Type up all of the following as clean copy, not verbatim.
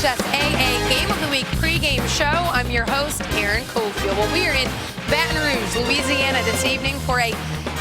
LHSAA Game of the Week pregame show. I'm your host, Aaron Cofield. Well, we are in Baton Rouge, Louisiana this evening for a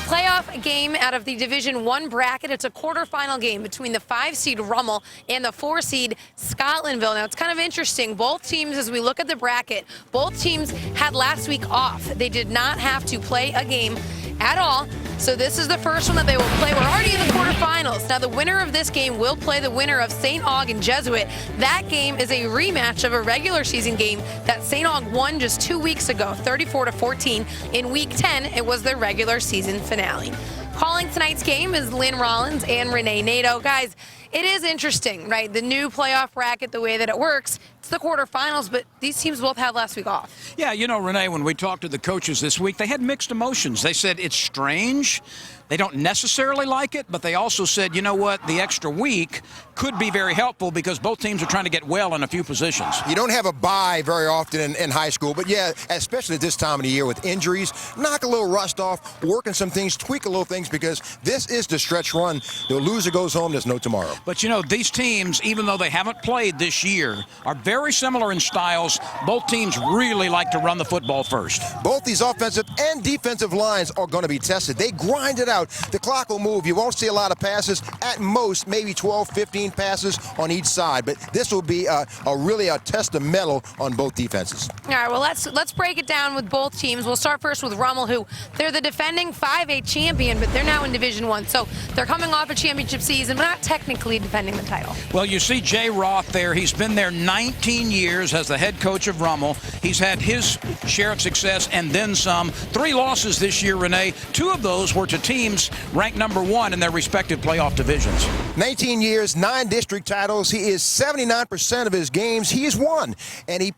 playoff game out of the Division I bracket. It's a quarterfinal game between the 5-seed Rummel and the 4-seed Scotlandville. Now, it's kind of interesting. Both teams, as we look at the bracket, both teams had last week off. They did not have to play a game at all. So this is the first one that they will play. We're already in the quarterfinals. Now, the winner of this game will play the winner of St. Aug and Jesuit. That game is a rematch of a regular season game that St. Aug won just 2 weeks ago, 34-14. In Week 10, it was their regular season finale. Calling tonight's game is Lynn Rollins and Renee Nato. Guys, it is interesting, right? The new playoff bracket, the way that it works, it's the quarterfinals, but these teams both had last week off. Yeah, you know, Renee, when we talked to the coaches this week, they had mixed emotions. They said it's strange. They don't necessarily like it, but they also said, you know what, the extra week could be very helpful because both teams are trying to get well in a few positions. You don't have a bye very often in high school, but yeah, especially at this time of the year with injuries, knock a little rust off, working some things, tweak a little things, because this is the stretch run. The loser goes home, there's no tomorrow. But you know, these teams, even though they haven't played this year, are very similar in styles. Both teams really like to run the football first. Both these offensive and defensive lines are going to be tested. They grind it out. The clock will move. You won't see a lot of passes. At most, maybe 12, 15 passes on each side. But this will be really a test of mettle on both defenses. All right, well, let's break it down with both teams. We'll start first with Rummel, who they're the defending 5A champion, but they're now in Division I. So they're coming off a championship season, but not technically defending the title. Well, you see Jay Roth there. He's been there 19 years as the head coach of Rummel. He's had his share of success and then some. 3 losses this year, Renee. 2 of those were to teams ranked number 1 in their respective playoff divisions. 19 years, 9 district titles. He is 79% of his games he's won. And he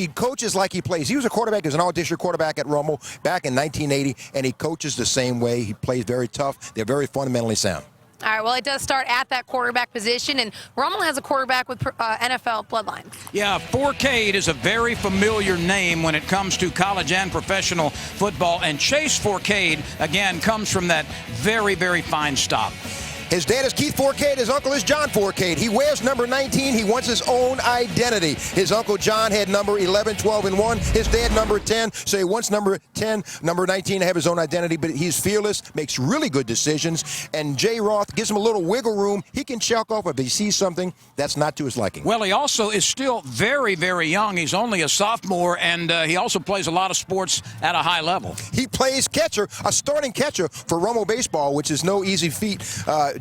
coaches like he plays. He was a quarterback, he was an all-district quarterback at Rummel back in 1980, and he coaches the same way. He plays very tough. They're very fundamentally sound. All right, well, it does start at that quarterback position, and Rummel has a quarterback with NFL bloodline. Yeah, Forcade is a very familiar name when it comes to college and professional football, and Chase Forcade, again, comes from that very, very fine stop. His dad is Keith Forcade. His uncle is John Forcade. He wears number 19. He wants his own identity. His uncle John had number 11, 12, and 1. His dad number 10. So he wants number 10, number 19 to have his own identity. But he's fearless, makes really good decisions. And Jay Roth gives him a little wiggle room. He can check off if he sees something that's not to his liking. Well, he also is still very, very young. He's only a sophomore, and he also plays a lot of sports at a high level. He plays catcher, a starting catcher for Rummel baseball, which is no easy feat.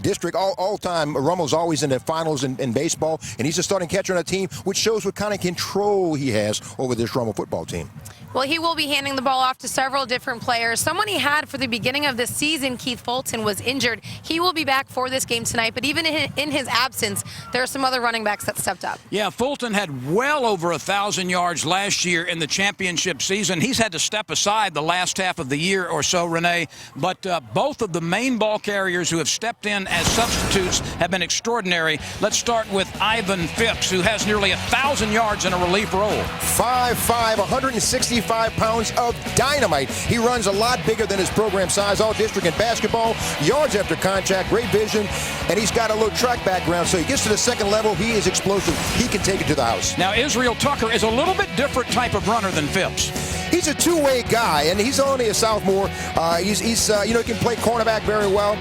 District all time. Rummel's always in the finals in baseball, and he's a starting catcher on a team, which shows what kind of control he has over this Rummel football team. Well, he will be handing the ball off to several different players. Someone he had for the beginning of the season, Keith Fulton, was injured. He will be back for this game tonight, but even in his absence, there are some other running backs that stepped up. Yeah, Fulton had well over 1,000 yards last year in the championship season. He's had to step aside the last half of the year or so, Renee, but both of the main ball carriers who have stepped in as substitutes have been extraordinary. Let's start with Ivan Phipps, who has nearly 1,000 yards in a relief role. 5'5", 165 pounds of dynamite. He runs a lot bigger than his program size, all district in basketball, yards after contact, great vision, and he's got a little track background, so he gets to the second level, he is explosive. He can take it to the house. Now, Israel Tucker is a little bit different type of runner than Phipps. He's a two-way guy, and he's only a sophomore. He can play cornerback very well.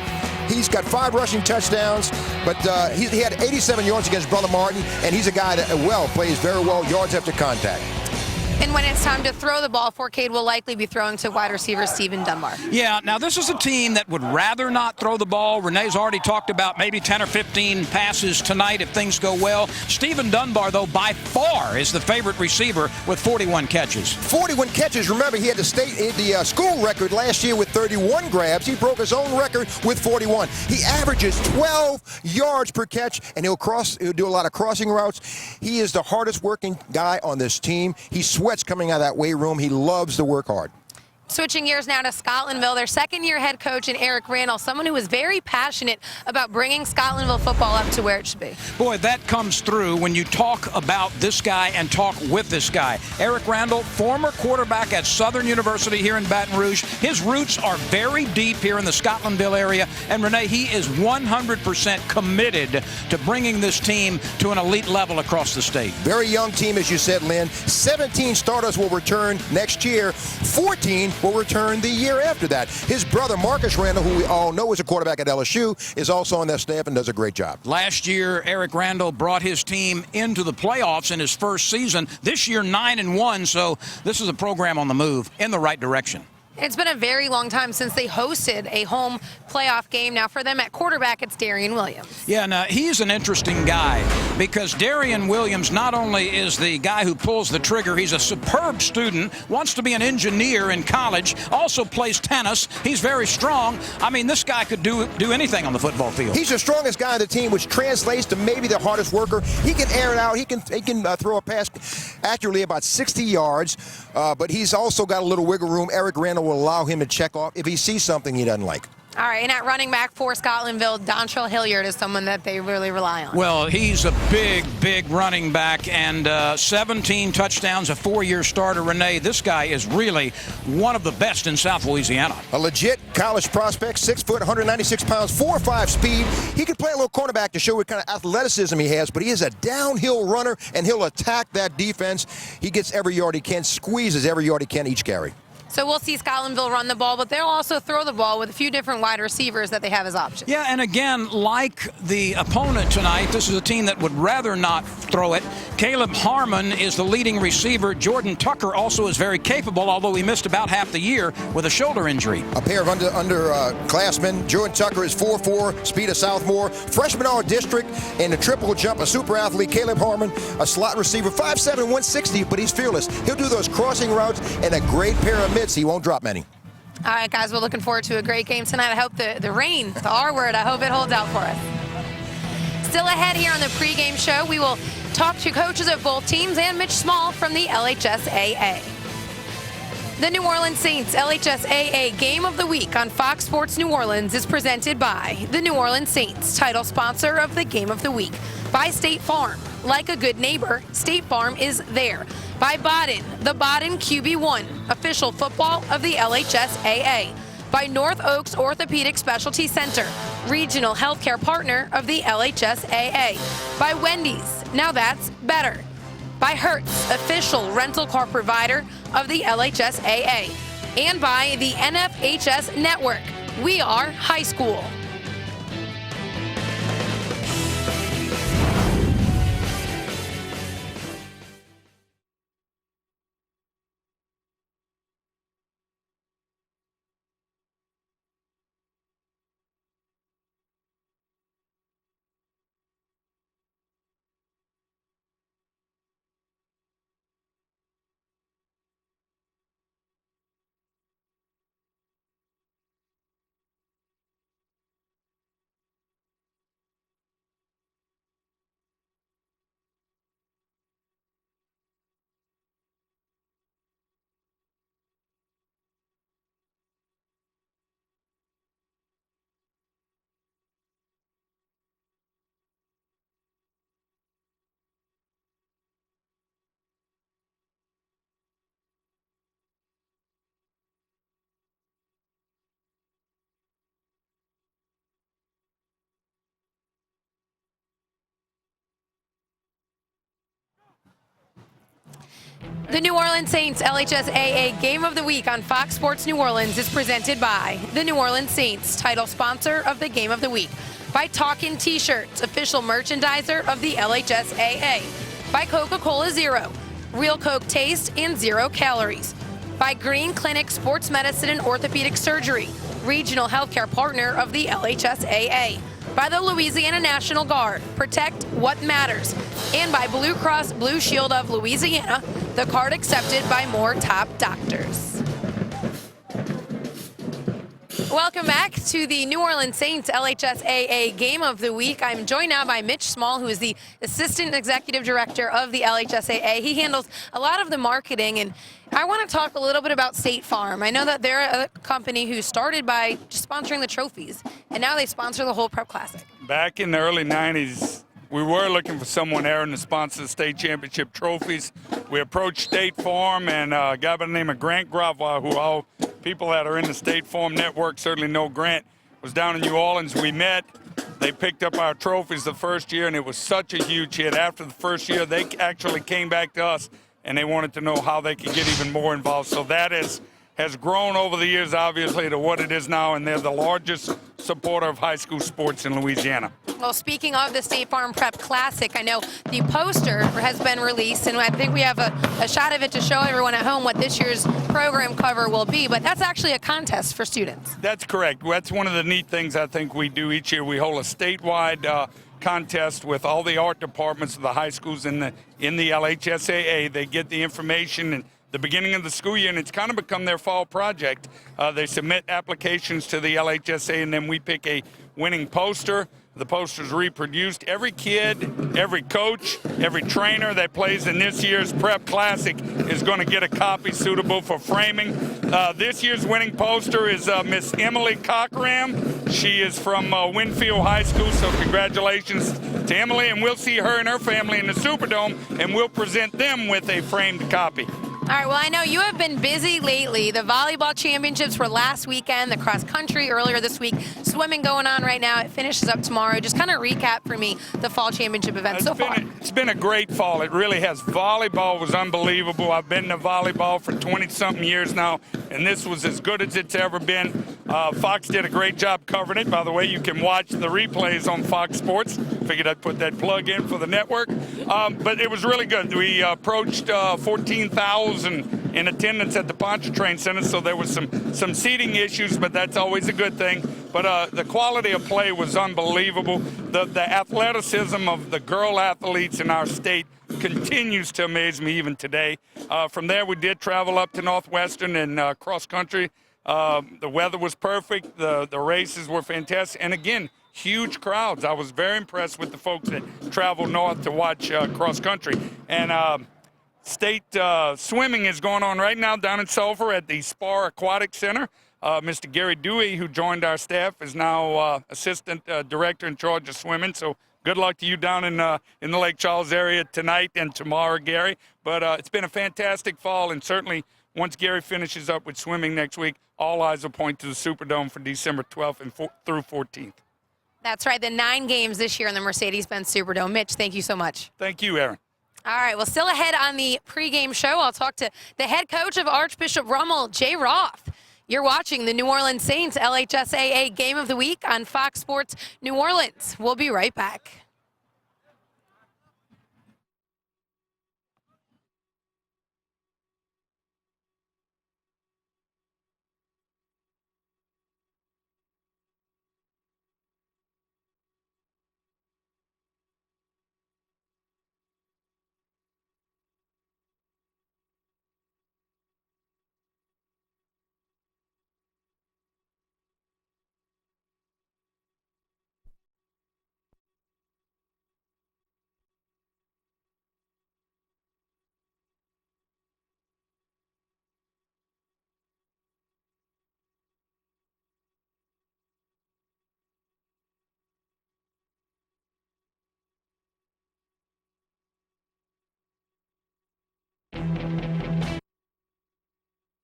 He's got 5 rushing touchdowns, but he had 87 yards against Brother Martin, and he's a guy that plays very well yards after contact. And when it's time to throw the ball, Forcade will likely be throwing to wide receiver Stephen Dunbar. Yeah, now this is a team that would rather not throw the ball. Renee's already talked about maybe 10 or 15 passes tonight if things go well. Stephen Dunbar, though, by far is the favorite receiver with 41 catches. 41 catches. Remember, he had the school record last year with 31 grabs. He broke his own record with 41. He averages 12 yards per catch, and he'll do a lot of crossing routes. He is the hardest working guy on this team. He sweats coming out of that weight room. He loves to work hard. Switching gears now to Scotlandville, their second-year head coach and Eric Randall, someone who is very passionate about bringing Scotlandville football up to where it should be. Boy, that comes through when you talk about this guy and talk with this guy. Eric Randall, former quarterback at Southern University here in Baton Rouge. His roots are very deep here in the Scotlandville area. And, Renee, he is 100% committed to bringing this team to an elite level across the state. Very young team, as you said, Lynn. 17 starters will return next year. 14 will return the year after that. His brother, Marcus Randall, who we all know is a quarterback at LSU, is also on that staff and does a great job. Last year, Eric Randall brought his team into the playoffs in his first season. This year, 9-1, so this is a program on the move in the right direction. It's been a very long time since they hosted a home playoff game. Now for them at quarterback, it's Darian Williams. Yeah, now he's an interesting guy because Darian Williams not only is the guy who pulls the trigger, he's a superb student, wants to be an engineer in college, also plays tennis. He's very strong. I mean, this guy could do anything on the football field. He's the strongest guy on the team, which translates to maybe the hardest worker. He can air it out. He can throw a pass accurately about 60 yards, but he's also got a little wiggle room. Eric Randall will allow him to check off if he sees something he doesn't like. All right, and at running back for Scotlandville, Dontrell Hilliard is someone that they really rely on. Well, he's a big running back, and 17 touchdowns, a 4-year starter. Renee, this guy is really one of the best in South Louisiana. A legit college prospect, 6 foot, 196 pounds, 4.5 speed. He can play a little cornerback to show what kind of athleticism he has, but he is a downhill runner, and he'll attack that defense. He gets every yard he can, squeezes every yard he can each carry. So we'll see Scotlandville run the ball, but they'll also throw the ball with a few different wide receivers that they have as options. Yeah, and again, like the opponent tonight, this is a team that would rather not throw it. Caleb Harmon is the leading receiver. Jordan Tucker also is very capable, although he missed about half the year with a shoulder injury. A pair of underclassmen. Jordan Tucker is 4'4", speed of sophomore. Freshman all-district in the triple jump, a super athlete. Caleb Harmon, a slot receiver, 5'7", 160, but he's fearless. He'll do those crossing routes and a great pair of mitts. He won't drop many. All right, guys, we're looking forward to a great game tonight. I hope the rain, the R word, I hope it holds out for us. Still ahead here on the pregame show, we will talk to coaches of both teams and Mitch Small from the LHSAA. The New Orleans Saints LHSAA Game of the Week on Fox Sports New Orleans is presented by the New Orleans Saints, title sponsor of the Game of the Week. By State Farm. Like a good neighbor, State Farm is there. By Baden, the Baden QB1, official football of the LHSAA. By North Oaks Orthopedic Specialty Center, regional healthcare partner of the LHSAA. By Wendy's, now that's better. By Hertz, official rental car provider of the LHSAA. And by the NFHS Network, we are high school. The New Orleans Saints LHSAA Game of the Week on Fox Sports New Orleans is presented by the New Orleans Saints, title sponsor of the Game of the Week. By Talkin' T-Shirts, official merchandiser of the LHSAA. By Coca-Cola Zero, real Coke taste and 0 calories. By Green Clinic Sports Medicine and Orthopedic Surgery, regional healthcare partner of the LHSAA. By the Louisiana National Guard, protect what matters. And by Blue Cross Blue Shield of Louisiana, the card accepted by more top doctors. Welcome back to the New Orleans Saints LHSAA Game of the Week. I'm joined now by Mitch Small, who is the Assistant Executive Director of the LHSAA. He handles a lot of the marketing, and I want to talk a little bit about State Farm. I know that they're a company who started by just sponsoring the trophies, and now they sponsor the whole Prep Classic. Back in the early 90s, we were looking for someone, Aaron, to sponsor the state championship trophies. We approached State Farm, and a guy by the name of Grant Gravois, who all people that are in the State Farm network certainly know Grant, was down in New Orleans. We met. They picked up our trophies the first year, and it was such a huge hit. After the first year, they actually came back to us, and they wanted to know how they could get even more involved. So that has grown over the years, obviously, to what it is now, and they're the largest supporter of high school sports in Louisiana. Well, speaking of the State Farm Prep Classic, I know the poster has been released, and I think we have a shot of it to show everyone at home what this year's program cover will be, but that's actually a contest for students. That's correct. That's one of the neat things I think we do each year. We hold a statewide contest with all the art departments of the high schools in the LHSAA. They get the information and the beginning of the school year, and it's kind of become their fall project. They submit applications to the LHSA, and then we pick a winning poster. The poster's reproduced. Every kid, every coach, every trainer that plays in this year's Prep Classic is going to get a copy suitable for framing. This year's winning poster is Miss Emily Cockram. She is from Winfield High School, so congratulations to Emily, and we'll see her and her family in the Superdome, and we'll present them with a framed copy. All right, well, I know you have been busy lately. The volleyball championships were last weekend, the cross country earlier this week, swimming going on right now. It finishes up tomorrow. Just kind of recap for me the fall championship event so far. It's been a great fall. It really has. Volleyball was unbelievable. I've been to volleyball for 20-something years now, and this was as good as it's ever been. Fox did a great job covering it. By the way, you can watch the replays on Fox Sports. Figured I'd put that plug in for the network. But it was really good. We approached 14,000 in attendance at the Pontchartrain Center, so there was some seating issues, but that's always a good thing. But the quality of play was unbelievable. The athleticism of the girl athletes in our state continues to amaze me even today. From there, we did travel up to Northwestern and cross country. The weather was perfect. The races were fantastic. And again, huge crowds. I was very impressed with the folks that traveled north to watch cross country. And state swimming is going on right now down in Sulphur at the Spar Aquatic Center. Mr. Gary Dewey, who joined our staff, is now assistant director in charge of swimming. So good luck to you down in the Lake Charles area tonight and tomorrow, Gary. But it's been a fantastic fall, and certainly once Gary finishes up with swimming next week, all eyes will point to the Superdome for December 12th and through 14th. That's right, the 9 games this year in the Mercedes-Benz Superdome. Mitch, thank you so much. Thank you, Aaron. All right, well, still ahead on the pregame show, I'll talk to the head coach of Archbishop Rummel, Jay Roth. You're watching the New Orleans Saints LHSAA Game of the Week on Fox Sports New Orleans. We'll be right back.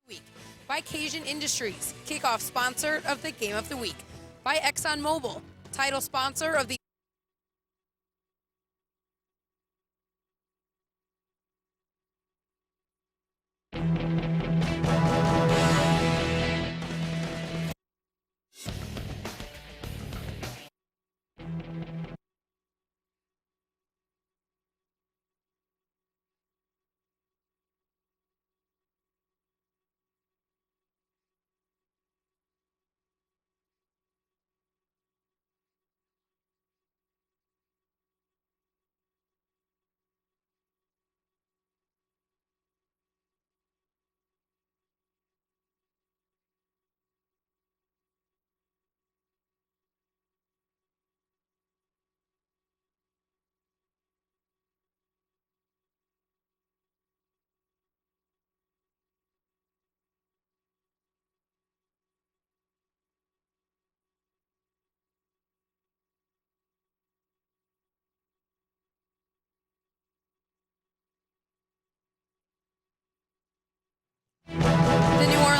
Week by Cajun Industries, kickoff sponsor of the Game of the Week. By ExxonMobil, title sponsor of the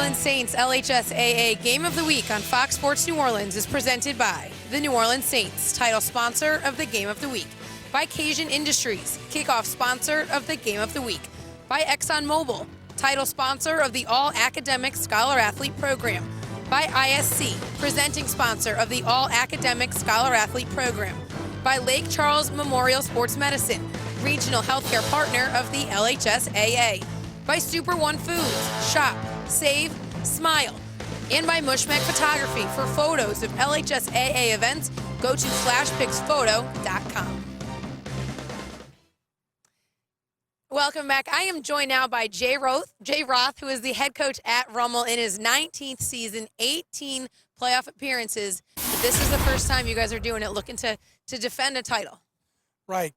Orleans Saints LHSAA Game of the Week on Fox Sports New Orleans is presented by the New Orleans Saints, title sponsor of the Game of the Week. By Cajun Industries, kickoff sponsor of the Game of the Week. By ExxonMobil, title sponsor of the All-Academic Scholar Athlete Program. By ISC, presenting sponsor of the All-Academic Scholar Athlete Program. By Lake Charles Memorial Sports Medicine, regional healthcare partner of the LHSAA. By Super One Foods, shop, save, smile. And by Mushmek Photography. For photos of LHSAA events, go to flashpicsphoto.com. Welcome back. I am joined now by Jay Roth, who is the head coach at Rummel in his 19th season, 18 playoff appearances. But this is the first time you guys are doing it, looking to defend a title. Right.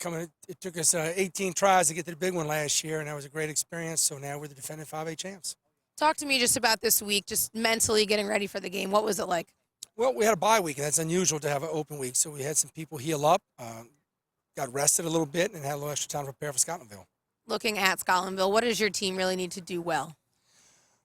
It took us 18 tries to get to the big one last year, and that was a great experience. So now we're the defending 5A champs. Talk to me just about this week, just mentally getting ready for the game. What was it like? Well, we had a bye week, and that's unusual to have an open week. So we had some people heal up, got rested a little bit, and had a little extra time to prepare for Scotlandville. Looking at Scotlandville, what does your team really need to do well?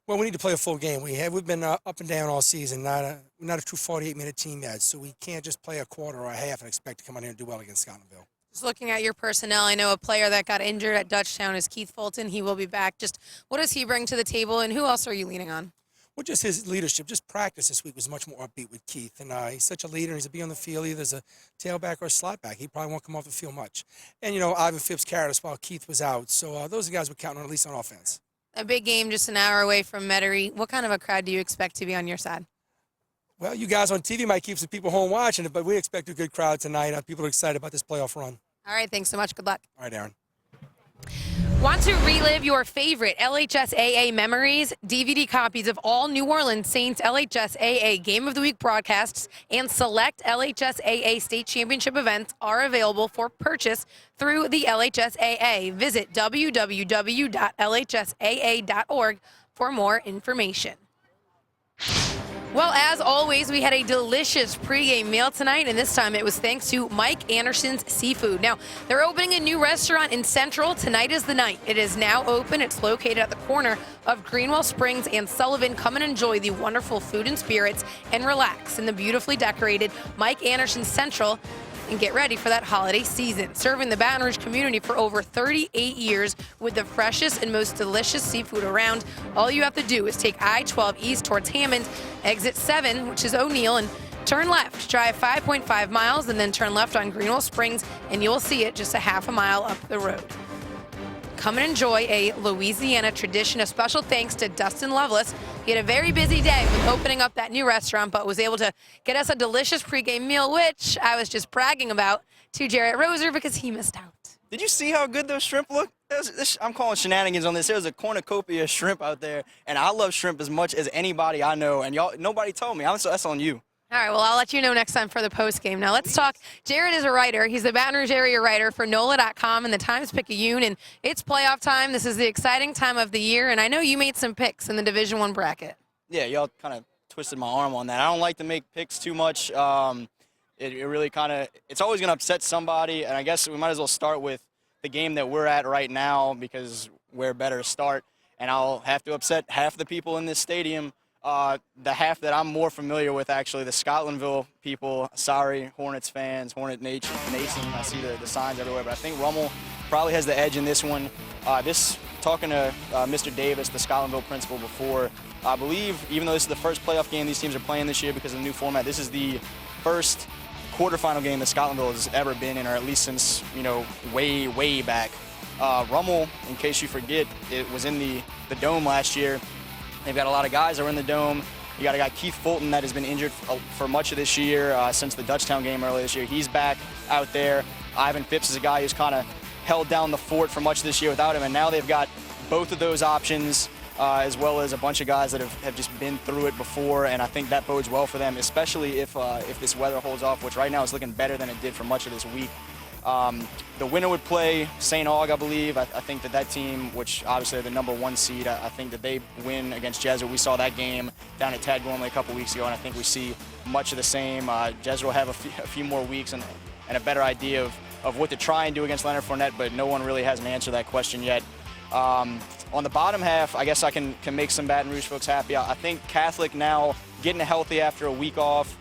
Well, we need to play a full game. We've been up and down all season. We're not a true 48-minute team yet, so we can't just play a quarter or a half and expect to come out here and do well against Scotlandville. Just looking at your personnel, I know a player that got injured at Dutchtown is Keith Fulton. He will be back. Just what does he bring to the table, and who else are you leaning on? Well, just his leadership. Just practice this week was much more upbeat with Keith. And he's such a leader. He's a be on the field either as a tailback or a slot back. He probably won't come off the field much. And, Ivan Phipps carried us while Keith was out. So those are the guys we're counting on, at least on offense. A big game just an hour away from Metairie. What kind of a crowd do you expect to be on your side? Well, you guys on TV might keep some people home watching it, but we expect a good crowd tonight. People are excited about this playoff run. All right, thanks so much. Good luck. All right, Aaron. Want to relive your favorite LHSAA memories? DVD copies of all New Orleans Saints LHSAA Game of the Week broadcasts and select LHSAA state championship events are available for purchase through the LHSAA. Visit www.lhsaa.org for more information. Well, as always, we had a delicious pregame meal tonight, and this time it was thanks to Mike Anderson's Seafood. Now, they're opening a new restaurant in Central. Tonight is the night. It is now open. It's located at the corner of Greenwell Springs and Sullivan. Come and enjoy the wonderful food and spirits and relax in the beautifully decorated Mike Anderson Central and get ready for that holiday season. Serving the Baton Rouge community for over 38 years with the freshest and most delicious seafood around. All you have to do is take I-12 east towards Hammond, exit 7, which is O'Neill, and turn left. Drive 5.5 miles and then turn left on Greenwell Springs, and you'll see it just a half a mile up the road. Come and enjoy a Louisiana tradition. A special thanks to Dustin Lovelace. He had a very busy day with opening up that new restaurant, but was able to get us a delicious pregame meal, which I was just bragging about to Jarrett Roser because he missed out. Did you see how good those shrimp look? I'm calling shenanigans on this. There's a cornucopia of shrimp out there, and I love shrimp as much as anybody I know, and nobody told me. So that's on you. All right, well, I'll let you know next time for the post game. Now, let's talk. Jared is a writer. He's the Baton Rouge area writer for NOLA.com and the Times-Picayune, and it's playoff time. This is the exciting time of the year, and I know you made some picks in the Division I bracket. Yeah, y'all kind of twisted my arm on that. I don't like to make picks too much. It really it's always going to upset somebody, and I guess we might as well start with the game that we're at right now because we're better to start, and I'll have to upset half the people in this stadium. The half that I'm more familiar with, actually, the Scotlandville people. Sorry, Hornets fans, Hornet Nation. I see the signs everywhere, but I think Rummel probably has the edge in this one. Talking to Mr. Davis, the Scotlandville principal, before, I believe, even though this is the first playoff game these teams are playing this year because of the new format, this is the first quarterfinal game that Scotlandville has ever been in, or at least since, way, way back. Rummel, in case you forget, it was in the Dome last year. They've got a lot of guys that are in the Dome. You got a guy, Keith Fulton, that has been injured for much of this year, since the Dutchtown game earlier this year. He's back out there. Ivan Phipps is a guy who's kind of held down the fort for much of this year without him, and now they've got both of those options, as well as a bunch of guys that have just been through it before, and I think that bodes well for them, especially if this weather holds off, which right now is looking better than it did for much of this week. The winner would play St. Aug, I believe. I think that team, which obviously they're the #1 seed, I think that they win against Jesuit. We saw that game down at Tad Gormley a couple weeks ago, and I think we see much of the same. Jesuit will have a few more weeks and a better idea of what to try and do against Leonard Fournette, but no one really has an answer to that question yet. On the bottom half, I guess I can make some Baton Rouge folks happy. I think Catholic now, getting healthy after a week off,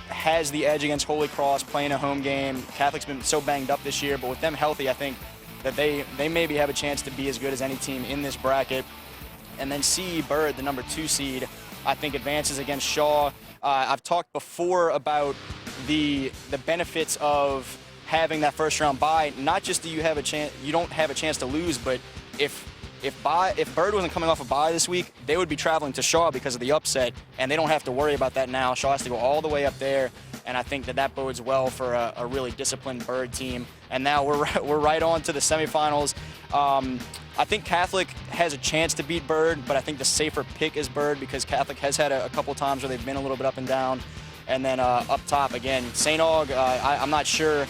has the edge against Holy Cross, playing a home game. Catholic's been so banged up this year, but with them healthy, I think that they maybe have a chance to be as good as any team in this bracket. And then CE Bird, the number 2 seed, I think advances against Shaw. I've talked before about the benefits of having that first round bye. Not just do you have a chance, you don't have a chance to lose, but if Bird wasn't coming off a bye this week, they would be traveling to Shaw because of the upset, and they don't have to worry about that now. Shaw has to go all the way up there, and I think that bodes well for a really disciplined Bird team. And now we're right on to the semifinals. I think Catholic has a chance to beat Bird, but I think the safer pick is Bird because Catholic has had a couple times where they've been a little bit up and down. And then up top, again, St. Aug, I'm not sure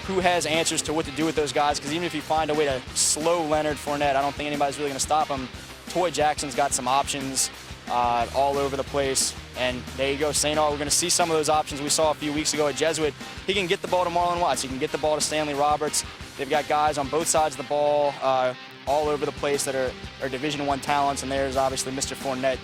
who has answers to what to do with those guys, because even if you find a way to slow Leonard Fournette, I don't think anybody's really going to stop him. Toy Jackson's got some options all over the place. And there you go, St. Aug. We're going to see some of those options we saw a few weeks ago at Jesuit. He can get the ball to Marlon Watts. He can get the ball to Stanley Roberts. They've got guys on both sides of the ball all over the place that are Division I talents. And there's obviously Mr. Fournette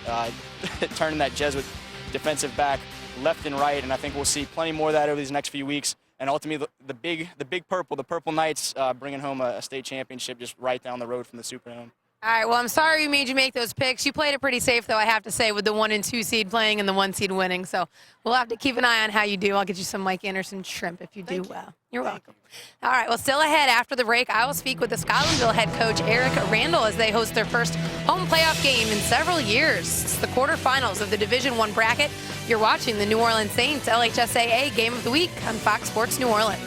turning that Jesuit defensive back left and right. And I think we'll see plenty more of that over these next few weeks. And ultimately, the big purple, the Purple Knights, bringing home a state championship just right down the road from the Superdome. All right, well, I'm sorry we made you make those picks. You played it pretty safe, though, I have to say, with the 1 and 2 seed playing and the 1 seed winning. So we'll have to keep an eye on how you do. I'll get you some Mike Anderson shrimp if you do well. You're welcome. All right, well, still ahead after the break, I will speak with the Scotlandville head coach, Eric Randall, as they host their first home playoff game in several years. It's the quarterfinals of the Division I bracket. You're watching the New Orleans Saints LHSAA Game of the Week on Fox Sports New Orleans.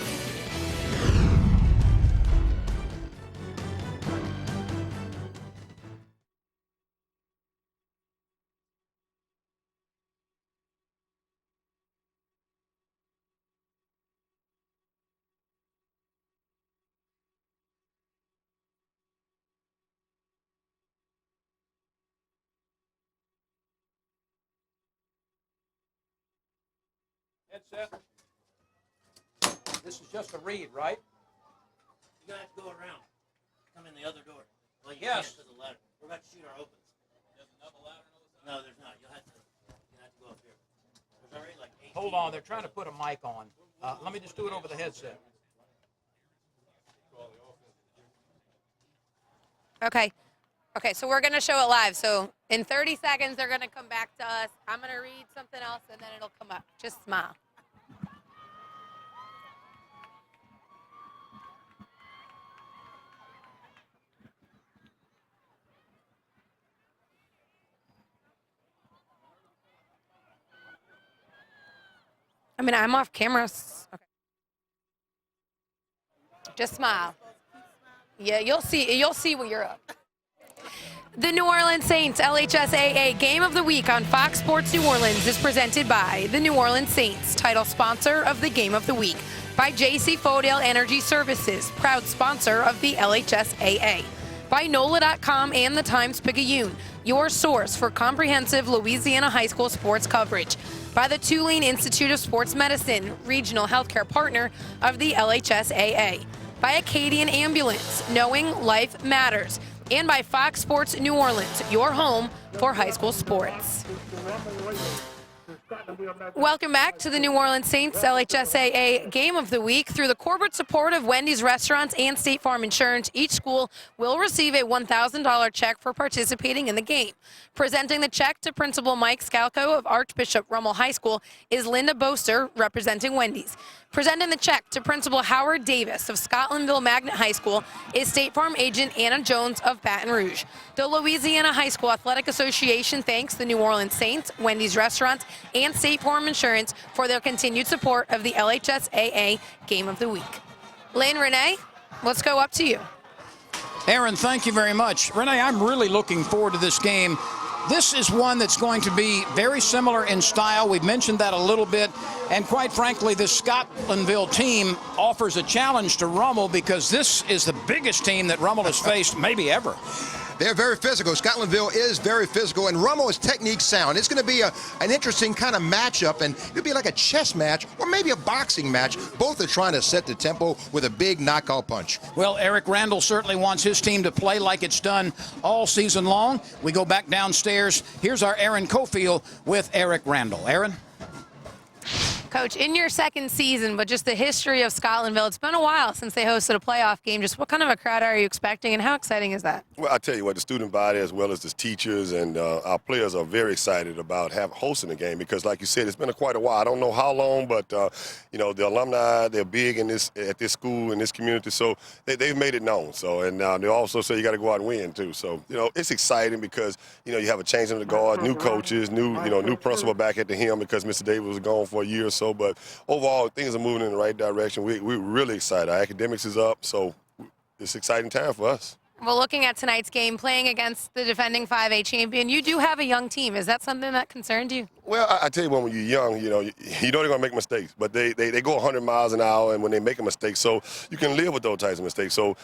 Headset. This is just a read, right? You have to go around. Come in the other door. Well, you Yes. can't to the ladder. We're about to shoot our opens. There's another ladder on the other side? No, there's not. You'll have to go up here. There's already like 8 Hold on, they're trying to put a mic on. Let me just do it over the headset. Okay, so we're going to show it live. So in 30 seconds, they're going to come back to us. I'm going to read something else, and then it'll come up. Just smile. I mean, I'm off camera. Okay. Just smile. Yeah, you'll see when you're up. The New Orleans Saints LHSAA Game of the Week on Fox Sports New Orleans is presented by the New Orleans Saints, title sponsor of the Game of the Week, by JC Fodale Energy Services, proud sponsor of the LHSAA, by NOLA.com and the Times-Picayune, your source for comprehensive Louisiana high school sports coverage, by the Tulane Institute of Sports Medicine, regional healthcare partner of the LHSAA, by Acadian Ambulance, knowing life matters, and by Fox Sports New Orleans, your home for high school sports. Welcome back to the New Orleans Saints LHSAA Game of the Week. Through the corporate support of Wendy's Restaurants and State Farm Insurance, each school will receive a $1,000 check for participating in the game. Presenting the check to Principal Mike Scalco of Archbishop Rummel High School is Linda Boster, representing Wendy's. Presenting the check to Principal Howard Davis of Scotlandville Magnet High School is State Farm agent Anna Jones of Baton Rouge. The Louisiana High School Athletic Association thanks the New Orleans Saints, Wendy's Restaurants, and State Farm Insurance for their continued support of the LHSAA Game of the Week. Lynn, Renee, let's go up to you. Aaron, thank you very much. Renee, I'm really looking forward to this game. This is one that's going to be very similar in style. We've mentioned that a little bit. And quite frankly, the Scotlandville team offers a challenge to Rummel because this is the biggest team that Rummel has faced maybe ever. They're very physical. Scotlandville is very physical, and Rummel is technique sound. It's going to be an interesting kind of matchup, and it'll be like a chess match or maybe a boxing match. Both are trying to set the tempo with a big knockout punch. Well, Eric Randall certainly wants his team to play like it's done all season long. We go back downstairs. Here's our Aaron Cofield with Eric Randall. Aaron? Coach, in your second season, but just the history of Scotlandville, it's been a while since they hosted a playoff game. Just what kind of a crowd are you expecting, and how exciting is that? Well, I tell you what, the student body as well as the teachers and our players are very excited about hosting the game because, like you said, it's been quite a while. I don't know how long, but you know, the alumni, they're big in at this school, in this community, so they've made it known. So, and they also say you got to go out and win too. So, you know, it's exciting because you have a change in the guard, new coaches, new principal back at the helm because Mr. Davis was gone for a year or so. But overall, things are moving in the right direction. We're really excited. Our academics is up, so it's an exciting time for us. Well, looking at tonight's game, playing against the defending 5A champion, you do have a young team. Is that something that concerned you? Well, I tell you what, when you're young, you know they're going to make mistakes, but they go 100 miles an hour, and when they make a mistake, so you can live with those types of mistakes. So,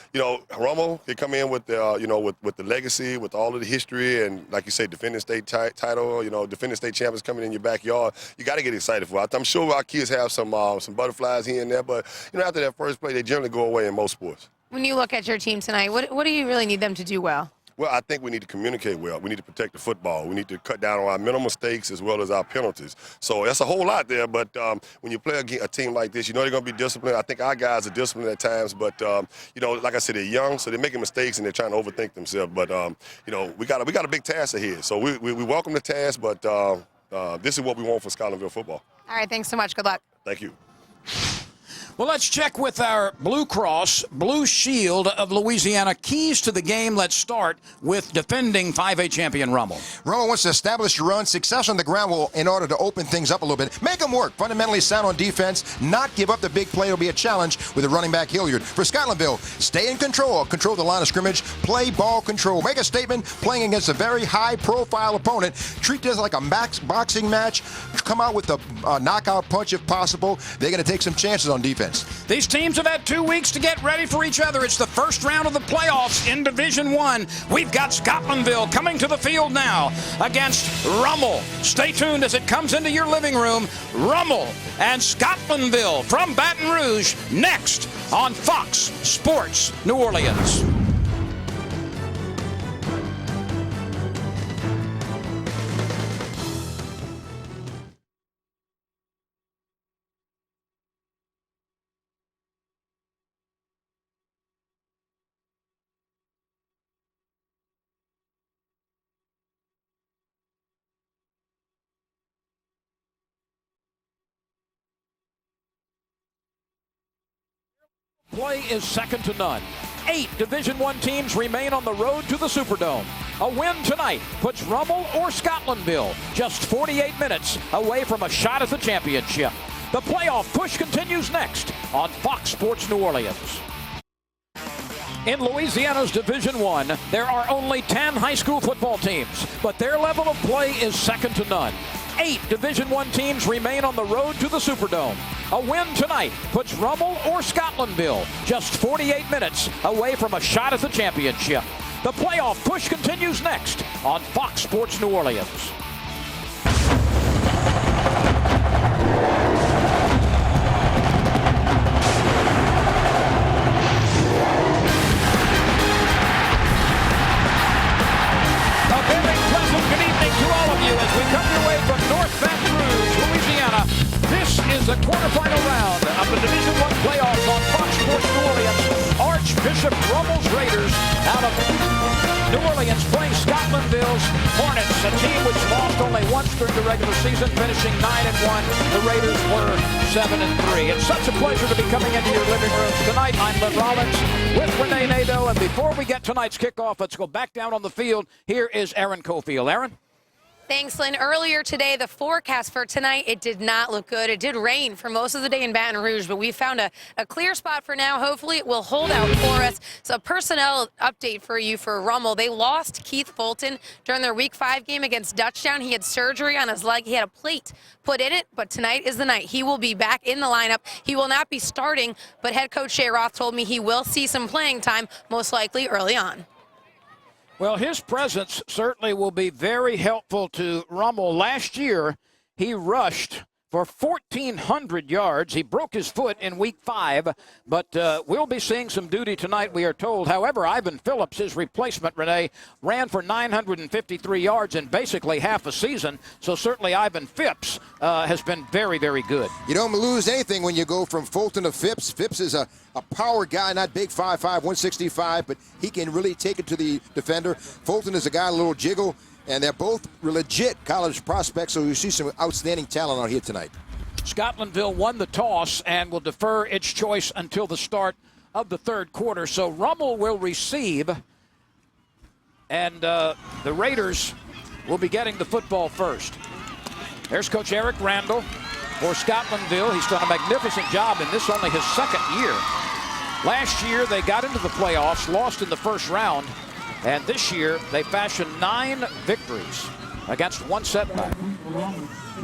Rummel, they come in with the, with the legacy, with all of the history, and like you say, defending state title, defending state champions coming in your backyard. You got to get excited for it. I'm sure our kids have some butterflies here and there, but after that first play, they generally go away in most sports. When you look at your team tonight, what do you really need them to do well? Well, I think we need to communicate well. We need to protect the football. We need to cut down on our mental mistakes as well as our penalties. So that's a whole lot there, but when you play a team like this, they're going to be disciplined. I think our guys are disciplined at times, but, like I said, they're young, so they're making mistakes and they're trying to overthink themselves. But, we got a big task ahead. So we welcome the task, but this is what we want for Scotlandville football. All right, thanks so much. Good luck. Thank you. Well, let's check with our Blue Cross Blue Shield of Louisiana. Keys to the game. Let's start with defending 5A champion Rummel. Rummel wants to establish your run. Success on the ground will, in order to open things up a little bit, make them work. Fundamentally sound on defense. Not give up the big play will be a challenge with the running back Hilliard. For Scotlandville, stay in control. Control the line of scrimmage. Play ball control. Make a statement playing against a very high-profile opponent. Treat this like a boxing match. Come out with a knockout punch if possible. They're going to take some chances on defense. These teams have had 2 weeks to get ready for each other. It's the first round of the playoffs in Division I. We've got Scotlandville coming to the field now against Rummel. Stay tuned as it comes into your living room. Rummel and Scotlandville from Baton Rouge next on Fox Sports New Orleans. Play is second to none. 8 Division I teams remain on the road to the Superdome. A win tonight puts Rummel or Scotlandville just 48 minutes away from a shot at the championship. The playoff push continues next on Fox Sports New Orleans. In Louisiana's Division I, there are only 10 high school football teams, but their level of play is second to none. 8 Division I teams remain on the road to the Superdome. A win tonight puts Rummel or Scotlandville just 48 minutes away from a shot at the championship. The playoff push continues next on Fox Sports New Orleans. As we come your way from North Baton Rouge, Louisiana, this is the quarterfinal round of the Division I playoffs on Fox Sports New Orleans. Archbishop Rummel's Raiders out of New Orleans playing Scotlandville's Hornets, a team which lost only once during the regular season, finishing 9-1. The Raiders were 7-3. It's such a pleasure to be coming into your living rooms tonight. I'm Lynn Rollins with Renee Nadeau, and before we get tonight's kickoff, let's go back down on the field. Here is Aaron Cofield. Aaron? Thanks, Lynn. Earlier today, the forecast for tonight, it did not look good. It did rain for most of the day in Baton Rouge, but we found a clear spot for now. Hopefully, it will hold out for us. So a personnel update for you for Rummel. They lost Keith Fulton during their Week 5 game against Dutchtown. He had surgery on his leg. He had a plate put in it, but tonight is the night. He will be back in the lineup. He will not be starting, but head coach Jay Roth told me he will see some playing time, most likely early on. Well, his presence certainly will be very helpful to Rummel. Last year, he rushed for 1,400 yards. He broke his foot in week 5, but we'll be seeing some duty tonight, we are told. However, Ivan Phillips, his replacement, Renee, ran for 953 yards in basically half a season. So certainly Ivan Phipps has been very, very good. You don't lose anything when you go from Fulton to Phipps. Phipps is a power guy, not big, 5'5", 165, but he can really take it to the defender. Fulton is a guy, a little jiggle. And they're both legit college prospects, so you see some outstanding talent out here tonight. Scotlandville won the toss and will defer its choice until the start of the third quarter. So Rummel will receive, and the Raiders will be getting the football first. There's Coach Eric Randall for Scotlandville. He's done a magnificent job in this, only his second year. Last year, they got into the playoffs, lost in the first round. And this year, they fashioned 9 victories against 1 setback.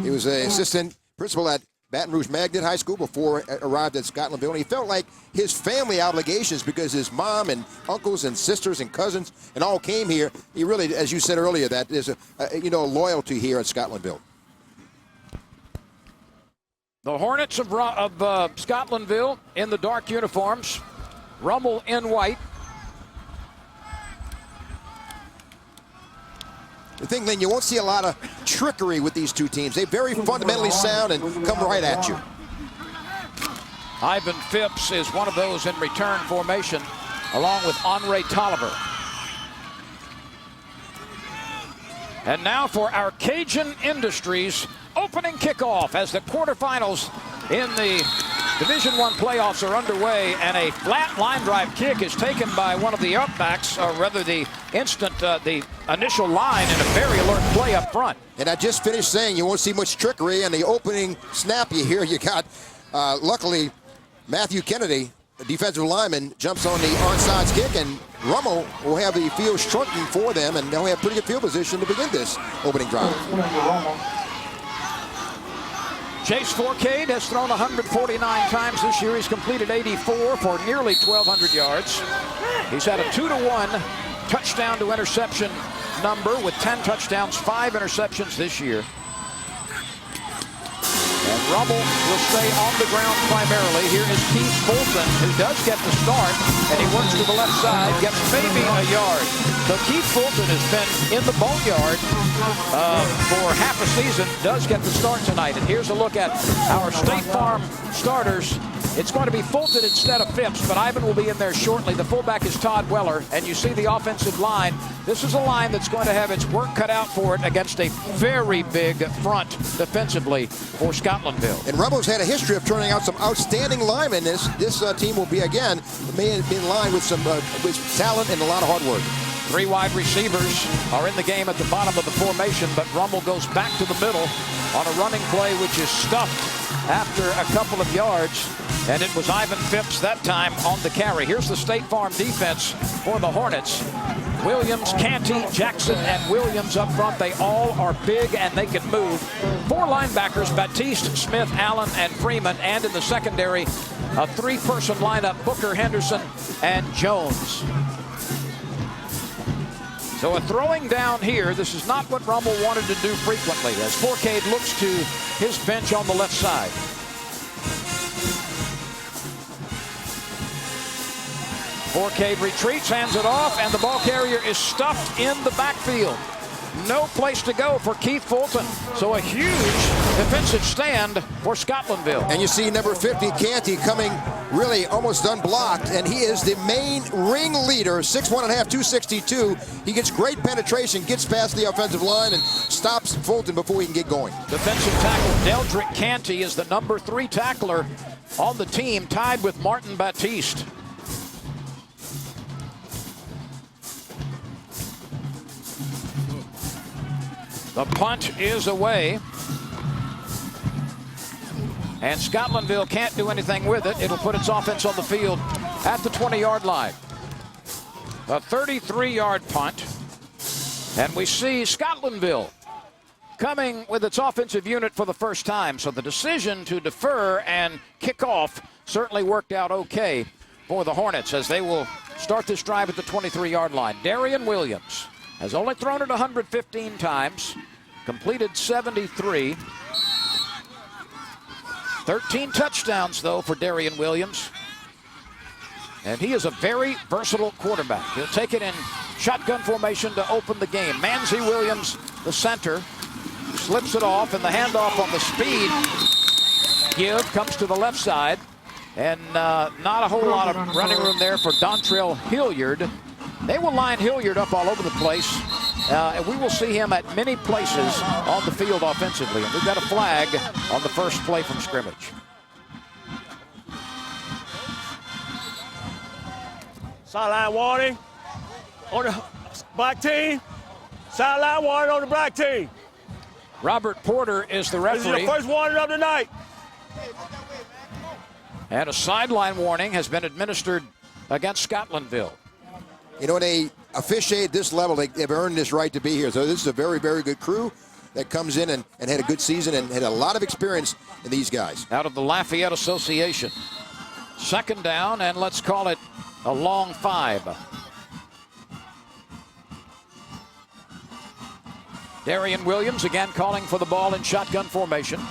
He was an assistant principal at Baton Rouge Magnet High School before he arrived at Scotlandville. And he felt like his family obligations, because his mom and uncles and sisters and cousins and all came here. He really, as you said earlier, that there's a loyalty here at Scotlandville. The Hornets of Scotlandville in the dark uniforms, Rummel in white. The thing, Lynn, you won't see a lot of trickery with these two teams. They're very fundamentally sound and come right at you. Ivan Phipps is one of those in return formation, along with Andre Tolliver. And now for our Cajun Industries opening kickoff as the quarterfinals in the Division I playoffs are underway, and a flat line drive kick is taken by one of the upbacks, or rather the initial line, in a very alert play up front. And I just finished saying you won't see much trickery, and the opening snap you got, luckily, Matthew Kennedy, a defensive lineman, jumps on the onside kick, and Rummel will have the field shrunken for them, and they'll have pretty good field position to begin this opening drive. Chase Forcade has thrown 149 times this year. He's completed 84 for nearly 1,200 yards. He's had a 2-to-1 touchdown to interception number with 10 touchdowns, 5 interceptions this year. And Rummel will stay on the ground primarily. Here is Keith Fulton, who does get the start, and he works to the left side, gets maybe a yard. So Keith Fulton has been in the boneyard for half a season, does get the start tonight. And here's a look at our State Farm starters. It's going to be Fulton instead of Phipps, but Ivan will be in there shortly. The fullback is Todd Weller, and you see the offensive line. This is a line that's going to have its work cut out for it against a very big front defensively for Scotlandville. And Rummel's had a history of turning out some outstanding linemen. This team will be, again, may be in line with some with talent and a lot of hard work. 3 wide receivers are in the game at the bottom of the formation, but Rummel goes back to the middle on a running play which is stuffed after a couple of yards, and it was Ivan Phipps that time on the carry. Here's the State Farm defense for the Hornets. Williams, Canty, Jackson, and Williams up front. They all are big and they can move. 4 linebackers, Batiste, Smith, Allen, and Freeman, and in the secondary, a 3-person lineup, Booker, Henderson, and Jones. So a throwing down here. This is not what Rummel wanted to do frequently, as Forcade looks to his bench on the left side. Forcade retreats, hands it off, and the ball carrier is stuffed in the backfield. No place to go for Keith Fulton. So a huge defensive stand for Scotlandville. And you see number 50, Canty, coming really almost unblocked, and he is the main ring leader, 6'1.5", 262. He gets great penetration, gets past the offensive line, and stops Fulton before he can get going. Defensive tackle Deldrick Canty is the number 3 tackler on the team, tied with Martin Batiste. The punt is away. And Scotlandville can't do anything with it. It'll put its offense on the field at the 20-yard line. A 33-yard punt. And we see Scotlandville coming with its offensive unit for the first time. So the decision to defer and kick off certainly worked out okay for the Hornets, as they will start this drive at the 23-yard line. Darian Williams Has only thrown it 115 times, completed 73. 13 touchdowns, though, for Darian Williams. And he is a very versatile quarterback. He'll take it in shotgun formation to open the game. Manzi Williams, the center, slips it off, and the handoff on the speed give comes to the left side. And not a whole lot of running room there for Dontrell Hilliard. They will line Hilliard up all over the place. And we will see him at many places on the field offensively. And we've got a flag on the first play from scrimmage. Sideline warning on the black team. Sideline warning on the black team. Robert Porter is the referee. This is the first warning of the night. And a sideline warning has been administered against Scotlandville. You know, they officiate this level. They've earned this right to be here. So this is a very, very good crew that comes in and had a good season and had a lot of experience in these guys. Out of the Lafayette Association. Second down, and let's call it a long 5. Darian Williams again calling for the ball in shotgun formation.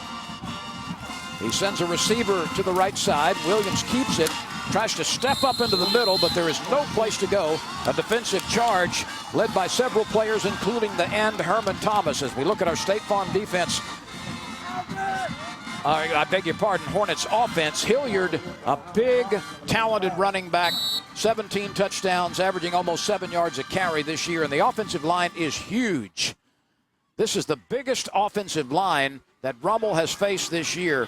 He sends a receiver to the right side. Williams keeps it, tries to step up into the middle, but there is no place to go. A defensive charge led by several players, including the end, Herman Thomas. As we look at our State Farm defense, I beg your pardon, Hornets offense. Hilliard, a big, talented running back, 17 touchdowns, averaging almost 7 yards a carry this year, and the offensive line is huge. This is the biggest offensive line that Rummel has faced this year.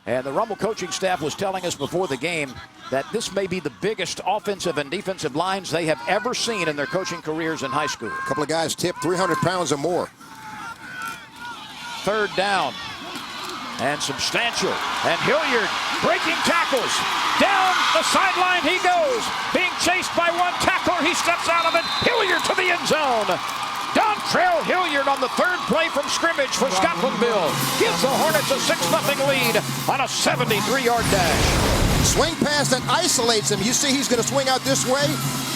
And the Rummel coaching staff was telling us before the game that this may be the biggest offensive and defensive lines they have ever seen in their coaching careers in high school. A couple of guys tipped 300 pounds or more. Third down. And substantial. And Hilliard breaking tackles. Down the sideline he goes. Being chased by one tackler. He steps out of it. Hilliard to the end zone. Dontrell Hilliard on the third play from scrimmage for Scotlandville gives the Hornets a 6-0 lead on a 73-yard dash. Swing pass that isolates him. You see he's going to swing out this way,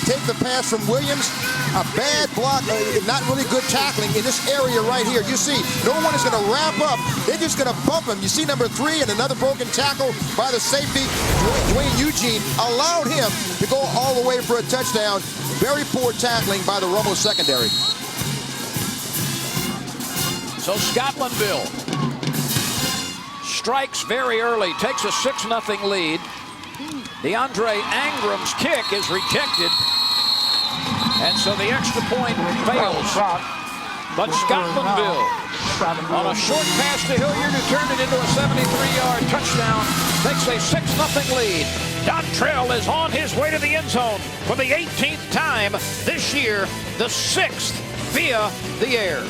take the pass from Williams. A bad block, not really good tackling in this area right here. You see, no one is going to wrap up. They're just going to bump him. You see number 3 and another broken tackle by the safety. Dwayne Eugene allowed him to go all the way for a touchdown. Very poor tackling by the Rummel secondary. So Scotlandville strikes very early, takes a 6-0 lead. DeAndre Angram's kick is rejected, and so the extra point fails. But Scotlandville, on a short pass to Hilliard, who turned it into a 73-yard touchdown, takes a 6-0 lead. Dontrell is on his way to the end zone for the 18th time this year, the 6th via the air.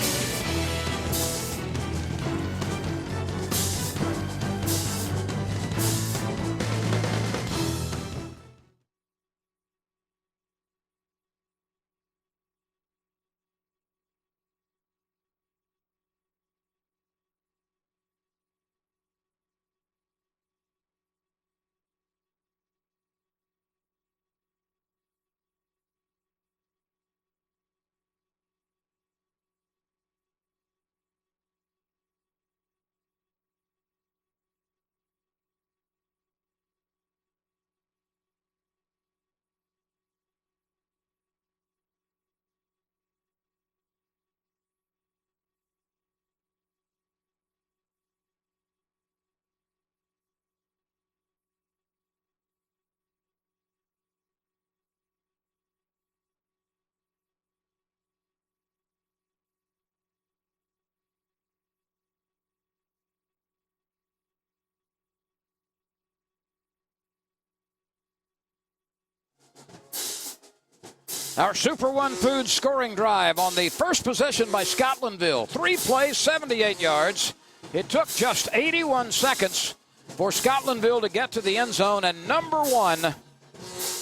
Our Super One Foods scoring drive on the first possession by Scotlandville. 3 plays, 78 yards. It took just 81 seconds for Scotlandville to get to the end zone, and number 1,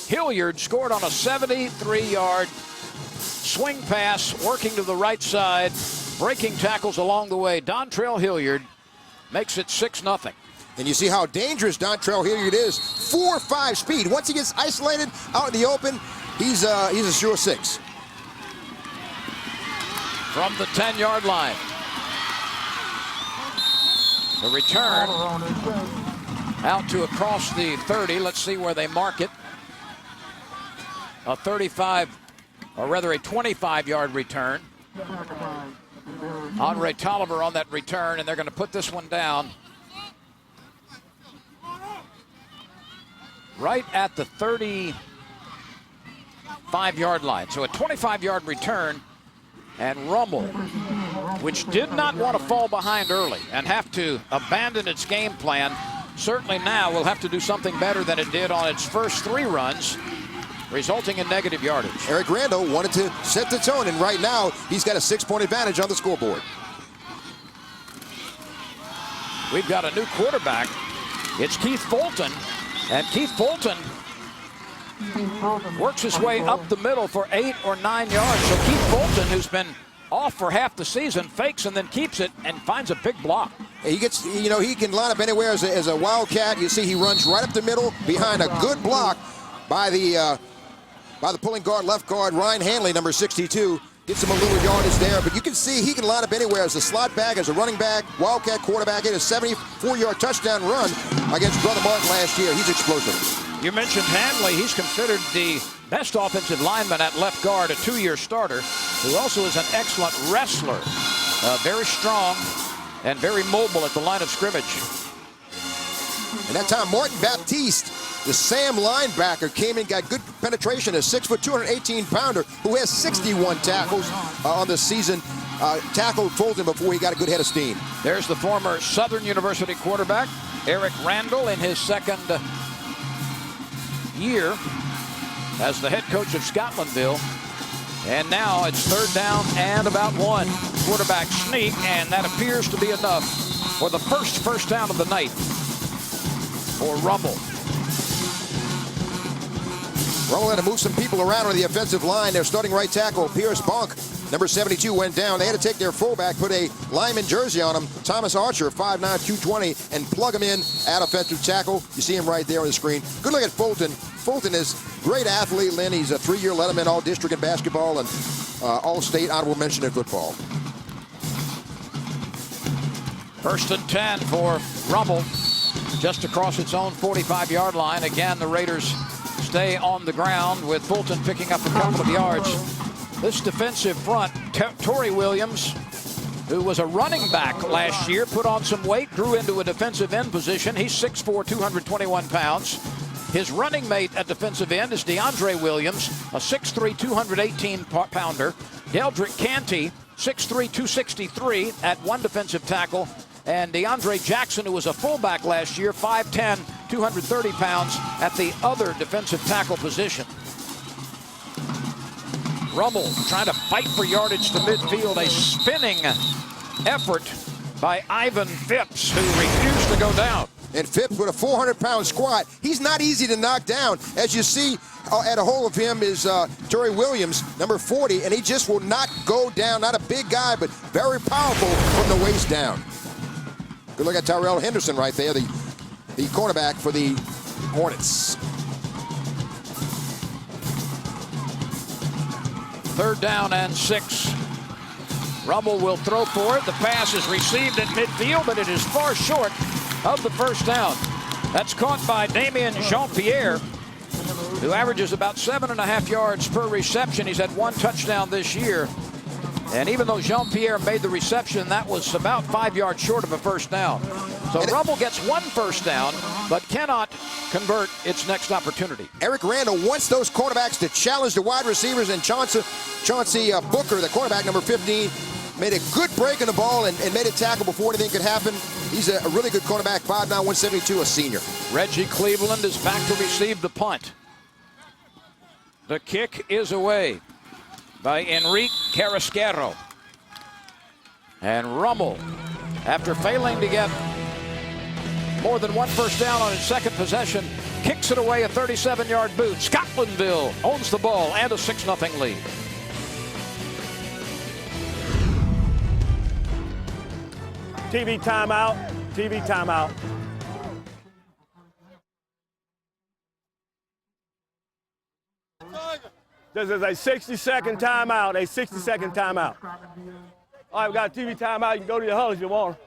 Hilliard, scored on a 73-yard swing pass, working to the right side, breaking tackles along the way. Dontrell Hilliard makes it 6-0. And you see how dangerous Dontrell Hilliard is. 4.5 speed. Once he gets isolated out in the open, he's a sure 6. from the 10-yard line. The return out to across the 30. Let's see where they mark it. A 35, or rather a 25-yard return. Andre Tolliver on that return, and they're going to put this one down right at the 35-yard line. So a 25-yard return, and Rummel, which did not want to fall behind early and have to abandon its game plan, certainly now will have to do something better than it did on its first 3 runs, resulting in negative yardage. Eric Randall wanted to set the tone, and right now he's got a 6-point advantage on the scoreboard. We've got a new quarterback. It's Keith Fulton, and Keith Fulton works his way up the middle for 8 or 9 yards. So Keith Fulton, who's been off for half the season, fakes and then keeps it and finds a big block. He gets, you know, he can line up anywhere as a wildcat. You see he runs right up the middle behind a good block by the pulling guard, left guard, Ryan Hanley, number 62. Gets him a little yardage there, but you can see he can line up anywhere as a slot back, as a running back, wildcat quarterback. He had a 74-yard touchdown run against Brother Martin last year. He's explosive. You mentioned Hanley. He's considered the best offensive lineman at left guard, a 2-year starter, who also is an excellent wrestler. Very strong and very mobile at the line of scrimmage. And that time, Martin Baptiste, the Sam linebacker, came in, got good penetration, a 6', 218-pounder who has 61 tackles on the season. Tackled Fulton before he got a good head of steam. There's the former Southern University quarterback, Eric Randall, in his second year as the head coach of Scotlandville. And now it's 3rd down and about 1. Quarterback sneak, and that appears to be enough for the first down of the night for Rummel. Rummel had to move some people around on the offensive line. Their starting right tackle, Pierce Bonk, number 72, went down. They had to take their fullback, put a lineman jersey on him, Thomas Archer, 5'9", 220, and plug him in at offensive tackle. You see him right there on the screen. Good look at Fulton. Fulton is a great athlete, Lynn. He's a 3-year letterman, all-district in basketball, and all-state honorable mention in football. 1st and 10 for Rummel, just across its own 45-yard line. Again, the Raiders stay on the ground with Fulton picking up a couple of yards. This defensive front, Torrey Williams, who was a running back last year, put on some weight, grew into a defensive end position. He's 6'4", 221 pounds. His running mate at defensive end is DeAndre Williams, a 6'3", 218-pounder. Deldrick Canty, 6'3", 263 at one defensive tackle. And DeAndre Jackson, who was a fullback last year, 5'10", 230 pounds at the other defensive tackle position. Rummel trying to fight for yardage to midfield. A spinning effort by Ivan Phipps, who refused to go down. And Phipps with a 400-pound squat. He's not easy to knock down. As you see, at a hold of him is Torrey Williams, number 40, and he just will not go down. Not a big guy, but very powerful from the waist down. Good look at Tyrell Henderson right there, the cornerback for the Hornets. 3rd down and 6. Rummel will throw for it. The pass is received at midfield, but it is far short of the 1st down. That's caught by Damien Jean-Pierre, who averages about 7.5 yards per reception. He's had 1 touchdown this year. And even though Jean-Pierre made the reception, that was about 5 yards short of a 1st down. So Rummel gets 1 first down, but cannot convert its next opportunity. Eric Randall wants those quarterbacks to challenge the wide receivers, and Chauncey Booker, the quarterback, number 15, made a good break in the ball and made a tackle before anything could happen. He's a really good quarterback, 5'9", 172, a senior. Reggie Cleveland is back to receive the punt. The kick is away by Enrique Carrasquero. And Rummel, after failing to get more than 1 first down on his second possession, kicks it away, a 37-yard boot. Scotlandville owns the ball and a 6-0 lead. TV timeout. TV timeout. This is a 60-second timeout, a 60-second timeout. All right, we got a TV timeout. You can go to your huddle if you want.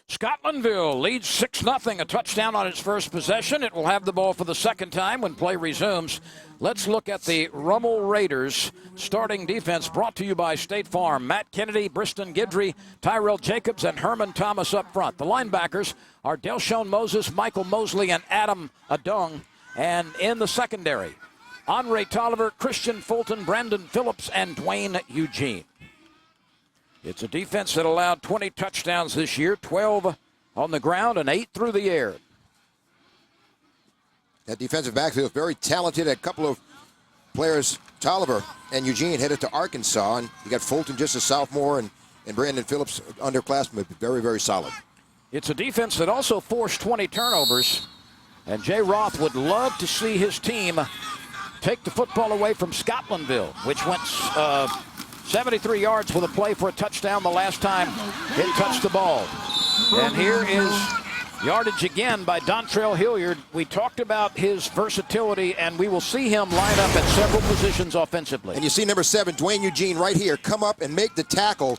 Scotlandville leads 6-0, a touchdown on its first possession. It will have the ball for the second time when play resumes. Let's look at the Rummel Raiders starting defense, brought to you by State Farm. Matt Kennedy, Briston Guidry, Tyrell Jacobs, and Herman Thomas up front. The linebackers are Delshone Moses, Michael Mosley, and Adam Adung. And in the secondary, Andre Tolliver, Christian Fulton, Brandon Phillips, and Dwayne Eugene. It's a defense that allowed 20 touchdowns this year, 12 on the ground and 8 through the air. That defensive backfield is very talented. A couple of players, Tolliver and Eugene, headed to Arkansas, and you got Fulton, just a sophomore, and Brandon Phillips, underclassman, very, very solid. It's a defense that also forced 20 turnovers, and Jay Roth would love to see his team take the football away from Scotlandville, which went 73 yards with a play for a touchdown the last time it touched the ball. And here is yardage again by Dontrell Hilliard. We talked about his versatility, and we will see him line up at several positions offensively. And you see number 7, Dwayne Eugene, right here, come up and make the tackle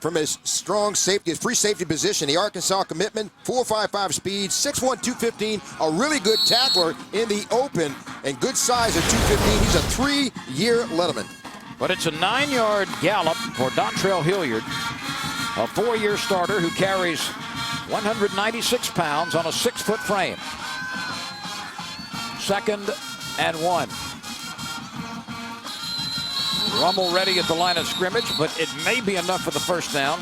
from his strong safety, his free safety position. The Arkansas commitment, 4.55 speed, 6'1", 215, a really good tackler in the open, and good size at 215. He's a 3-year Letterman. But it's a 9-yard gallop for Dontrell Hilliard, a 4-year starter who carries 196 pounds on a 6-foot frame. 2nd and 1. Rummel ready at the line of scrimmage, but it may be enough for the first down.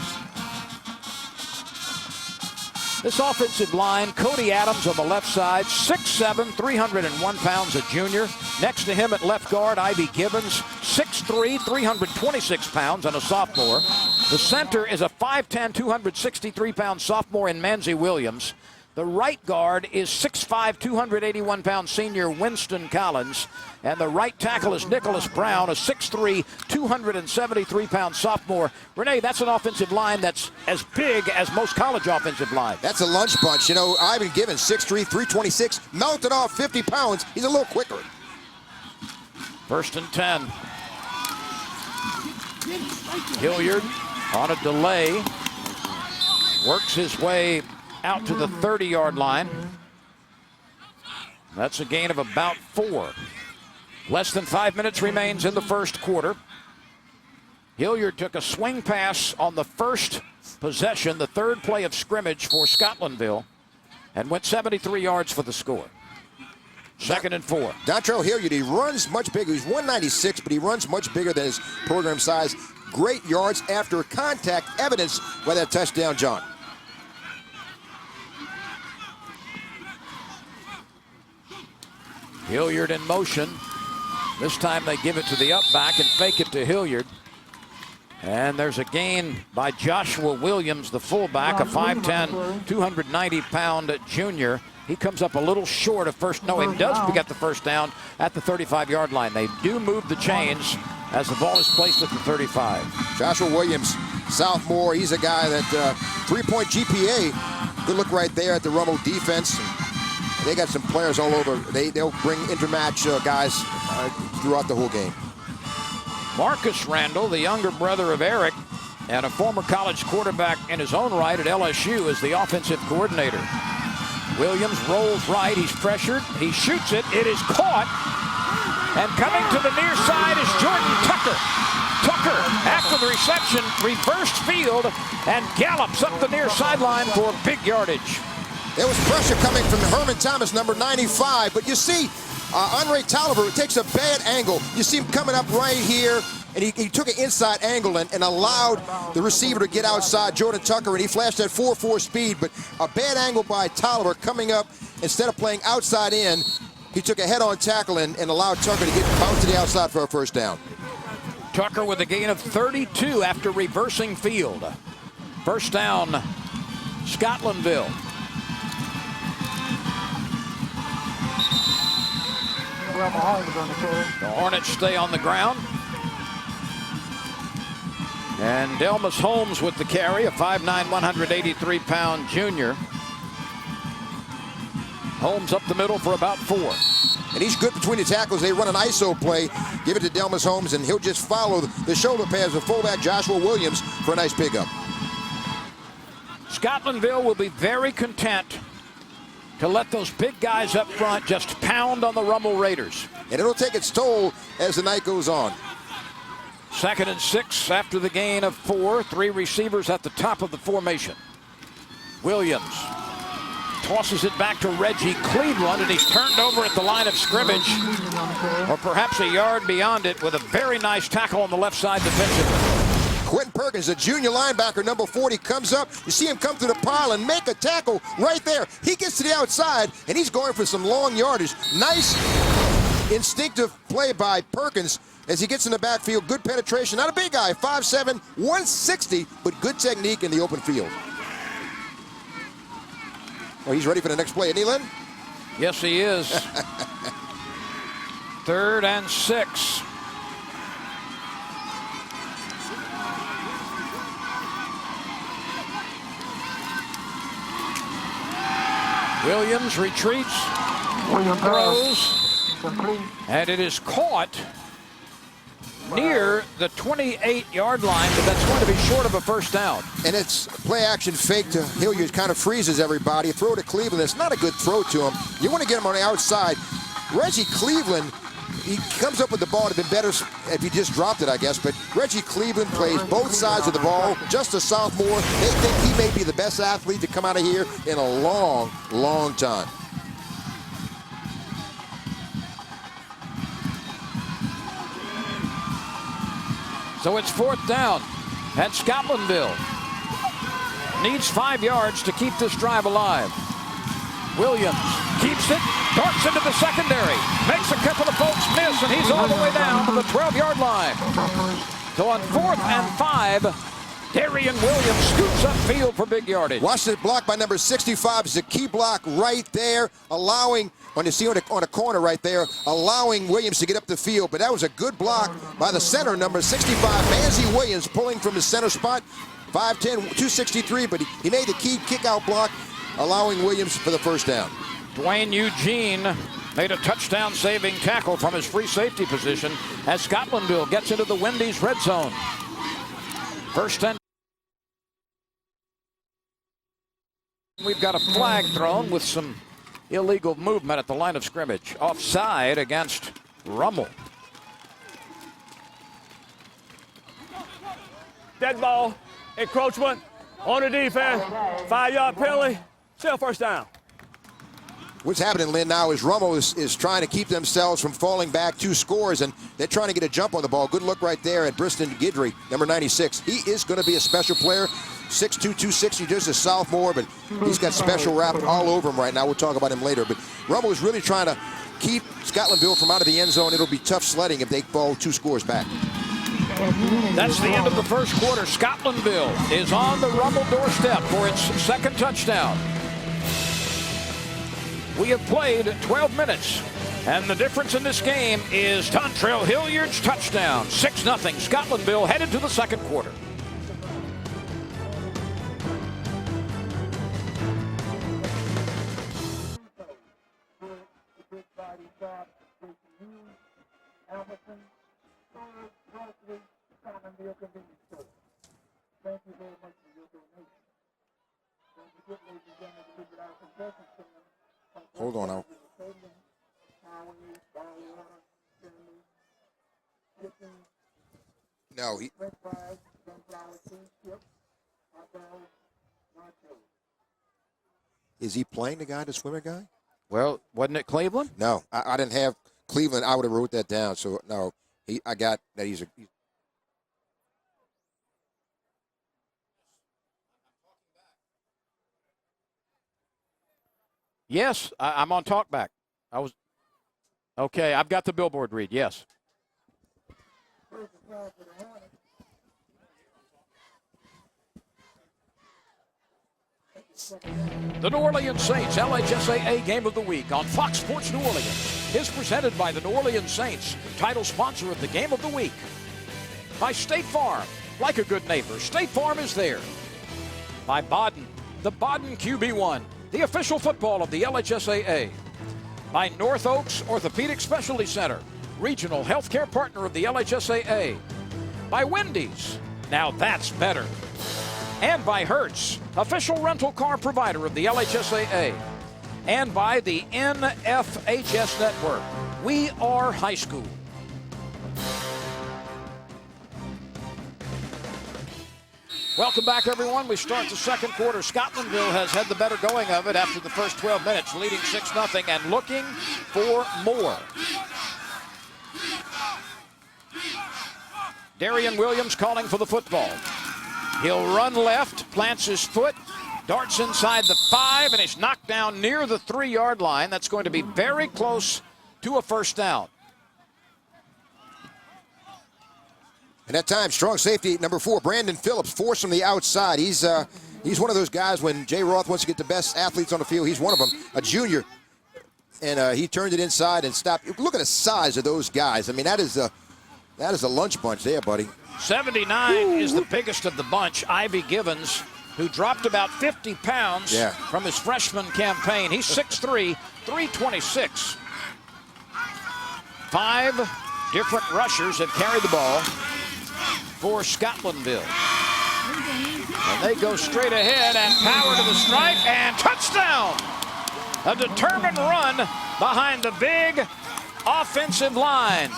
This offensive line, Cody Adams on the left side, 6'7", 301 pounds, a junior. Next to him at left guard, Ivy Gibbons, 6'3", 326 pounds, and a sophomore. The center is a 5'10", 263-pound sophomore in Manzi Williams. The right guard is 6'5", 281-pound senior Winston Collins. And the right tackle is Nicholas Brown, a 6'3", 273-pound sophomore. Renee, that's an offensive line that's as big as most college offensive lines. That's a lunch bunch. You know, Ivan Gibbons, 6'3", 326, melted off 50 pounds. He's a little quicker. 1st and 10. Hilliard on a delay. Works his way out to the 30-yard line. That's a gain of about 4. Less than 5 minutes remains in the first quarter. Hilliard took a swing pass on the first possession, the third play of scrimmage for Scotlandville, and went 73 yards for the score. 2nd and 4. Dontrell Hilliard, he runs much bigger. He's 196, but he runs much bigger than his program size. Great yards after contact, evidenced by that touchdown, John. Hilliard in motion. This time they give it to the up back and fake it to Hilliard. And there's a gain by Joshua Williams, the fullback, a 5'10", 290-pound junior. He comes up a little short of first. No, he does get the first down at the 35-yard line. They do move the chains as the ball is placed at the 35. Joshua Williams, sophomore. He's a guy that 3-point GPA. Good look right there at the Rummel defense. They got some players all over. They'll bring intermatch guys throughout the whole game. Marcus Randall, the younger brother of Eric, and a former college quarterback in his own right at LSU, is the offensive coordinator. Williams rolls right. He's pressured. He shoots it. It is caught. And coming to the near side is Jordan Tucker. Tucker, after the reception, reversed field and gallops up the near sideline for big yardage. There was pressure coming from Herman Thomas, number 95. But you see, Andre Tolliver takes a bad angle. You see him coming up right here, and he took an inside angle and allowed the receiver to get outside, Jordan Tucker, and he flashed that 4.4 speed, but a bad angle by Tolliver coming up. Instead of playing outside in, he took a head-on tackle and allowed Tucker to get bounced to the outside for a first down. Tucker with a gain of 32 after reversing field. First down, Scotlandville. The Hornets stay on the ground. And Delmas Holmes with the carry, a 5'9", 183-pound junior. Holmes up the middle for about 4. And he's good between the tackles. They run an ISO play, give it to Delmas Holmes, and he'll just follow the shoulder pads of fullback Joshua Williams for a nice pickup. Scotlandville will be very content to let those big guys up front just pound on the Rummel Raiders. And it'll take its toll as the night goes on. 2nd and 6 after the gain of 4. 3 receivers at the top of the formation. Williams tosses it back to Reggie Cleveland, and he's turned over at the line of scrimmage, or perhaps a yard beyond it, with a very nice tackle on the left side defensively. Quentin Perkins, the junior linebacker, number 40, comes up. You see him come through the pile and make a tackle right there. He gets to the outside, and he's going for some long yardage. Nice instinctive play by Perkins as he gets in the backfield. Good penetration. Not a big guy, 5'7", 160, but good technique in the open field. Oh, he's ready for the next play, isn't he, Lynn? Yes, he is. 3rd and 6. Williams retreats, throws, and it is caught near the 28-yard line, but that's going to be short of a first down. And it's play-action fake to Hilliard, kind of freezes everybody. Throw to Cleveland. It's not a good throw to him. You want to get him on the outside. Reggie Cleveland, he comes up with the ball. It'd have been better if he just dropped it, I guess. But Reggie Cleveland plays both sides of the ball. Just a sophomore. They think he may be the best athlete to come out of here in a long, long time. So it's 4th down at Scotlandville. Needs 5 yards to keep this drive alive. Williams keeps it, darts into the secondary, makes a couple of folks miss, and he's all the way down to the 12-yard line. So on 4th and 5, Darian Williams scoops up field for big yardage. Watch it blocked by number 65. It's a key block right there, allowing, when you see on a corner right there, allowing Williams to get up the field. But that was a good block by the center, number 65, Manzi Williams, pulling from his center spot. 5'10", 263, but he made the key kick-out block, allowing Williams for the first down. Dwayne Eugene made a touchdown-saving tackle from his free safety position as Scotlandville gets into the Wendy's red zone. First and we've got a flag thrown with some illegal movement at the line of scrimmage. Offside against Rummel. Dead ball, encroachment on the defense, 5-yard penalty, still first down. What's happening, Lynn, now is Rummel is trying to keep themselves from falling back 2 scores, and they're trying to get a jump on the ball. Good look right there at Briston Guidry, number 96. He is going to be a special player. 6'2", 260, just a sophomore, but he's got special wrapped all over him right now. We'll talk about him later. But Rummel is really trying to keep Scotlandville from out of the end zone. It'll be tough sledding if they fall 2 scores back. That's the end of the first quarter. Scotlandville is on the Rummel doorstep for its 2nd touchdown. We have played 12 minutes, and the difference in this game is Dontrell Hilliard's touchdown. 6-0. Scotlandville headed to the 2nd quarter. Thank you very much for your donation. Don't forget, ladies and gentlemen, to visit our concession stand. Hold on now. No, he... Is he playing the guy, the swimmer guy? Well, wasn't it Cleveland? No, I didn't have Cleveland, I would have wrote that down. So, no, I got that he's Yes, I'm on talkback. Okay, I've got the billboard read, yes. The New Orleans Saints LHSAA Game of the Week on Fox Sports New Orleans is presented by the New Orleans Saints, title sponsor of the Game of the Week. By State Farm, like a good neighbor, State Farm is there. By Baden, the Baden QB1, the official football of the LHSAA. By North Oaks Orthopedic Specialty Center, regional healthcare partner of the LHSAA. By Wendy's, now that's better. And by Hertz, official rental car provider of the LHSAA. And by the NFHS Network. We are high school. Welcome back, everyone. We start the second quarter. Scotlandville has had the better going of it after the first 12 minutes, leading 6-0 and looking for more. Darian Williams calling for the football. He'll run left, plants his foot, darts inside the 5, and is knocked down near the 3-yard line. That's going to be very close to a first down. And that time, strong safety, number 4, Brandon Phillips, forced from the outside. He's one of those guys when Jay Roth wants to get the best athletes on the field. He's one of them, a junior. And he turned it inside and stopped. Look at the size of those guys. I mean, that is a lunch bunch there, buddy. 79 is the biggest of the bunch. Ivy Givens, who dropped about 50 pounds from his freshman campaign. He's 6'3", 326. 5 different rushers have carried the ball for Scotlandville. And they go straight ahead and power to the strike and touchdown. A determined run behind the big offensive line.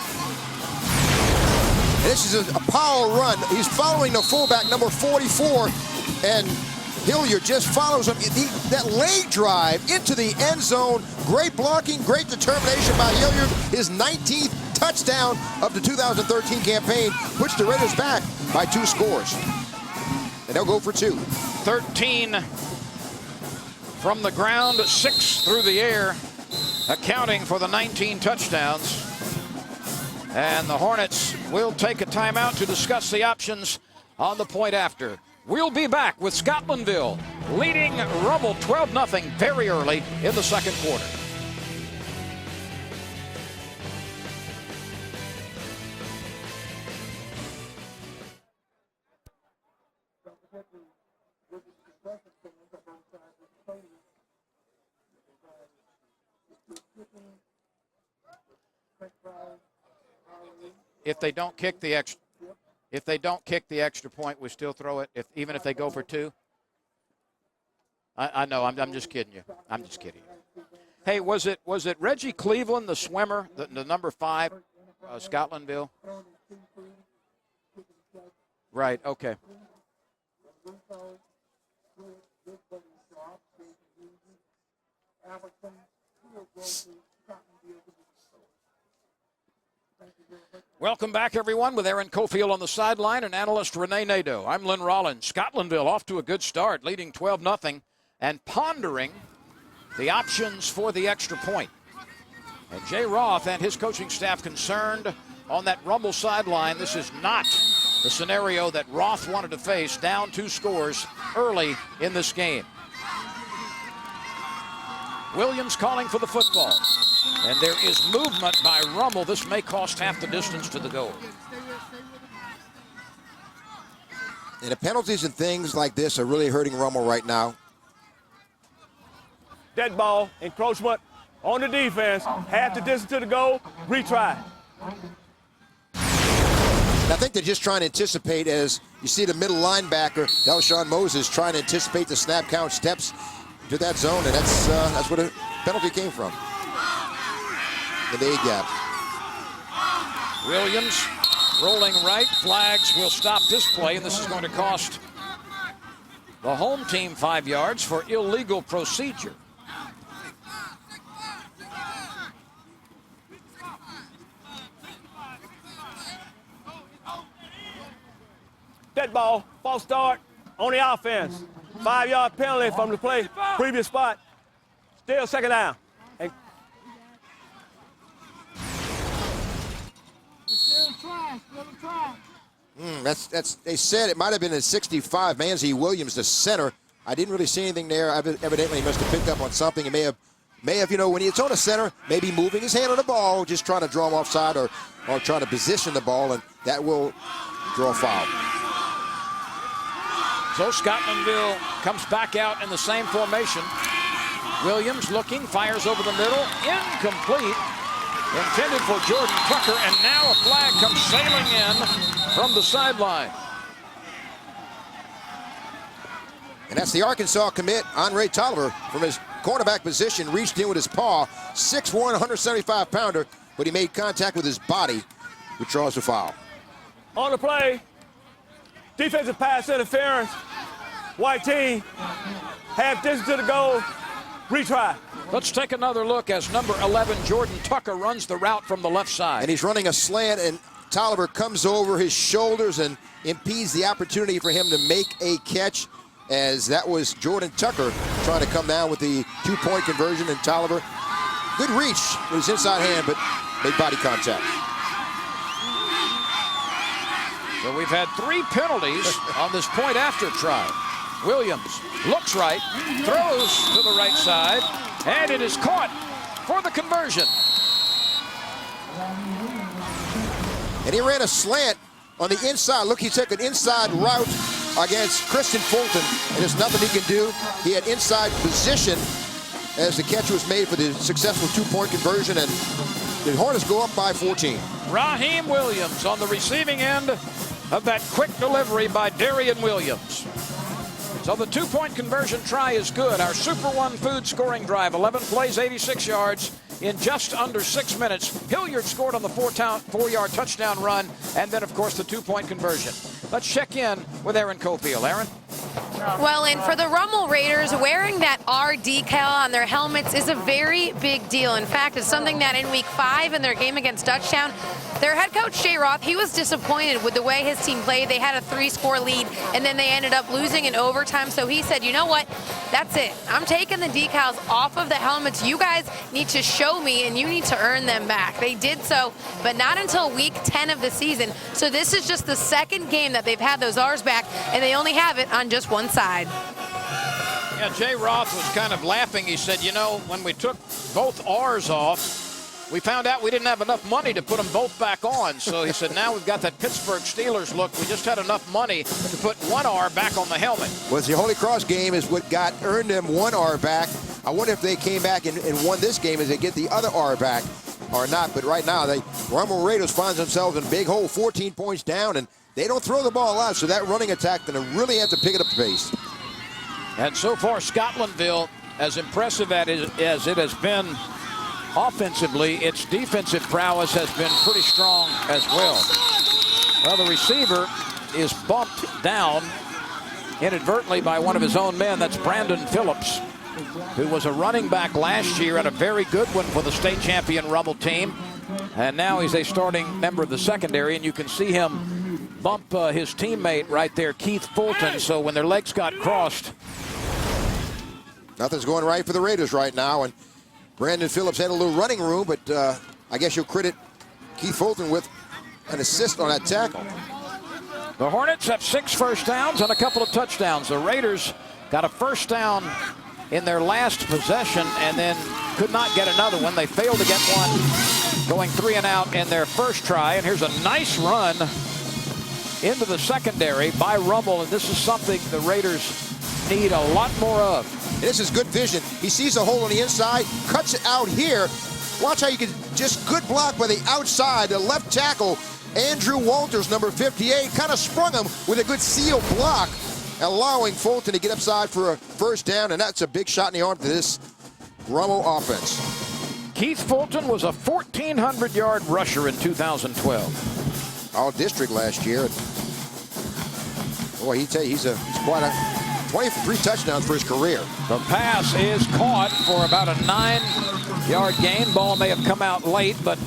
This is a power run. He's following the fullback, number 44, and Hilliard just follows him. That leg drive into the end zone. Great blocking, great determination by Hilliard. His 19th touchdown of the 2013 campaign puts the Raiders back by 2 scores. And they'll go for 2. 13 from the ground, 6 through the air, accounting for the 19 touchdowns. And the Hornets will take a timeout to discuss the options on the point after. We'll be back with Scotlandville leading Rummel 12-0 very early in the second quarter. If they don't kick the extra point, we still throw it. Even if they go for 2. I know. I'm just kidding you. I'm just kidding you. Hey, was it Reggie Cleveland, the swimmer, the number 5, Scotlandville? Right. Okay. Welcome back, everyone, with Aaron Cofield on the sideline and analyst Renee Nadeau. I'm Lynn Rollins. Scotlandville off to a good start, leading 12-0 and pondering the options for the extra point. And Jay Roth and his coaching staff concerned on that Rummel sideline. This is not the scenario that Roth wanted to face, down 2 scores early in this game. Williams calling for the football. And there is movement by Rummel. This may cost half the distance to the goal. And the penalties and things like this are really hurting Rummel right now. Dead ball, encroachment on the defense, half the distance to the goal, retry. And I think they're just trying to anticipate, as you see the middle linebacker, Delshawn Moses, trying to anticipate the snap count, steps to that zone, and that's where the penalty came from. The A gap. Williams rolling right. Flags will stop this play, and this is going to cost the home team 5 yards for illegal procedure. dead ball, false start on the offense. 5-yard penalty from the play, previous spot. Still second down. And They said it might have been a 65. Manzi Williams, the center. I didn't really see anything there. Evidently, he must have picked up on something. He may have, you know, when it's on a center, maybe moving his hand on the ball, just trying to draw him offside or trying to position the ball, and that will draw a foul. So Scotlandville comes back out in the same formation. Williams looking, fires over the middle, incomplete. Intended for Jordan Tucker, and now a flag comes sailing in from the sideline. And that's the Arkansas commit, Andre Tolliver, from his cornerback position, reached in with his paw. 6'1", 175-pounder, but he made contact with his body, which draws the foul. on the play, defensive pass interference, white team, half distance to the goal, retry. Let's take another look as number 11, Jordan Tucker, runs the route from the left side. And he's running a slant, and Tolliver comes over his shoulders and impedes the opportunity for him to make a catch, as that was Jordan Tucker trying to come down with the two-point conversion, and Tolliver, good reach with his inside hand, but made body contact. So we've had 3 penalties on this point after try. Williams looks right, throws to the right side, and it is caught for the conversion. And he ran a slant on the inside. Look, he took an inside route against Christian Fulton, and there's nothing he can do. He had inside position as the catch was made for the successful two-point conversion, and the Hornets go up by 14. Raheem Williams on the receiving end of that quick delivery by Darian Williams. So the two-point conversion try is good. Our Super One food scoring drive, 11 plays, 86 yards in just under 6 minutes. Hilliard scored on the 4-yard touchdown run, and then, of course, the two-point conversion. Let's check in with Aaron Cofield. Aaron? Well, and for the Rummel Raiders, wearing that R decal on their helmets is a very big deal. In fact, it's something that in Week 5 in their game against Dutchtown, their head coach, Jay Roth, he was disappointed with the way his team played. They had a 3-score lead, and then they ended up losing in overtime. So he said, you know what? That's it. I'm taking the decals off of the helmets. You guys need to show me, and you need to earn them back. They did so, but not until Week 10 of the season. So this is just the second game that they've had those R's back, and they only have it on just one side. Yeah, Jay Roth was kind of laughing. He said, you know, when we took both R's off, we found out we didn't have enough money to put them both back on. So he said, now we've got that Pittsburgh Steelers look. We just had enough money to put one R back on the helmet. Well, the Holy Cross game is what earned them one R back. I wonder if they came back and won this game, as they get the other R back or not. But right now, the Rummel Raiders finds themselves in a big hole, 14 points down, and they don't throw the ball out. So that running attack going to really have to pick it up the pace. And so far, Scotlandville, as impressive as it has been offensively, its defensive prowess has been pretty strong as well. Well, the receiver is bumped down inadvertently by one of his own men. That's Brandon Phillips, who was a running back last year and a very good one for the state champion Rummel team. And now he's a starting member of the secondary, and you can see him bump his teammate right there, Keith Fulton. So when their legs got crossed, nothing's going right for the Raiders right now, and Brandon Phillips had a little running room, but I guess you'll credit Keith Fulton with an assist on that tackle. The Hornets have 6 first downs and a couple of touchdowns. The Raiders got a first down in their last possession and then could not get another one. They failed to get one going 3 and out in their first try. And here's a nice run into the secondary by Rummel, and this is something the Raiders need a lot more of. This is good vision. He sees a hole on the inside, cuts it out here. Watch how you can just good block by the outside. The left tackle, Andrew Walters, number 58, kind of sprung him with a good seal block, allowing Fulton to get upside for a first down, and that's a big shot in the arm for this Rummel offense. Keith Fulton was a 1,400-yard rusher in 2012. All district last year. Boy, he's quite a 23 touchdowns for his career. The pass is caught for about a 9-yard gain. Ball may have come out late, but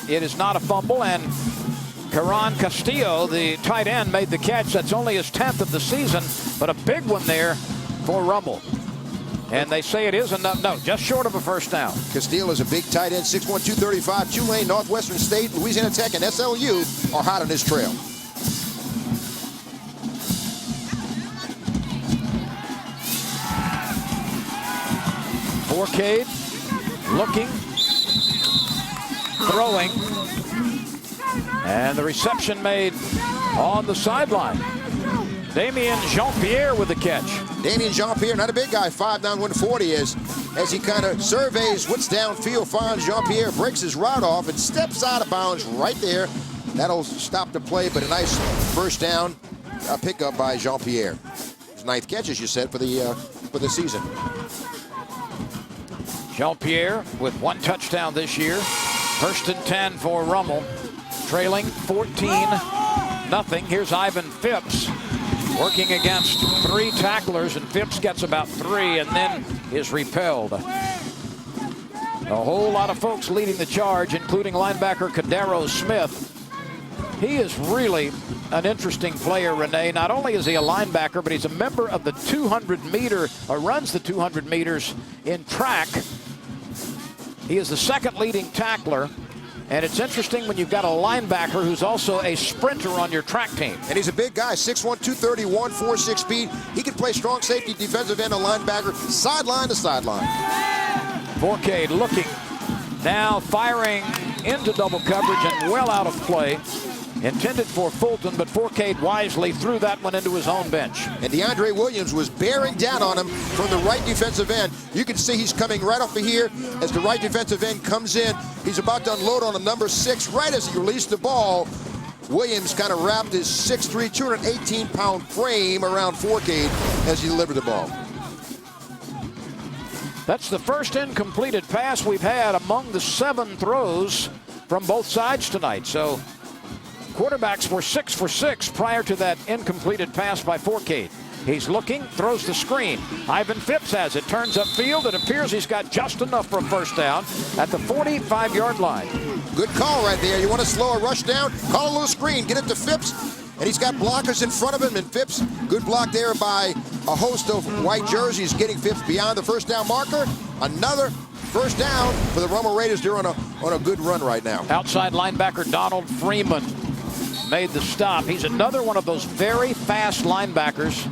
it is not a fumble. And Caron Castillo, the tight end, made the catch. That's only his 10th of the season, but a big one there for Rummel. And they say it is enough. No, just short of a first down. Castillo is a big tight end, 6'1", 235. Tulane, Northwestern State, Louisiana Tech, and SLU are hot on his trail. Forcade looking, throwing, and the reception made on the sideline. Damien Jean-Pierre with the catch. Damien Jean-Pierre, not a big guy, 5'9", 140 as he kind of surveys what's downfield, finds Jean-Pierre, breaks his route off, and steps out of bounds right there. That'll stop the play, but a nice first down pickup by Jean-Pierre. His 9th catch, as you said, for the season. Jean-Pierre with 1 touchdown this year. 1st and 10 for Rummel. Trailing 14-0. Here's Ivan Phipps working against 3 tacklers, and Phipps gets about 3 and then is repelled. A whole lot of folks leading the charge, including linebacker Kadero Smith. He is really an interesting player, Renee. Not only is he a linebacker, but he's a member of the 200-meter, or runs the 200 meters in track. He is the 2nd leading tackler. And it's interesting when you've got a linebacker who's also a sprinter on your track team. And he's a big guy, 6'1", 231, 4.6 speed. He can play strong safety, defensive end, a linebacker, sideline to sideline. Forcade looking, now firing into double coverage and well out of play. Intended for Fulton, but Forcade wisely threw that one into his own bench. And DeAndre Williams was bearing down on him from the right defensive end. You can see he's coming right off of here as the right defensive end comes in. He's about to unload on a number 6 right as he released the ball. Williams kind of wrapped his 6'3", 218-pound frame around Forcade as he delivered the ball. That's the first incompleted pass we've had among the 7 throws from both sides tonight. So quarterbacks were 6 for 6 prior to that incompleted pass by Forcade. He's looking, throws the screen. Ivan Phipps has it, turns upfield. It appears he's got just enough for a first down at the 45-yard line. Good call right there. You want to slow a rush down? Call a little screen, get it to Phipps. And he's got blockers in front of him, and Phipps, good block there by a host of white jerseys, getting Phipps beyond the first down marker. Another first down for the Rummel Raiders. They're on a good run right now. Outside linebacker Donald Freeman made the stop. He's another one of those very fast linebackers.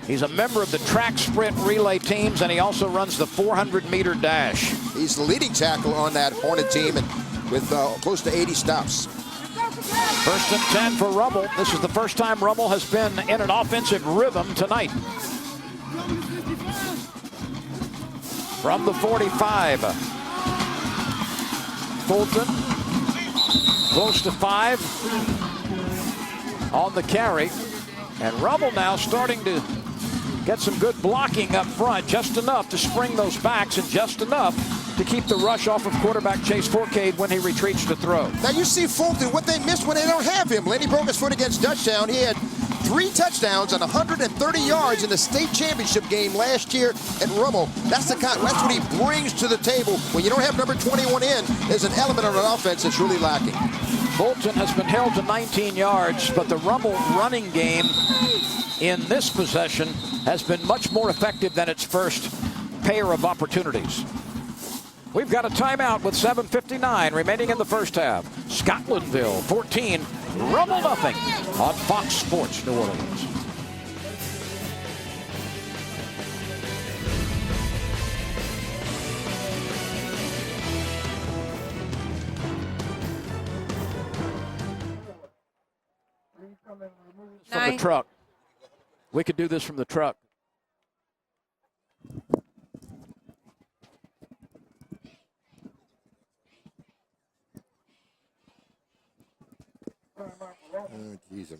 He's a member of the track sprint relay teams, and he also runs the 400-meter dash. He's the leading tackle on that Hornet team, and with close to 80 stops. 1st and 10 for Rummel. This is the first time Rummel has been in an offensive rhythm tonight. From the 45. Fulton close to 5 on the carry. And Rummel now starting to get some good blocking up front, just enough to spring those backs and just enough to keep the rush off of quarterback Chase Forcade when he retreats to throw. Now you see Fulton, what they missed when they don't have him. Lenny broke his foot against Dutchtown. He had 3 touchdowns and 130 yards in the state championship game last year at Rummel. That's what he brings to the table. When you don't have number 21 in, there's an element of an offense that's really lacking. Fulton has been held to 19 yards, but the Rummel running game in this possession has been much more effective than its first pair of opportunities. We've got a timeout with 7:59 remaining in the first half. Scotlandville 14, Rummel nothing on Fox Sports New Orleans. From the truck. We could do this from the truck. Geez.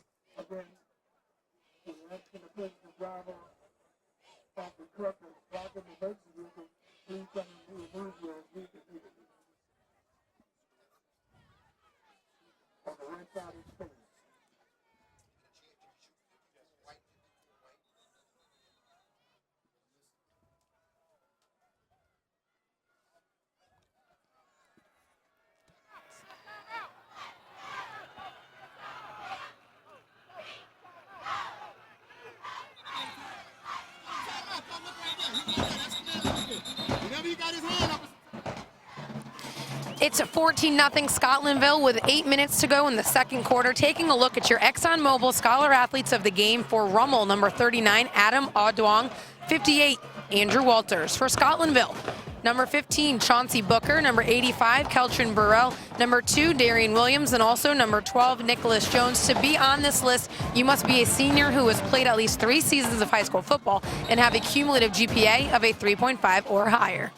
It's 14-0 Scotlandville with 8 minutes to go in the second quarter. Taking a look at your ExxonMobil Scholar Athletes of the game for Rummel, number 39, Adam Odwong, 58, Andrew Walters. For Scotlandville, number 15, Chauncey Booker, number 85, Keltrin Burrell, number 2, Darian Williams, and also number 12, Nicholas Jones. To be on this list, you must be a senior who has played at least 3 seasons of high school football and have a cumulative GPA of a 3.5 or higher.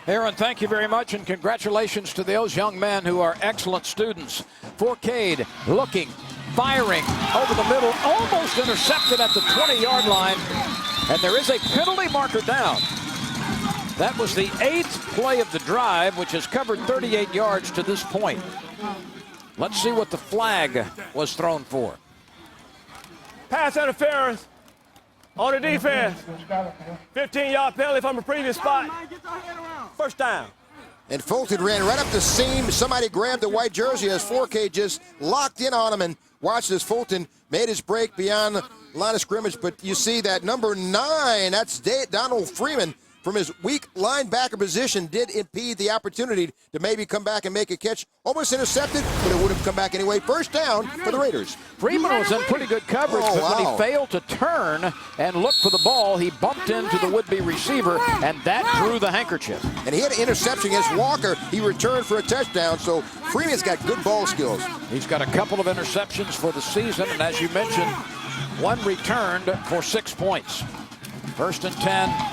Aaron, thank you very much, and congratulations to those young men who are excellent students. For Cade, looking, firing over the middle, almost intercepted at the 20-yard line, and there is a penalty marker down. That was the 8th play of the drive, which has covered 38 yards to this point. Let's see what the flag was thrown for. Pass interference on the defense. 15-yard penalty from a previous spot. First down. And Fulton ran right up the seam. Somebody grabbed the white jersey as 4K just locked in on him, and watched as Fulton made his break beyond the line of scrimmage. But you see that number 9, that's Donald Freeman, from his weak linebacker position, did impede the opportunity to maybe come back and make a catch. Almost intercepted, but it would have come back anyway. First down for the Raiders. Freeman was in pretty good coverage, but when he failed to turn and look for the ball, he bumped into the would-be receiver, and that drew the handkerchief. And he had an interception against Walker. He returned for a touchdown, so Freeman's got good ball skills. He's got a couple of interceptions for the season, and as you mentioned, 1 returned for 6 points. 1st and 10.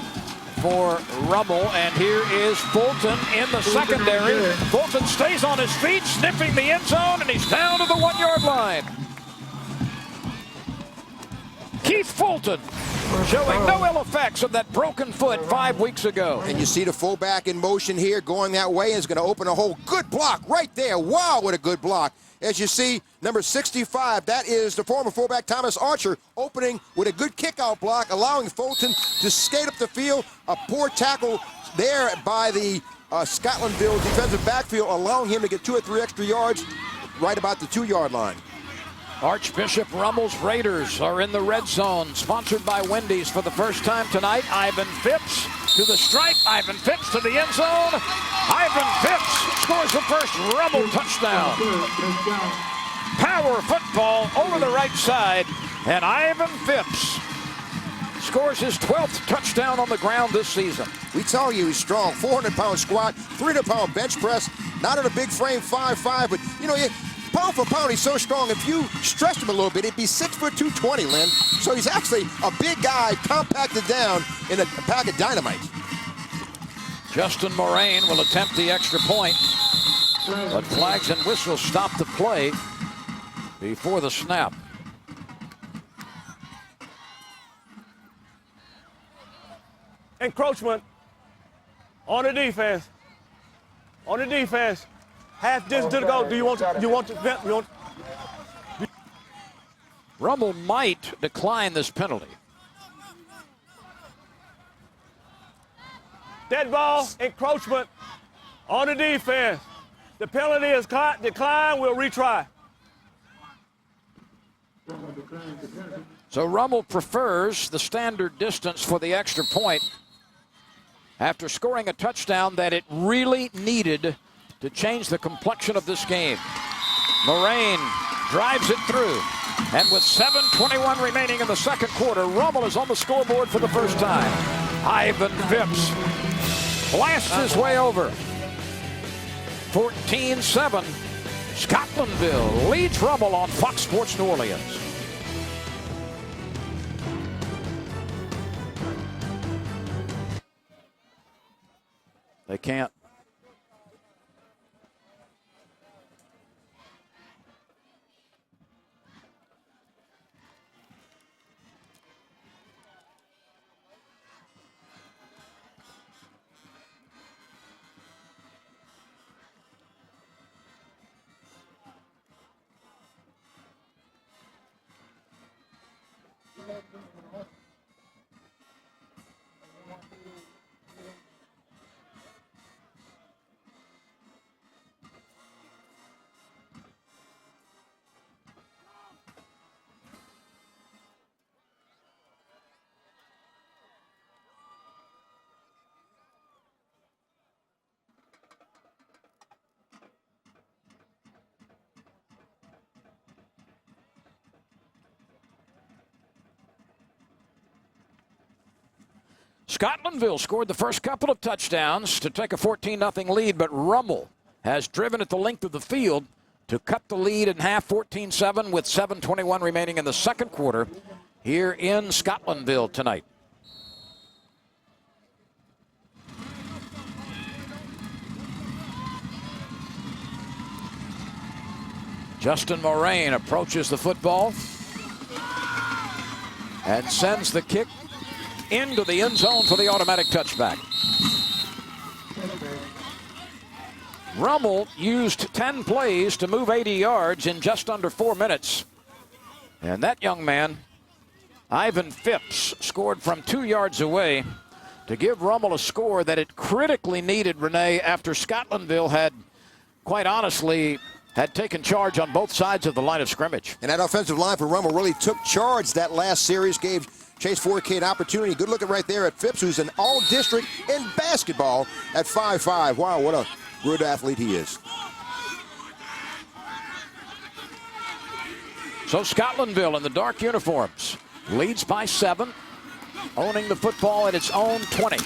For Rummel, and here is Fulton in the secondary. Fulton stays on his feet, sniffing the end zone, and he's down to the 1-yard line. Keith Fulton showing no ill effects of that broken foot 5 weeks ago. And you see the fullback in motion here, going that way, is going to open a hole. Good block right there. Wow, what a good block. As you see, number 65, that is the former fullback Thomas Archer, opening with a good kickout block, allowing Fulton to skate up the field. A poor tackle there by the Scotlandville defensive backfield, allowing him to get 2 or 3 extra yards right about the 2-yard line. Archbishop Rummel's Raiders are in the red zone, sponsored by Wendy's for the first time tonight. Ivan Phipps to the stripe. Ivan Phipps to the end zone. Ivan Phipps scores the first Rummel touchdown. Power football over the right side, and Ivan Phipps scores his 12th touchdown on the ground this season. We tell you he's strong. 400-pound squat, 300-pound bench press, not in a big frame, 5'5", but, you know, pound for pound, he's so strong. If you stretched him a little bit, it'd be 6 foot 220, Lynn. So he's actually a big guy compacted down in a pack of dynamite. Justin Moraine will attempt the extra point, but flags and whistles stop the play before the snap. Encroachment on the defense. On the defense. Half distance to the goal. Do you want to? Rummel might decline this penalty. Dead ball, encroachment on the defense. The penalty is declined. We'll retry. So Rummel prefers the standard distance for the extra point after scoring a touchdown that it really needed to change the complexion of this game. Moraine drives it through, and with 7:21 remaining in the second quarter, Rummel is on the scoreboard for the first time. Ivan Phipps blasts his way over. 14-7. Scotlandville leads Rummel on Fox Sports New Orleans. They can't. Scotlandville scored the first couple of touchdowns to take a 14-0 lead, but Rummel has driven it the length of the field to cut the lead in half, 14-7, with 7:21 remaining in the second quarter here in Scotlandville tonight. Justin Moraine approaches the football and sends the kick into the end zone for the automatic touchback. Rummel used 10 plays to move 80 yards in just under 4 minutes. And that young man, Ivan Phipps, scored from 2 yards away to give Rummel a score that it critically needed, Renee, after Scotlandville had, quite honestly, had taken charge on both sides of the line of scrimmage. And that offensive line for Rummel really took charge that last series, gave Chase Forcade an opportunity. Good looking right there at Phipps, who's an all-district in basketball at 5'5". Wow, what a good athlete he is. So Scotlandville in the dark uniforms leads by 7, owning the football at its own 20.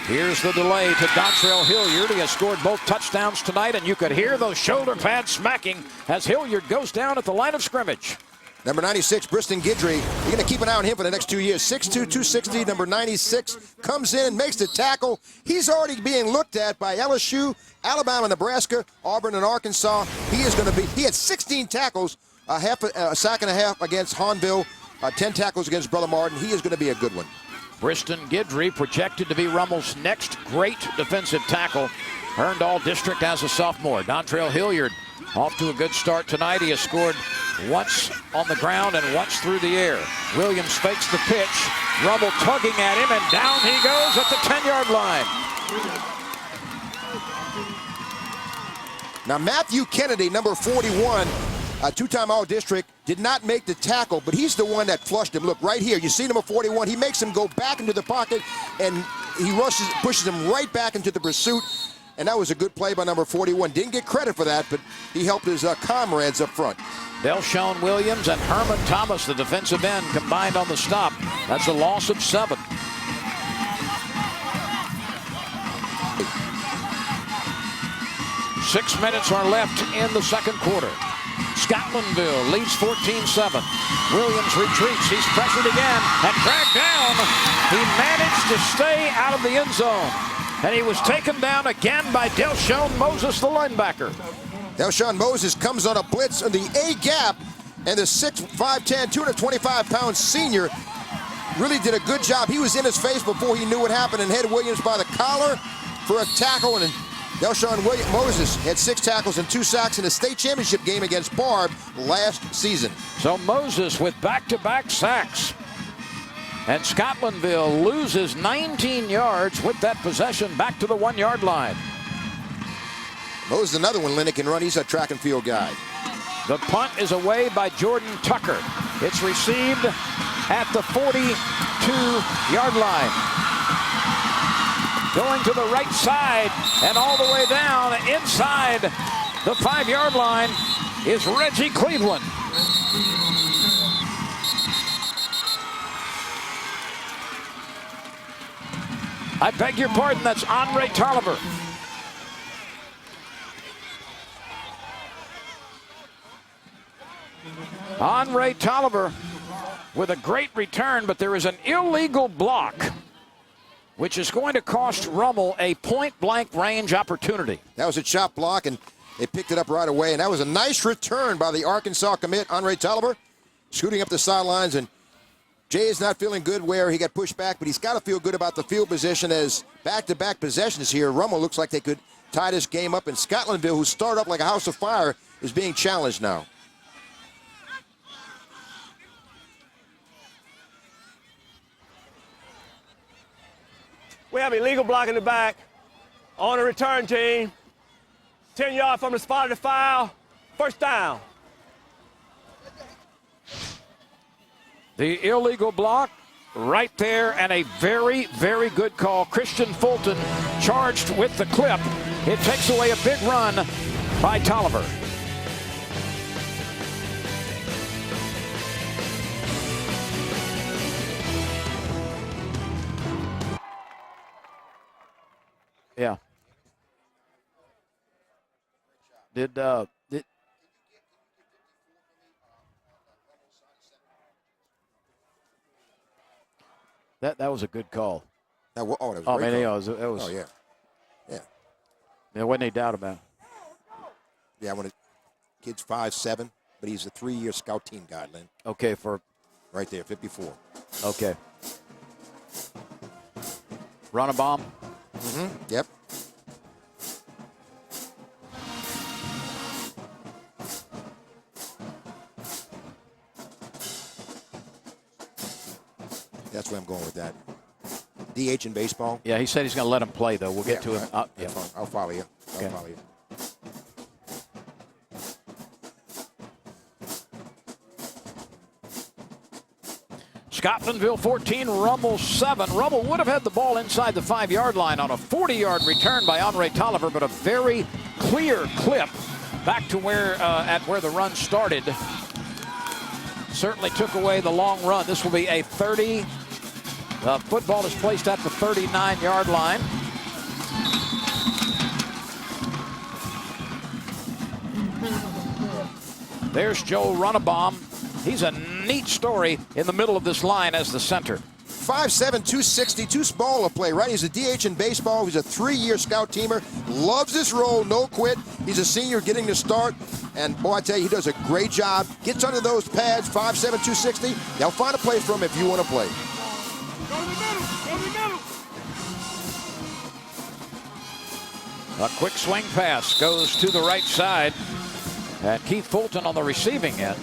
Here's the delay to Dontrell Hilliard. He has scored both touchdowns tonight, and you could hear those shoulder pads smacking as Hilliard goes down at the line of scrimmage. Number 96, Briston Guidry. You're going to keep an eye on him for the next 2 years. 6'2", 260, number 96, comes in, makes the tackle. He's already being looked at by LSU, Alabama, Nebraska, Auburn, and Arkansas. He had 16 tackles, a sack and a half against Hahnville, 10 tackles against Brother Martin. He is going to be a good one. Briston Guidry projected to be Rummel's next great defensive tackle. Earned all district as a sophomore. Dontrell Hilliard off to a good start tonight. He has scored once on the ground and once through the air. Williams fakes the pitch. Rummel tugging at him, and down he goes at the 10-yard line. Now, Matthew Kennedy, number 41, a two-time All-District, did not make the tackle, but he's the one that flushed him. Look, right here, you see number 41. He makes him go back into the pocket, and he pushes him right back into the pursuit. And that was a good play by number 41. Didn't get credit for that, but he helped his comrades up front. Delshon Williams and Herman Thomas, the defensive end, combined on the stop. That's a loss of 7. Six minutes are left in the second quarter. Scotlandville leads 14-7. Williams retreats. He's pressured again and dragged down. He managed to stay out of the end zone. And he was taken down again by Delshon Moses, the linebacker. Delshon Moses comes on a blitz in the A gap, and the 6'5", 225-pound senior really did a good job. He was in his face before he knew what happened and had Williams by the collar for a tackle. And Delshon Moses had 6 tackles and 2 sacks in the state championship game against Barb last season. So Moses with back-to-back sacks. And Scotlandville loses 19 yards with that possession back to the 1-yard line. Moses, another one Lennon can run. He's a track and field guy. The punt is away by Jordan Tucker. It's received at the 42-yard line. Going to the right side and all the way down inside the 5-yard line is Reggie Cleveland. I beg your pardon, that's Andre Tolliver. Andre Tolliver with a great return, but there is an illegal block, which is going to cost Rummel a point-blank range opportunity. That was a chop block, and they picked it up right away. And that was a nice return by the Arkansas commit, Andre Tolliver, scooting up the sidelines. And Jay is not feeling good where he got pushed back, but he's got to feel good about the field position as back-to-back possessions here. Rummel looks like they could tie this game up, and Scotlandville, who started up like a house of fire, is being challenged now. We have illegal block in the back on a return team. 10 yards from the spot of the foul. First down. The illegal block right there, and a very, very good call. Christian Fulton charged with the clip. It takes away a big run by Tolliver. Yeah. Did that was a good call. That was a great I mean, call. it was. Oh, yeah. Yeah. There wasn't any doubt about it. Yeah, when a kid's 5'7", but he's a 3-year scout team guy, Lynn. Okay, for right there, 54. Okay. Run a bomb. Yep. That's where I'm going with that. DH in baseball. Yeah, he said he's going to let him play, though. We'll get to him. Yeah. I'll follow you. I'll follow you. Scotlandville 14, Rummel 7. Rummel would have had the ball inside the 5-yard line on a 40-yard return by Andre Tolliver, but a very clear clip back to where the run started. Certainly took away the long run. This will be a 30. The football is placed at the 39-yard line. There's Joe Runnabomb. He's a neat story in the middle of this line as the center. 5'7", 260, too small to play, right? He's a DH in baseball. He's a 3-year scout teamer. Loves this role, no quit. He's a senior getting the start. And, boy, I tell you, he does a great job. Gets under those pads, 5'7", 260. They'll find a play for him if you want to play. Go to the middle. Go to the middle. A quick swing pass goes to the right side. And Keith Fulton on the receiving end.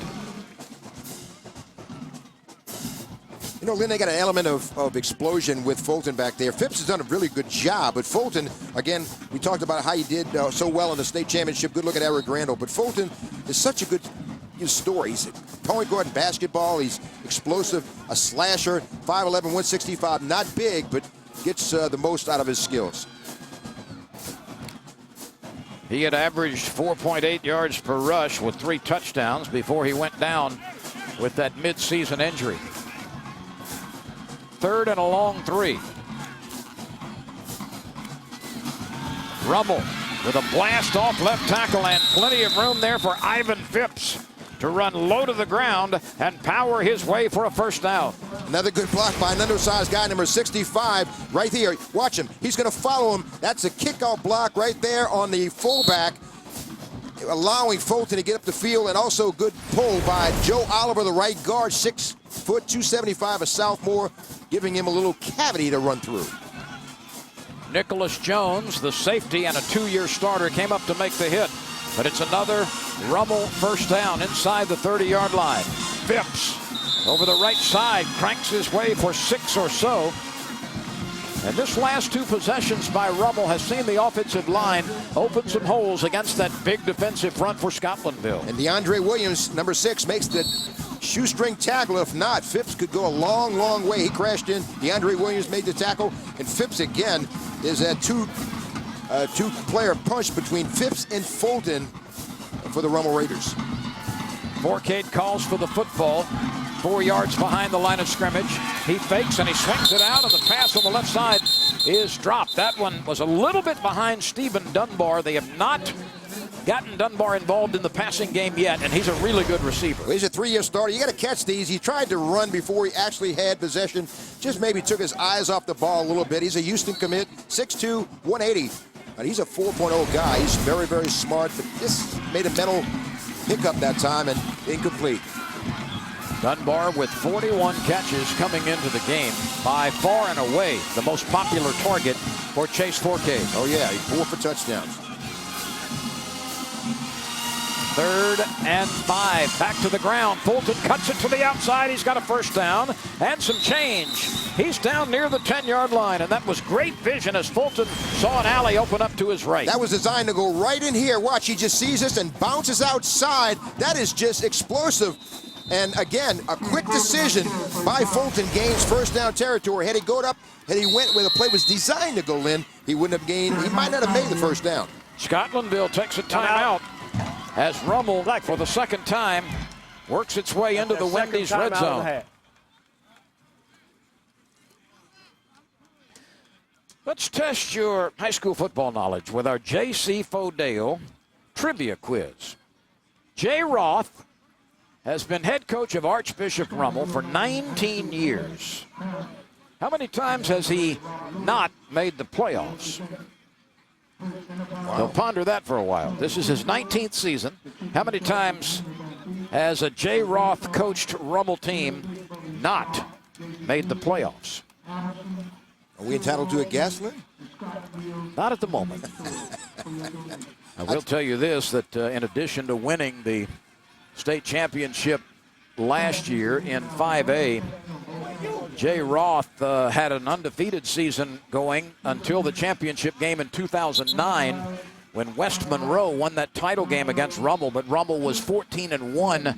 You know, Lynn, they got an element of explosion with Fulton back there. Phipps has done a really good job, but Fulton, again, we talked about how he did so well in the state championship. Good look at Eric Randall, but Fulton is such a good story. He's a point guard in basketball. He's explosive, a slasher, 5'11", 165, not big, but gets the most out of his skills. He had averaged 4.8 yards per rush with 3 touchdowns before he went down with that midseason injury. 3rd and a long 3. Rummel with a blast off left tackle and plenty of room there for Ivan Phipps to run low to the ground and power his way for a first down. Another good block by an undersized guy, number 65, right here. Watch him. He's going to follow him. That's a kickoff block right there on the fullback, allowing Fulton to get up the field, and also good pull by Joe Oliver, the right guard, 6 foot, 275, a sophomore, giving him a little cavity to run through. Nicholas Jones, the safety and a 2-year starter, came up to make the hit. But it's another Rummel first down inside the 30-yard line. Phipps over the right side cranks his way for 6 or so. And this last 2 possessions by Rummel has seen the offensive line open some holes against that big defensive front for Scotlandville. And DeAndre Williams, number 6, makes the shoestring tackle. If not, Phipps could go a long, long way. He crashed in. DeAndre Williams made the tackle. And Phipps, again, is that two-player punch between Phipps and Fulton for the Rummel Raiders. Forcade calls for the football. 4 yards behind the line of scrimmage. He fakes and he swings it out, and the pass on the left side is dropped. That one was a little bit behind Stephen Dunbar. They have not gotten Dunbar involved in the passing game yet, and he's a really good receiver. Well, he's a 3-year starter. You got to catch these. He tried to run before he actually had possession. Just maybe took his eyes off the ball a little bit. He's a Houston commit, 6'2", 180. But he's a 4.0 guy. He's very, very smart, but this made a mental hiccup that time and incomplete. Dunbar with 41 catches coming into the game. By far and away the most popular target for Chase Forcade. Oh, yeah, 4 for touchdowns. 3rd and 5. Back to the ground. Fulton cuts it to the outside. He's got a first down and some change. He's down near the 10-yard line, and that was great vision as Fulton saw an alley open up to his right. That was designed to go right in here. Watch, he just sees this and bounces outside. That is just explosive. And again, a quick decision by Fulton gains first down territory. Had he gone up, had he went where the play was designed to go in, he wouldn't have gained, he might not have made the first down. Scotlandville takes a timeout as Rummel, for the second time, works its way into the Wendy's red zone. Let's test your high school football knowledge with our J.C. Fodale trivia quiz. Jay Roth has been head coach of Archbishop Rummel for 19 years. How many times has he not made the playoffs? So ponder that for a while. This is his 19th season. How many times has a Jay Roth coached Rummel team not made the playoffs? Are we entitled to a guess, Lynn? Not at the moment. I will tell you this, that in addition to winning the state championship last year in 5A, Jay Roth had an undefeated season going until the championship game in 2009 when West Monroe won that title game against Rummel, but Rummel was 14-1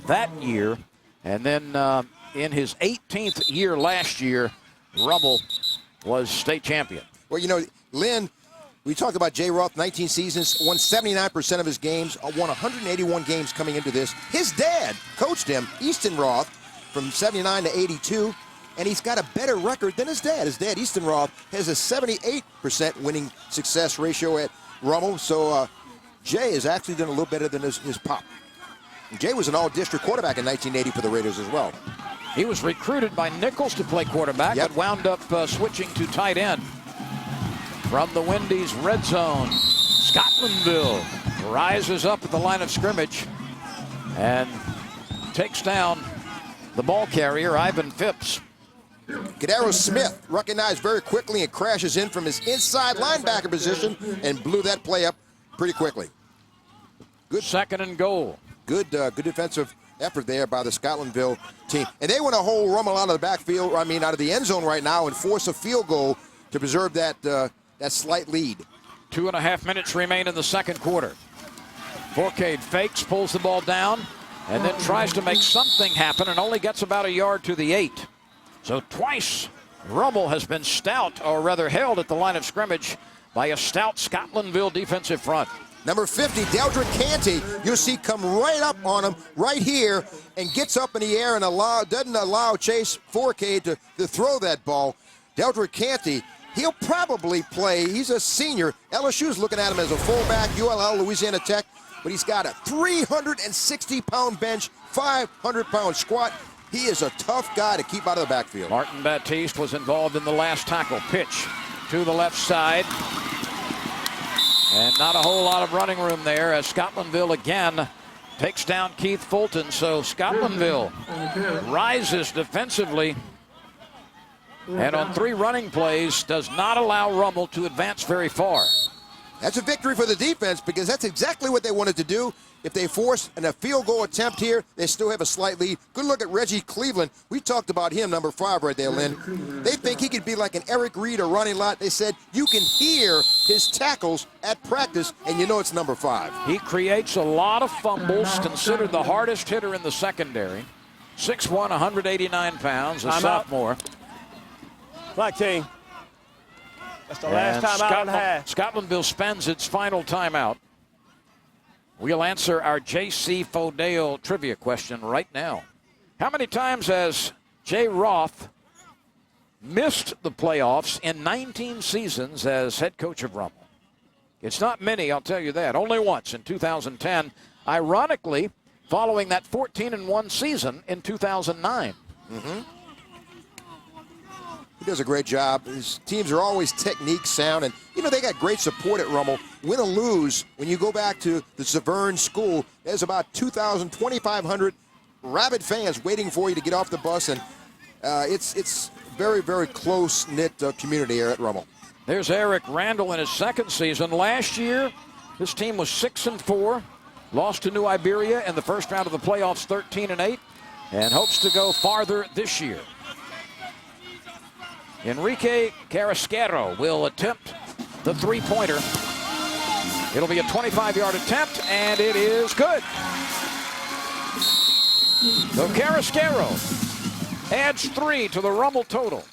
that year. And then in his 18th year last year, Rummel was state champion. Well, you know, Lynn, we talked about Jay Roth, 19 seasons, won 79% of his games, won 181 games coming into this. His dad coached him, Easton Roth, from 79 to 82, and he's got a better record than his dad. His dad, Easton Roth, has a 78% winning success ratio at Rummel, so Jay has actually done a little better than his pop. Jay was an all-district quarterback in 1980 for the Raiders as well. He was recruited by Nichols to play quarterback, but wound up switching to tight end. From the Wendy's red zone, Scotlandville rises up at the line of scrimmage and takes down the ball carrier, Ivan Phipps. Kadaro Smith recognized very quickly and crashes in from his inside linebacker position and blew that play up pretty quickly. Good second and goal. Good defensive effort there by the Scotlandville team. And they want to hold Rummel out of the backfield, out of the end zone right now and force a field goal to preserve that slight lead. 2.5 minutes remain in the second quarter. Forcade fakes, pulls the ball down, and then tries to make something happen and only gets about a yard to the 8. So twice Rummel has been stout, or rather held at the line of scrimmage by a stout Scotlandville defensive front. Number 50, Deldrick Canty, you'll see come right up on him right here and gets up in the air and doesn't allow Chase Forcade to throw that ball. Deldrick Canty, he'll probably play. He's a senior. LSU's looking at him as a fullback, ULL, Louisiana Tech, but he's got a 360-pound bench, 500-pound squat. He is a tough guy to keep out of the backfield. Martin Baptiste was involved in the last tackle. Pitch to the left side. And not a whole lot of running room there as Scotlandville again takes down Keith Fulton. So Scotlandville rises defensively and on 3 running plays does not allow Rummel to advance very far. That's a victory for the defense because that's exactly what they wanted to do. If they force a field goal attempt here, they still have a slight lead. Good look at Reggie Cleveland. We talked about him, number 5 right there, Lynn. They think he could be like an Eric Reed or running lot. They said you can hear his tackles at practice, and you know it's number 5. He creates a lot of fumbles, considered the hardest hitter in the secondary. 6'1", 189 pounds, a sophomore. Flag team. That's the last time out and a half. Scotlandville spends its final timeout. We'll answer our J.C. Fodale trivia question right now. How many times has Jay Roth missed the playoffs in 19 seasons as head coach of Rummel? It's not many, I'll tell you that. Only once in 2010. Ironically, following that 14-1 season in 2009. He does a great job. His teams are always technique sound, and they got great support at Rummel. Win or lose, when you go back to the Severn School, there's about 2,000, 2,500 rabid fans waiting for you to get off the bus, and it's very, very close-knit community here at Rummel. There's Eric Randall in his second season. Last year, this team was 6-4, lost to New Iberia in the first round of the playoffs, 13-8, and hopes to go farther this year. Enrique Carrasquero will attempt the three-pointer. It'll be a 25-yard attempt, and it is good. So Carrasquero adds 3 to the Rummel total.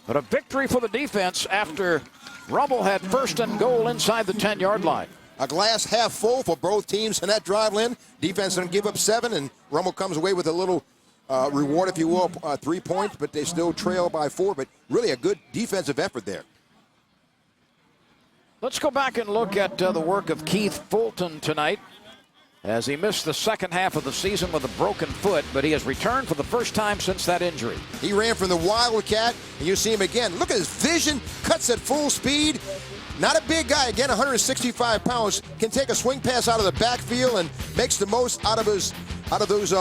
But a victory for the defense after Rummel had first and goal inside the 10-yard line. A glass half full for both teams in that drive, Lynn. Defense didn't give up 7, and Rummel comes away with a little reward, if you will, 3 points, but they still trail by 4. But really a good defensive effort there. Let's go back and look at the work of Keith Fulton tonight, as he missed the second half of the season with a broken foot, but he has returned for the first time since that injury. He ran from the Wildcat, and you see him again. Look at his vision, cuts at full speed. Not a big guy, again, 165 pounds, can take a swing pass out of the backfield and makes the most out of those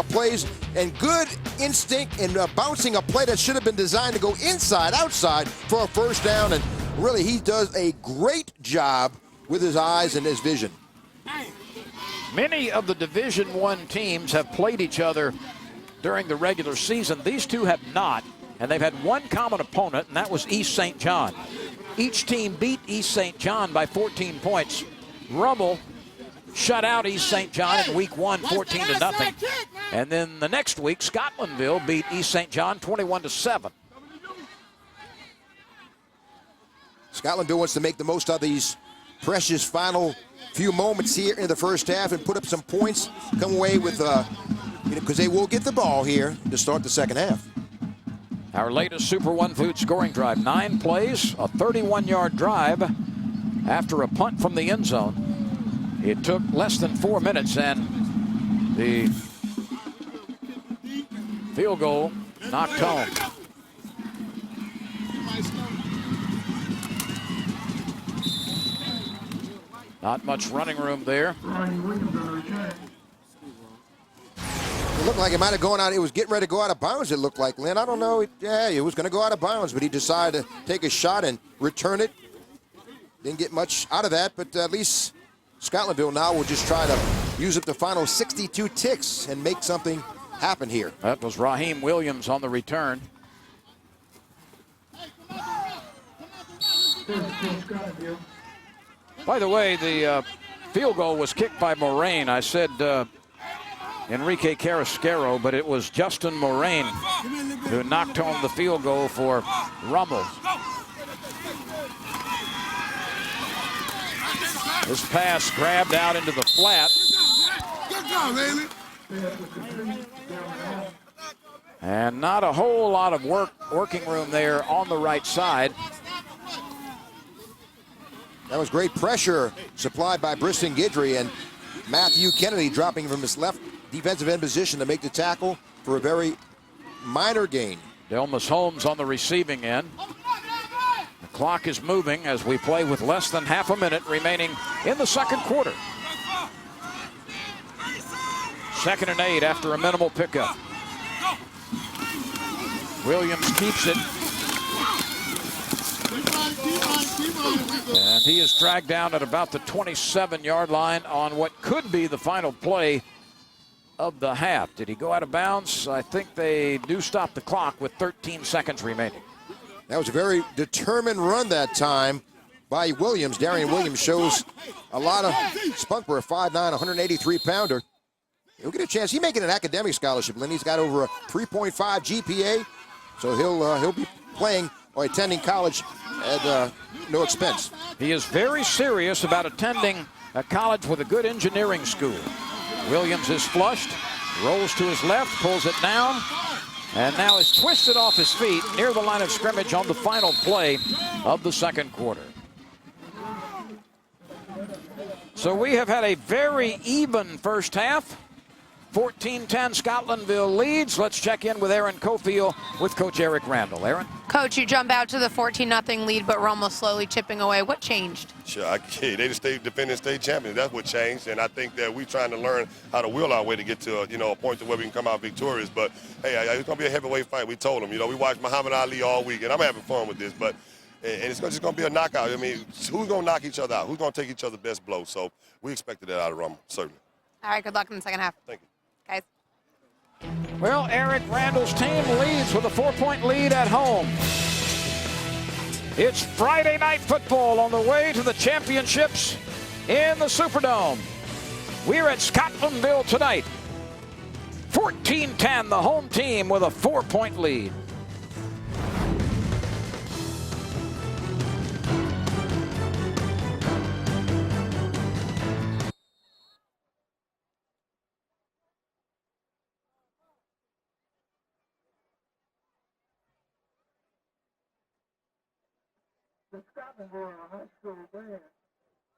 plays. And good instinct in bouncing a play that should have been designed to go inside, outside for a first down. And really, he does a great job with his eyes and his vision. Many of the Division I teams have played each other during the regular season. These two have not, and they've had one common opponent, and that was East St. John. Each team beat East St. John by 14 points. Rummel shut out East St. John in week 1, 14-0. And then the next week, Scotlandville beat East St. John 21-7. Scotlandville wants to make the most of these precious final few moments here in the first half and put up some points, come away with, because they will get the ball here to start the second half. Our latest Super One Food scoring drive, 9 plays, a 31-yard drive after a punt from the end zone. It took less than 4 minutes, and the field goal knocked home. Not much running room there. It looked like it might have gone out. It was getting ready to go out of bounds, it looked like, Lynn. I don't know. Yeah, it was going to go out of bounds, but he decided to take a shot and return it. Didn't get much out of that, but at least Scotlandville now will just try to use up the final 62 ticks and make something happen here. That was Raheem Williams on the return. By the way, the field goal was kicked by Moraine. I said Enrique Carrasquero, but it was Justin Moraine who knocked home the field goal for Rummel. This pass grabbed out into the flat. And not a whole lot of working room there on the right side. That was great pressure supplied by Briston Guidry, and Matthew Kennedy dropping from his left defensive end position to make the tackle for a very minor gain. Delmas Holmes on the receiving end. The clock is moving as we play with less than half a minute remaining in the second quarter. 2nd and 8 after a minimal pickup. Williams keeps it. And he is dragged down at about the 27-yard line on what could be the final play of the half. Did he go out of bounds? I think they do stop the clock with 13 seconds remaining. That was a very determined run that time by Williams. Darian Williams shows a lot of spunk for a 5'9", 183-pounder. He'll get a chance. He's making an academic scholarship, Lynn. He's got over a 3.5 GPA, so he'll be playing or attending college at no expense. He is very serious about attending a college with a good engineering school. Williams is flushed, rolls to his left, pulls it down, and now is twisted off his feet near the line of scrimmage on the final play of the second quarter. So we have had a very even first half. 14-10 Scotlandville leads. Let's check in with Aaron Cofield with Coach Eric Randall. Aaron? Coach, you jump out to the 14-0 lead, but Rummel slowly chipping away. What changed? Sure, they the defending state champions. That's what changed, and I think that we're trying to learn how to will our way to get to a point to where we can come out victorious. But hey, it's going to be a heavyweight fight. We told them. We watched Muhammad Ali all week, and I'm having fun with this. But it's just going to be a knockout. I mean, who's going to knock each other out? Who's going to take each other's best blow? So we expected that out of Rummel, certainly. All right, good luck in the second half. Thank you. Guys. Well, Eric Randall's team leads with a 4-point lead at home. It's Friday night football on the way to the championships in the Superdome. We're at Scotlandville tonight. 14-10, the home team with a 4-point lead. the Scotlandville High School band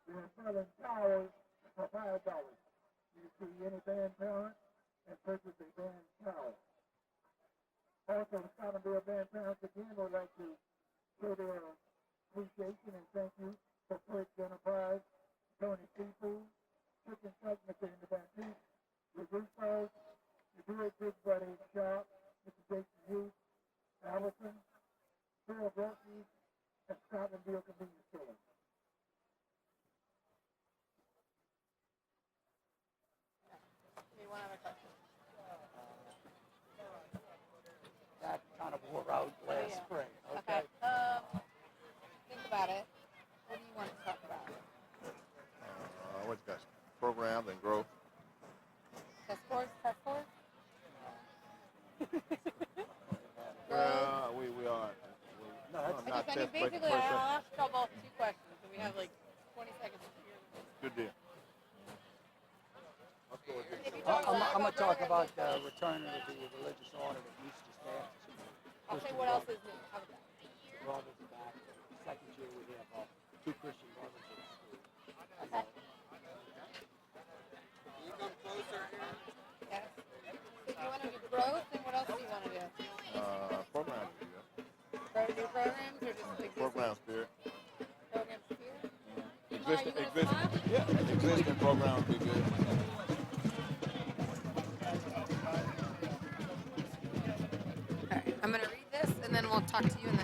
is selling towels for $5. You see any band parent and purchase a band towel. Also, the Scotlandville band parents again would like to show their appreciation and thank you for Perks Enterprise, Tony Seafood, Chicken Chuck, Mr. Independent, the Roosters, the Do It Big Buddy Shop, Mr. Jason Hughes, Allison, Phil Brookie, and Scotlandville Convenience Store. That kind of wore out last spring. Okay. Think about it. What do you want to talk about? What's got programs and growth? Test scores? Test scores? Well, we are. No, that's not I mean, test basically, I'll ask y'all both 2 questions, and we have like 20 seconds to hear. Good deal. I'm going to talk about the return of the religious order that used to staff. I'll say what else is new. How about that? Brothers are back. Second year we have 2 Christian brothers at school. Okay. Can you come closer here? Yes. So you want to do growth, and what else do you want to do? Programs. New programs, or just existing? Program spirit. Program spirit? Existing programs be good. All right, I'm going to read this, and then we'll talk to you in the...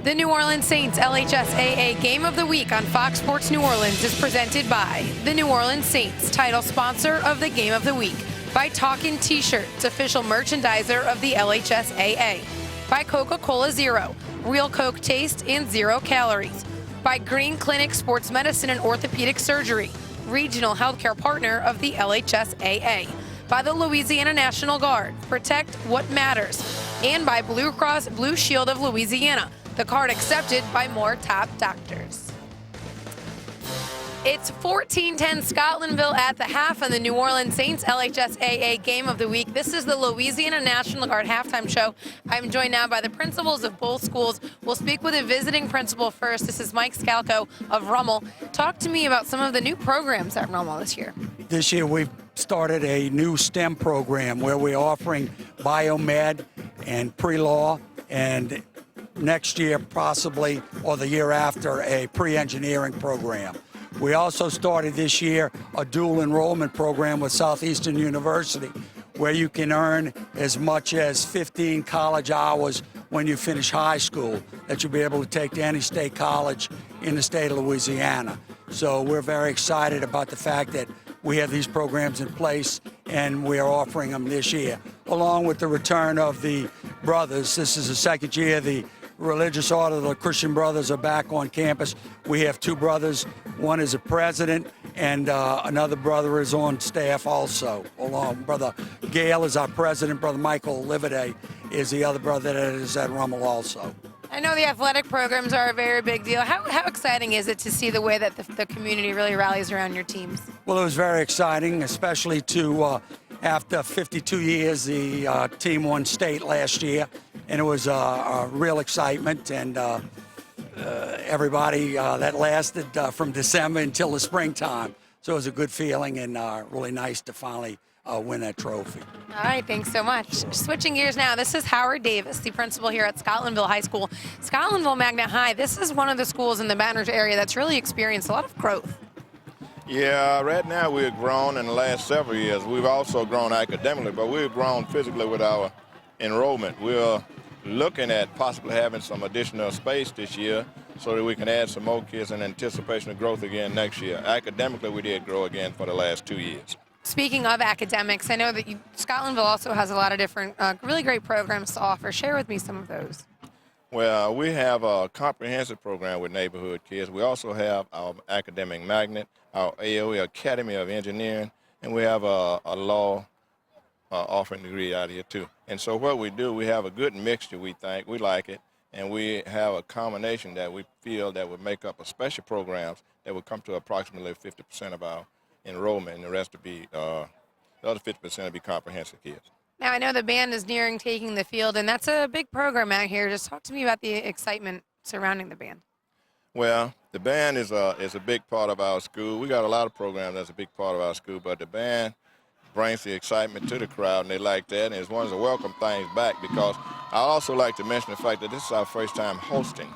The New Orleans Saints LHSAA Game of the Week on Fox Sports New Orleans is presented by the New Orleans Saints, title sponsor of the Game of the Week, by Talkin' T-Shirts, official merchandiser of the LHSAA, by Coca-Cola Zero, real Coke taste and 0 calories, by Green Clinic Sports Medicine and Orthopedic Surgery, regional healthcare partner of the LHSAA, by the Louisiana National Guard, protect what matters, and by Blue Cross Blue Shield of Louisiana, the card accepted by more top doctors. It's 14-10 Scotlandville at the half on the New Orleans Saints LHSAA Game of the Week. This is the Louisiana National Guard halftime show. I'm joined now by the principals of both schools. We'll speak with a visiting principal first. This is Mike Scalco of Rummel. Talk to me about some of the new programs at Rummel this year. This year we've started a new STEM program where we're offering biomed and pre-law, and next year possibly, or the year after, a pre-engineering program. We also started this year a dual enrollment program with Southeastern University where you can earn as much as 15 college hours when you finish high school that you'll be able to take to any state college in the state of Louisiana. So we're very excited about the fact that we have these programs in place and we are offering them this year. Along with the return of the brothers, this is the second year the religious order, the Christian brothers, are back on campus. We have 2 brothers. One is a president, and another brother is on staff also. Along, Brother Gail is our president. Brother Michael Lividay is the other brother that is at Rummel also. I know the athletic programs are a very big deal. How exciting is it to see the way that the community really rallies around your teams? Well, it was very exciting, especially to after 52 years, the team won state last year, and it was a real excitement, and everybody that lasted from December until the springtime. So it was a good feeling and really nice to finally win that trophy. All right, thanks so much. Switching gears now, this is Howard Davis, the principal here at Scotlandville High School. Scotlandville Magnet High, this is one of the schools in the Baton Rouge area that's really experienced a lot of growth. Yeah, right now we've grown in the last several years. We've also grown academically, but we've grown physically with our enrollment. We're looking at possibly having some additional space this year so that we can add some more kids in anticipation of growth again next year. Academically, we did grow again for the last 2 years. Speaking of academics, I know that Scotlandville also has a lot of different really great programs to offer. Share with me some of those. Well, we have a comprehensive program with neighborhood kids. We also have our academic magnet, our AOE Academy of Engineering, and we have a law offering degree out here too. And so what we do, we have a good mixture, we think. We like it. And we have a combination that we feel that would make up a special programs that would come to approximately 50% of our enrollment, and the rest would be, the other 50% would be comprehensive kids. Now, I know the band is nearing taking the field, and that's a big program out here. Just talk to me about the excitement surrounding the band. Well, the band is a big part of our school. We got a lot of programs that's a big part of our school, but the band brings the excitement to the crowd, and they like that, and it's one of the welcome things back, because I also like to mention the fact that this is our first time hosting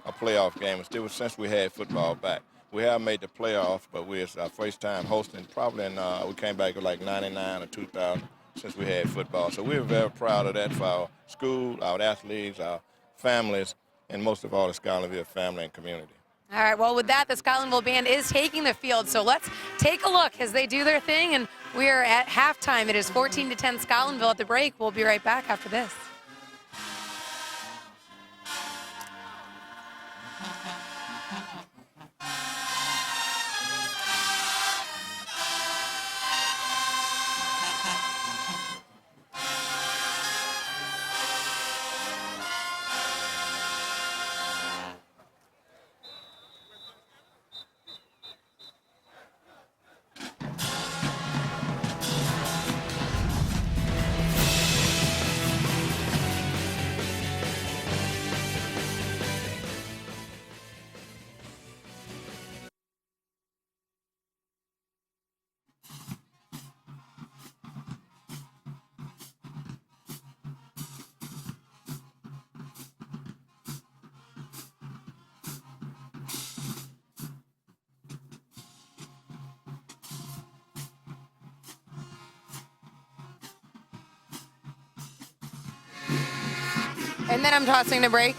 a playoff game. Since we had football back. We have made the playoff, but it's our first time hosting, probably we came back to like 99 or 2000 since we had football. So we're very proud of that for our school, our athletes, our families, and most of all, the Scotlandville family and community. All right, well, with that, the Scotlandville band is taking the field. So let's take a look as they do their thing. And we are at halftime. It is 14-10 Scotlandville at the break. We'll be right back after this. And then I'm tossing the break.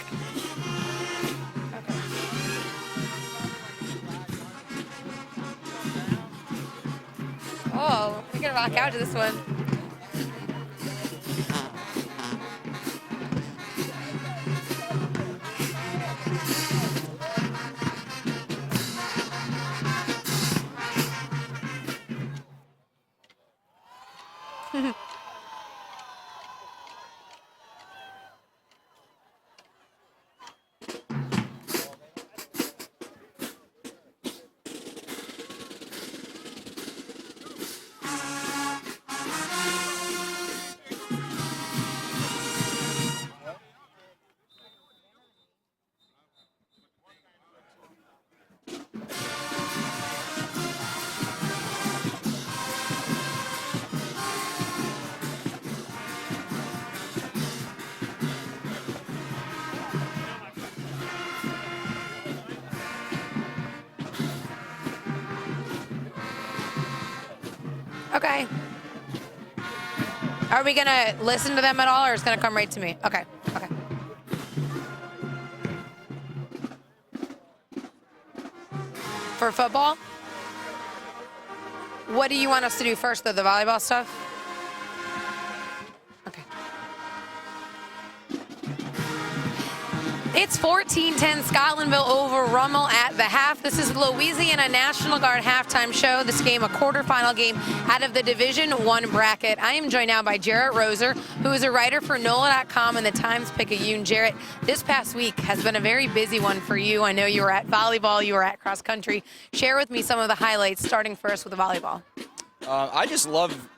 Oh, we're gonna rock out to this one. Okay. Are we going to listen to them at all, or it's going to come right to me? Okay. Okay. For football? What do you want us to do first, though? The volleyball stuff? Okay. It's 14-10 Scotlandville over Rummel at the half. This is Louisiana National Guard halftime show. This game, a quarterfinal game out of the Division I bracket. I am joined now by Jarrett Roser, who is a writer for NOLA.com and the Times-Picayune. Jarrett, this past week has been a very busy one for you. I know you were at volleyball, you were at cross country. Share with me some of the highlights, starting first with the volleyball. I just love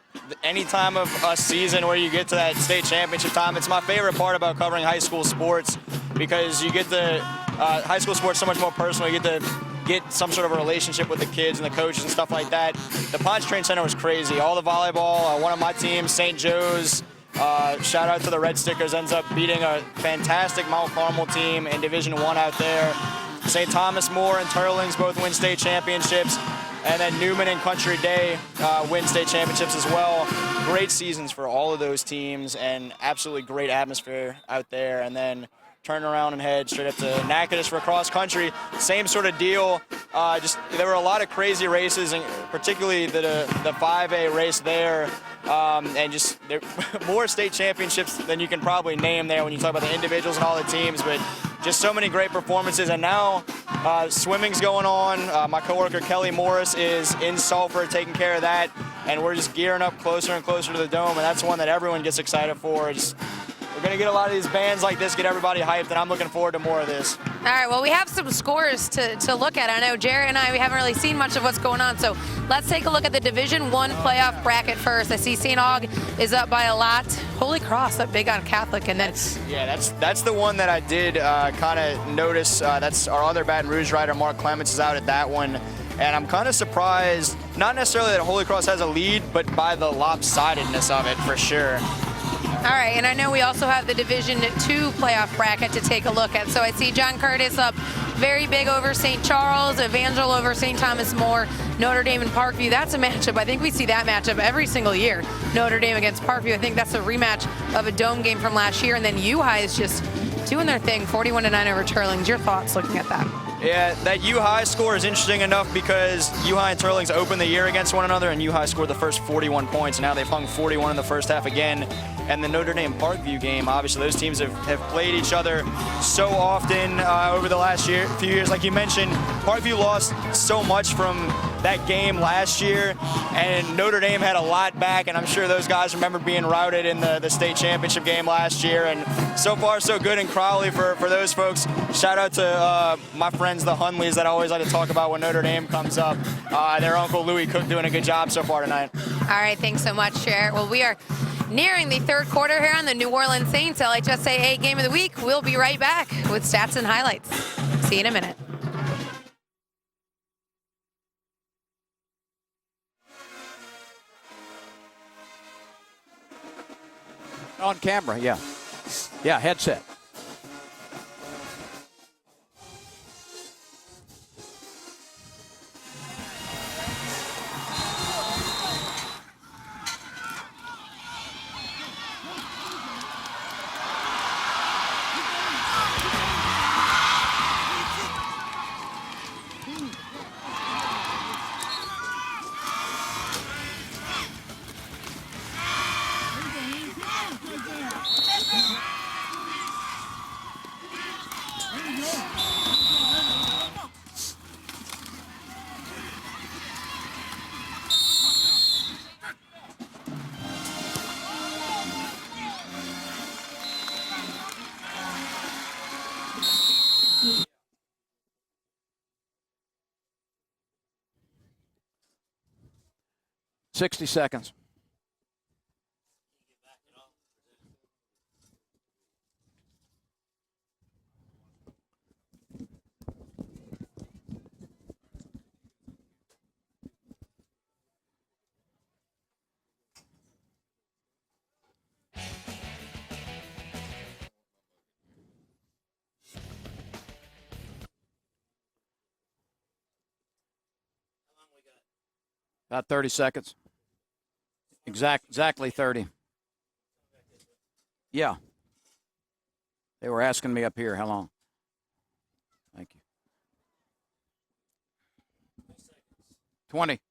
any time of a season where you get to that state championship time. It's my favorite part about covering high school sports, because you get the high school sports so much more personal. You get to get some sort of a relationship with the kids and the coaches and stuff like that. The Pontchartrain Center was crazy. All the volleyball, one of my teams, St. Joe's, shout out to the Red Stickers, ends up beating a fantastic Mount Carmel team in Division I out there. St. Thomas More and Turlings both win state championships. And then Newman and Country Day win state championships as well. Great seasons for all of those teams, and absolutely great atmosphere out there. And then turn around and head straight up to Natchitoches for cross country. Same sort of deal. Just there were a lot of crazy races, and particularly the 5A race there. And just there, more state championships than you can probably name there when you talk about the individuals and all the teams. But just so many great performances. And now swimming's going on. My coworker Kelly Morris is in Sulphur taking care of that. And we're just gearing up closer and closer to the Dome. And that's one that everyone gets excited for. We're going to get a lot of these bands like this, get everybody hyped, and I'm looking forward to more of this. All right, well, we have some scores to look at. I know Jarrett and we haven't really seen much of what's going on, so let's take a look at the Division I playoff bracket first. I see St. Aug is up by a lot. Holy Cross, up big on Catholic, and that's the one that I did kind of notice. That's our other Baton Rouge rider, Mark Clements, is out at that one. And I'm kind of surprised, not necessarily that Holy Cross has a lead, but by the lopsidedness of it, for sure. All right, and I know we also have the Division II playoff bracket to take a look at. So I see John Curtis up very big over St. Charles, Evangel over St. Thomas More, Notre Dame and Parkview. That's a matchup. I think we see that matchup every single year. Notre Dame against Parkview. I think that's a rematch of a dome game from last year. And then U-High is just doing their thing, 41-9 over Turlings. Your thoughts looking at that? Yeah, that U-High score is interesting enough because U-High and Turlings opened the year against one another, and U-High scored the first 41 points. Now they've hung 41 in the first half again. And the Notre Dame Parkview game, obviously those teams have played each other so often over the last few years. Like you mentioned, Parkview lost so much from that game last year, and Notre Dame had a lot back, and I'm sure those guys remember being routed in the state championship game last year. And so far, so good in Crowley for those folks. Shout out to my friends, the Hunleys, that I always like to talk about when Notre Dame comes up. Their uncle Louis Cook doing a good job so far tonight. All right, thanks so much, Jarrett. Well, we are nearing the third quarter here on the New Orleans Saints LHSAA Game of the Week. We'll be right back with stats and highlights. See you in a minute. On camera, yeah. Yeah, headset. $60 seconds. About 30 seconds. Exactly 30. Yeah. They were asking me up here how long. Thank you. 20.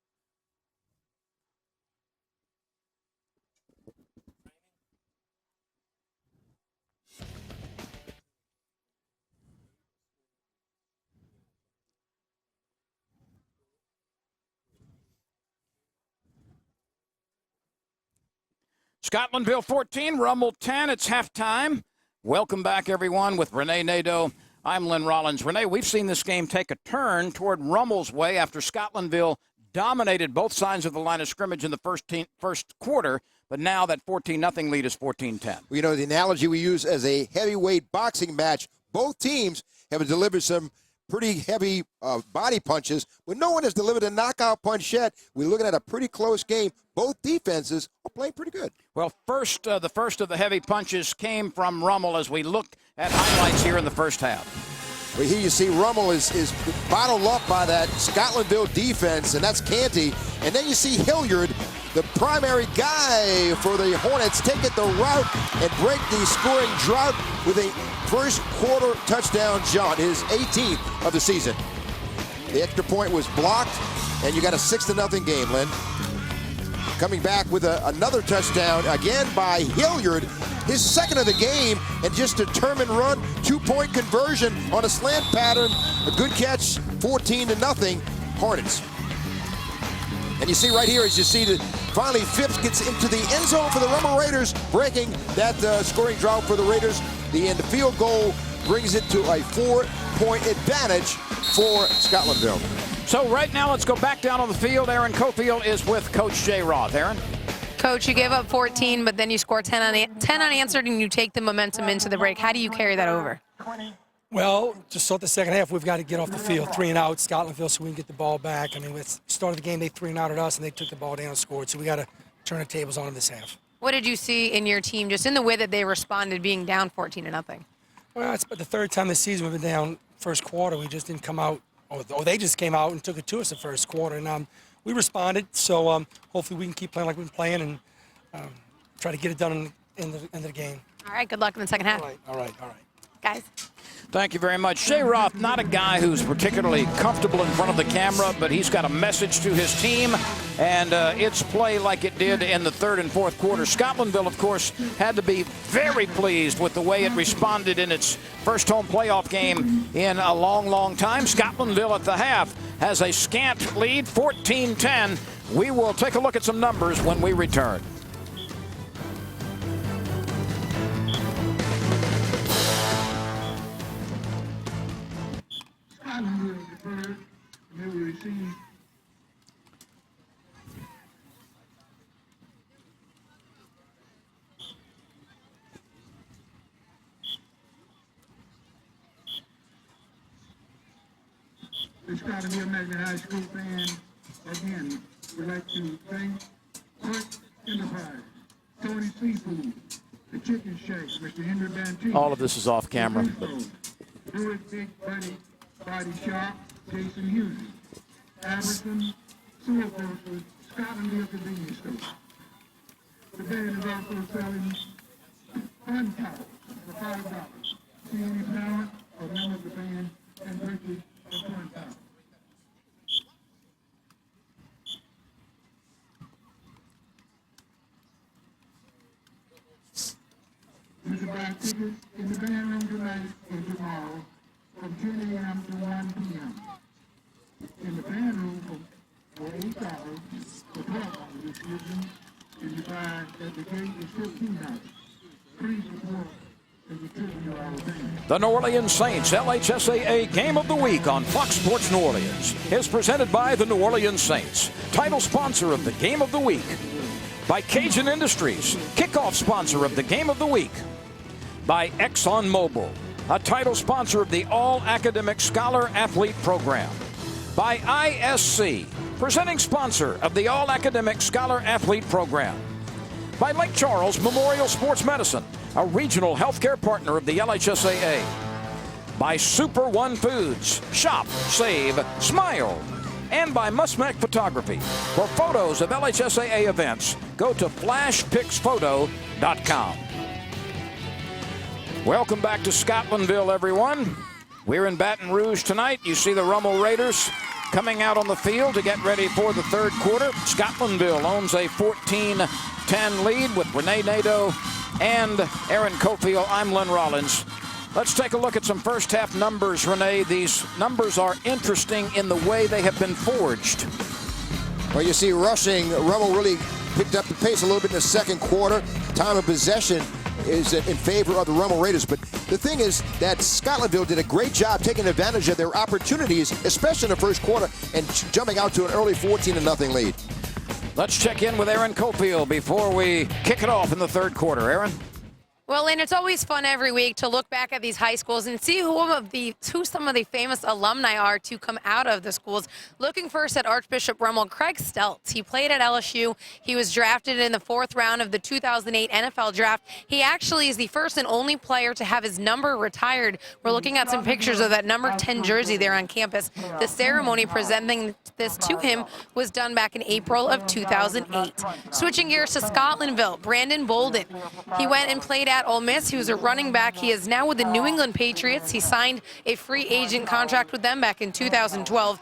Scotlandville 14, Rummel 10. It's halftime. Welcome back, everyone, with Renee Nadeau. I'm Lynn Rollins. Renee, we've seen this game take a turn toward Rummel's way after Scotlandville dominated both sides of the line of scrimmage in the first quarter, but now that 14-0 lead is 14-10. Well, you know, the analogy we use as a heavyweight boxing match, both teams have delivered some pretty heavy body punches, but no one has delivered a knockout punch yet. We're looking at a pretty close game. Both defenses are playing pretty good. Well, the first of the heavy punches came from Rummel as we look at highlights here in the first half. Well, here you see Rummel is bottled up by that Scotlandville defense, and that's Canty. And then you see Hilliard, the primary guy for the Hornets, take it the route and break the scoring drought with a first quarter touchdown shot, his 18th of the season. The extra point was blocked, and you got a 6-0 game, Lynn. Coming back with another touchdown, again by Hilliard, his second of the game, and just a determined run, 2-point conversion on a slant pattern. A good catch, 14-0 Hornets. And you see right here, as you see that finally Phipps gets into the end zone for the Rummel Raiders, breaking that scoring drought for the Raiders. The field goal brings it to a 4-point advantage for Scotlandville. So right now, let's go back down on the field. Aaron Cofield is with Coach Jay Roth. Aaron? Coach, you gave up 14, but then you score 10 unanswered, and you take the momentum into the break. How do you carry that over? Well, to start the second half, we've got to get off the field. 3 and out, Scotlandville, so we can get the ball back. I mean, we started the game, they 3 and out at us, and they took the ball down and scored. So we got to turn the tables on in this half. What did you see in your team, just in the way that they responded, being down 14-0? Well, it's the third time this season we've been down first quarter. We just didn't come out, or they just came out and took it to us the first quarter. And we responded, so hopefully we can keep playing like we've been playing and try to get it done in the end of the game. All right, good luck in the second half. All right. Guys. Thank you very much. Jay Roth, not a guy who's particularly comfortable in front of the camera, but he's got a message to his team, and it's play like it did in the third and fourth quarter. Scotlandville, of course, had to be very pleased with the way it responded in its first home playoff game in a long, long time. Scotlandville at the half has a scant lead, 14-10. We will take a look at some numbers when we return. Scotlandville deferred, and they will receive. The Scotlandville Magnet High School fans, again, would like to thank Art Enterprise, Tony Seafood, the Chicken Shack, Mr. Henry Bantini. All of this is off camera. Do It Big Buddy Body Shop, Jason Hughes, Albertson, Sewer Filters, Scotlandville Convenience Store. The band is also selling fun towels for $5. See any parent or member of the band and purchase a fun towel. You can buy tickets in the band room tonight and tomorrow from 10 a.m. to 1 p.m. In the band room for $8, for $12 excuse me, and you buy at the gate is $15. Please support the $2 band. The New Orleans Saints LHSAA Game of the Week on Fox Sports New Orleans is presented by the New Orleans Saints, title sponsor of the Game of the Week. By Cajun Industries, kickoff sponsor of the Game of the Week. By ExxonMobil, a title sponsor of the All-Academic Scholar Athlete Program. By ISC, presenting sponsor of the All-Academic Scholar Athlete Program. By Lake Charles Memorial Sports Medicine, a regional healthcare partner of the LHSAA. By Super One Foods, shop, save, smile. And by Musmac Photography. For photos of LHSAA events, go to flashpixphoto.com. Welcome back to Scotlandville, everyone. We're in Baton Rouge tonight. You see the Rummel Raiders coming out on the field to get ready for the third quarter. Scotlandville owns a 14-10 lead with Renee Nadeau and Aaron Cofield. I'm Len Rollins. Let's take a look at some first half numbers, Renee. These numbers are interesting in the way they have been forged. Well, you see rushing, Rummel really picked up the pace a little bit in the second quarter. Time of possession is in favor of the Rummel Raiders. But the thing is that Scotlandville did a great job taking advantage of their opportunities, especially in the first quarter, and jumping out to an early 14-0 lead. Let's check in with Aaron Cofield before we kick it off in the third quarter. Aaron? Well, and it's always fun every week to look back at these high schools and see who some of the famous alumni are to come out of the schools. Looking first at Archbishop Rummel, Craig Steltz. He played at LSU. He was drafted in the 4th round of the 2008 NFL draft. He actually is the first and only player to have his number retired. We're looking at some pictures of that number 10 jersey there on campus. The ceremony presenting this to him was done back in April of 2008. Switching gears to Scotlandville, Brandon Bolden. He went and played at Ole Miss. He was a running back. He is now with the New England Patriots. He signed a free agent contract with them back in 2012.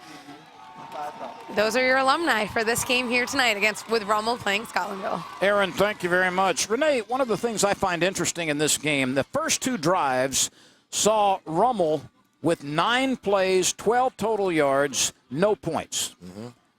Those are your alumni for this game here tonight with Rummel playing Scotlandville. Aaron, thank you very much. Renee, one of the things I find interesting in this game, the first 2 drives saw Rummel with 9 plays, 12 total yards, no points.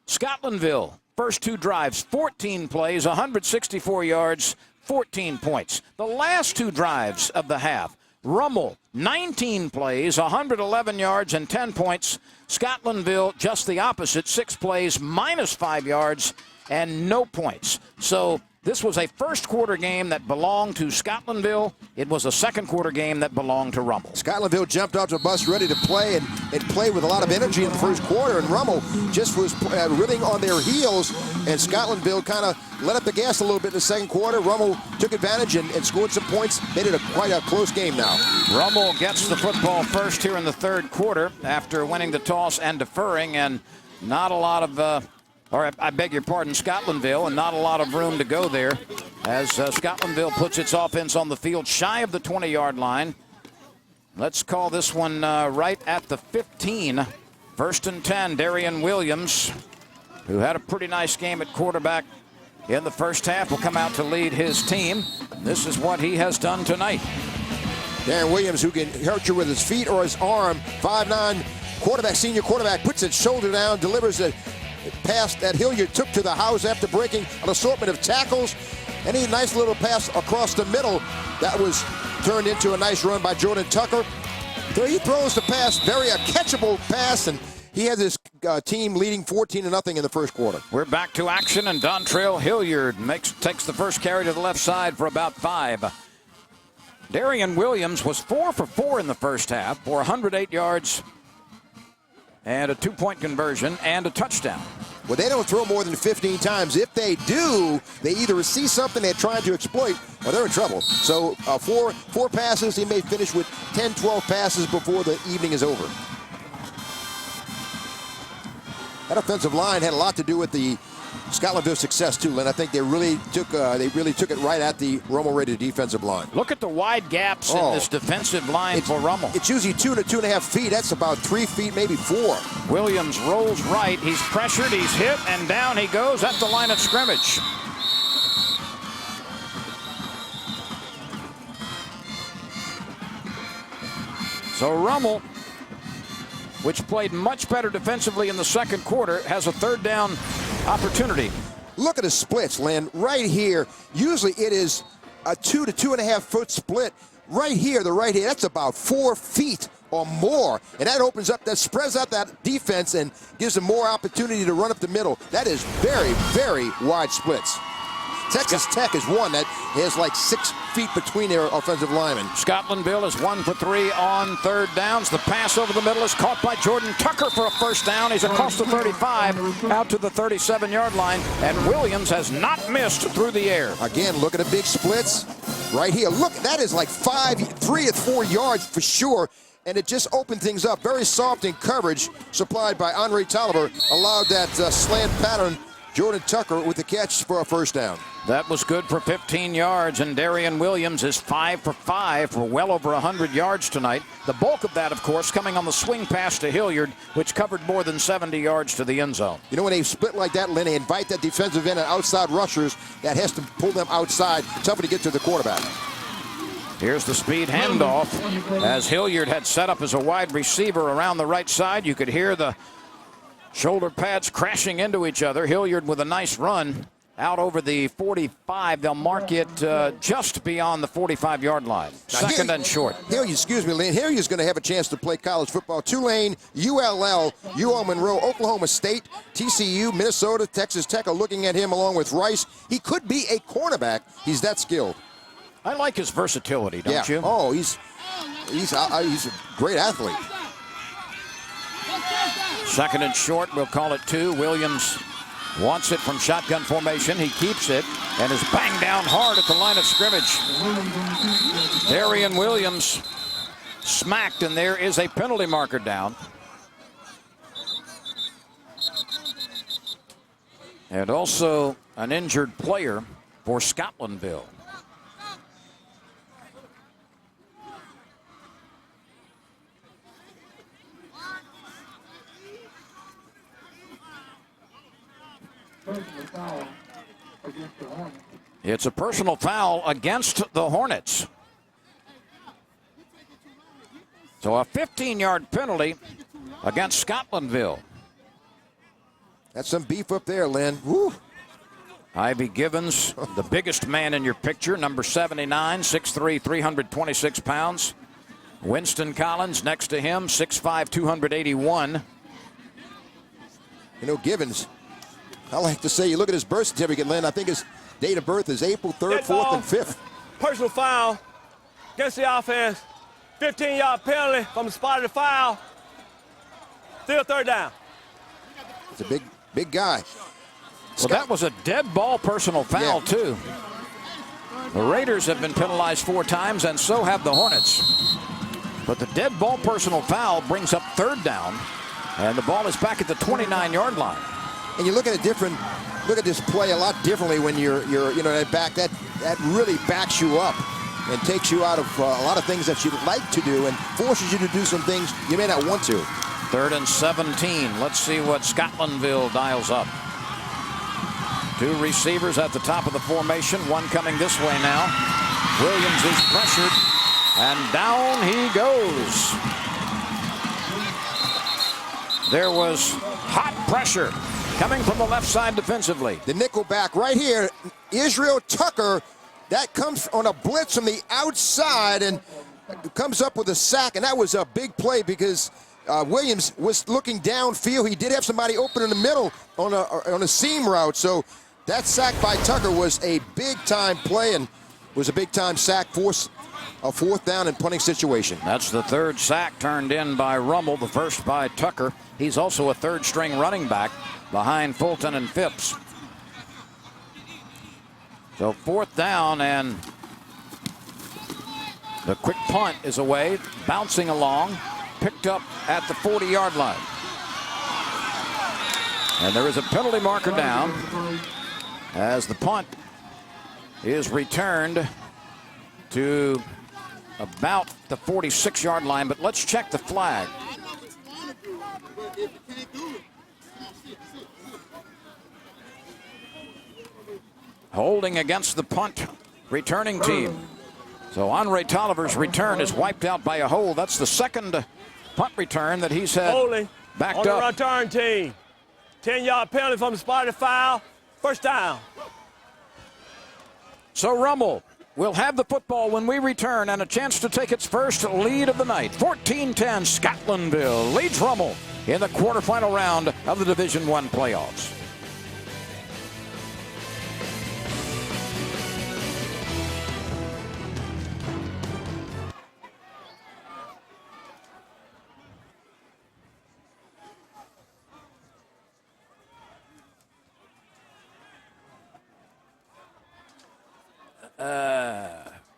Scotlandville, first 2 drives, 14 plays, 164 yards, 14 points. The last 2 drives of the half, Rummel, 19 plays, 111 yards and 10 points. Scotlandville, just the opposite, 6 plays, -5 yards and no points. So this was a first quarter game that belonged to Scotlandville. It was a second quarter game that belonged to Rummel. Scotlandville jumped off the bus ready to play and played with a lot of energy in the first quarter, and Rummel just was riding on their heels, and Scotlandville kind of let up the gas a little bit in the second quarter. Rummel took advantage and scored some points, made it quite a close game now. Rummel gets the football first here in the third quarter after winning the toss and deferring, and not a lot of or I beg your pardon, Scotlandville, and not a lot of room to go there as Scotlandville puts its offense on the field shy of the 20-yard line. Let's call this one right at the 15. First and 10, Darian Williams, who had a pretty nice game at quarterback in the first half, will come out to lead his team. This is what he has done tonight. Darian Williams, who can hurt you with his feet or his arm, 5'9", quarterback, senior quarterback, puts his shoulder down, delivers a pass that Hilliard took to the house after breaking an assortment of tackles. And a nice little pass across the middle that was turned into a nice run by Jordan Tucker. He throws the pass, very a catchable pass, and he has his team leading 14-0 in the first quarter. We're back to action, and Dontrell Hilliard takes the first carry to the left side for about 5. Darian Williams was 4 for 4 in the first half for 108 yards and a 2-point conversion and a touchdown. Well, they don't throw more than 15 times. If they do, they either see something they're trying to exploit or they're in trouble. So four passes, he may finish with 10, 12 passes before the evening is over. That offensive line had a lot to do with the Scotlandville success too, Lynn. I think they really took it right at the Rummel-rated defensive line. Look at the wide gaps in this defensive line for Rummel. It's usually 2 to 2.5 feet. That's about 3 feet, maybe 4. Williams rolls right. He's pressured. He's hit, and down he goes at the line of scrimmage. So Rummel, which played much better defensively in the second quarter, has a third down opportunity. Look at the splits, Lynn. Right here, usually it is a 2 to 2.5 foot split. Right here, that's about 4 feet or more. And that opens up, that spreads out that defense and gives them more opportunity to run up the middle. That is very, very wide splits. Texas Tech is one that has like 6 feet between their offensive linemen. Scotlandville is 1 for 3 on third downs. The pass over the middle is caught by Jordan Tucker for a first down. He's across the 35, out to the 37-yard line, and Williams has not missed through the air. Again, look at the big splits right here. Look, that is like 3 or 4 yards for sure. And it just opened things up. Very soft in coverage supplied by Andre Tolliver. Allowed that slant pattern. Jordan Tucker with the catch for a first down. That was good for 15 yards, and Darian Williams is 5 for 5 for well over 100 yards tonight. The bulk of that, of course, coming on the swing pass to Hilliard, which covered more than 70 yards to the end zone. You know, when they split like that, Lynn, they invite that defensive end and outside rushers that has to pull them outside. Tougher to get to the quarterback. Here's the speed handoff. As Hilliard had set up as a wide receiver around the right side, you could hear the shoulder pads crashing into each other. Hilliard with a nice run out over the 45. They'll mark it just beyond the 45-yard line. Second and short. Hilliard, excuse me, Lynn. Hilliard's going to have a chance to play college football. Tulane, ULL, UL Monroe, Oklahoma State, TCU, Minnesota, Texas Tech are looking at him along with Rice. He could be a cornerback. He's that skilled. I like his versatility, don't you? Oh, he's a great athlete. Second and short, we'll call it 2. Williams wants it from shotgun formation. He keeps it and is banged down hard at the line of scrimmage. Darian Williams smacked, and there is a penalty marker down. And also an injured player for Scotlandville. It's a personal foul against the Hornets. So a 15-yard penalty against Scotlandville. That's some beef up there, Lynn. Woo. Ivy Givens, the biggest man in your picture, number 79, 6'3", 326 pounds. Winston Collins next to him, 6'5", 281. You know, Givens, I like to say, you look at his birth certificate, Lynn, I think his date of birth is April 3rd, 4th, and 5th. Personal foul against the offense. 15-yard penalty from the spot of the foul. Still third down. It's a big guy. Well, that was a dead ball personal foul, too. The Raiders have been penalized 4 times, and so have the Hornets. But the dead ball personal foul brings up third down, and the ball is back at the 29-yard line. And you look at this play a lot differently when you're that back. That really backs you up and takes you out of a lot of things that you'd like to do and forces you to do some things you may not want to. 3rd and 17. Let's see what Scotlandville dials up. 2 receivers at the top of the formation. One coming this way now. Williams is pressured, and down he goes. There was hot pressure coming from the left side defensively. The nickel back right here, Israel Tucker, that comes on a blitz from the outside and comes up with a sack, and that was a big play because Williams was looking downfield. He did have somebody open in the middle on a seam route, so that sack by Tucker was a big-time play and was a big-time sack, force a 4th down and punting situation. That's the 3rd sack turned in by Rummel, the first by Tucker. He's also a 3rd-string running back behind Fulton and Phipps. So 4th down, and the quick punt is away, bouncing along, picked up at the 40-yard line. And there is a penalty marker down as the punt is returned to about the 46-yard line, but let's check the flag. Holding against the punt returning team. So Andre Tolliver's return is wiped out by a hold. That's the 2nd punt return that he's had backed on up. the return team. 10-yard penalty from the spot of the foul. First down. So Rummel will have the football when we return and a chance to take its first lead of the night. 14-10, Scotlandville leads Rummel in the quarterfinal round of the Division I playoffs.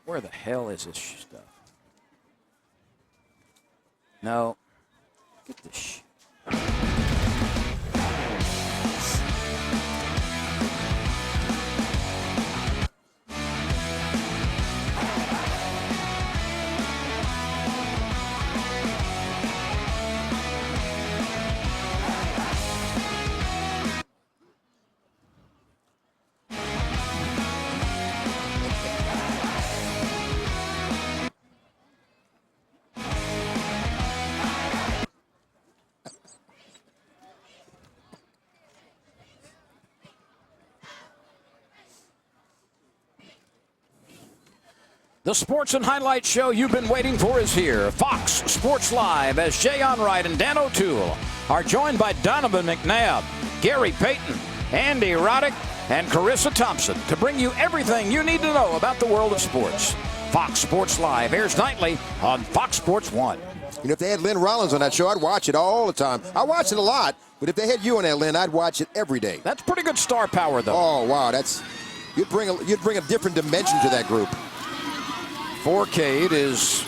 Where the hell is this stuff? No. Get this shit. The sports and highlights show you've been waiting for is here. Fox Sports Live, as Jay Onright and Dan O'Toole are joined by Donovan McNabb, Gary Payton, Andy Roddick, and Carissa Thompson to bring you everything you need to know about the world of sports. Fox Sports Live airs nightly on Fox Sports 1. You know, if they had Lynn Rollins on that show, I'd watch it all the time. I watch it a lot, but if they had you on there, Lynn, I'd watch it every day. That's pretty good star power, though. Oh, wow. You'd bring a different dimension to that group. Forcade is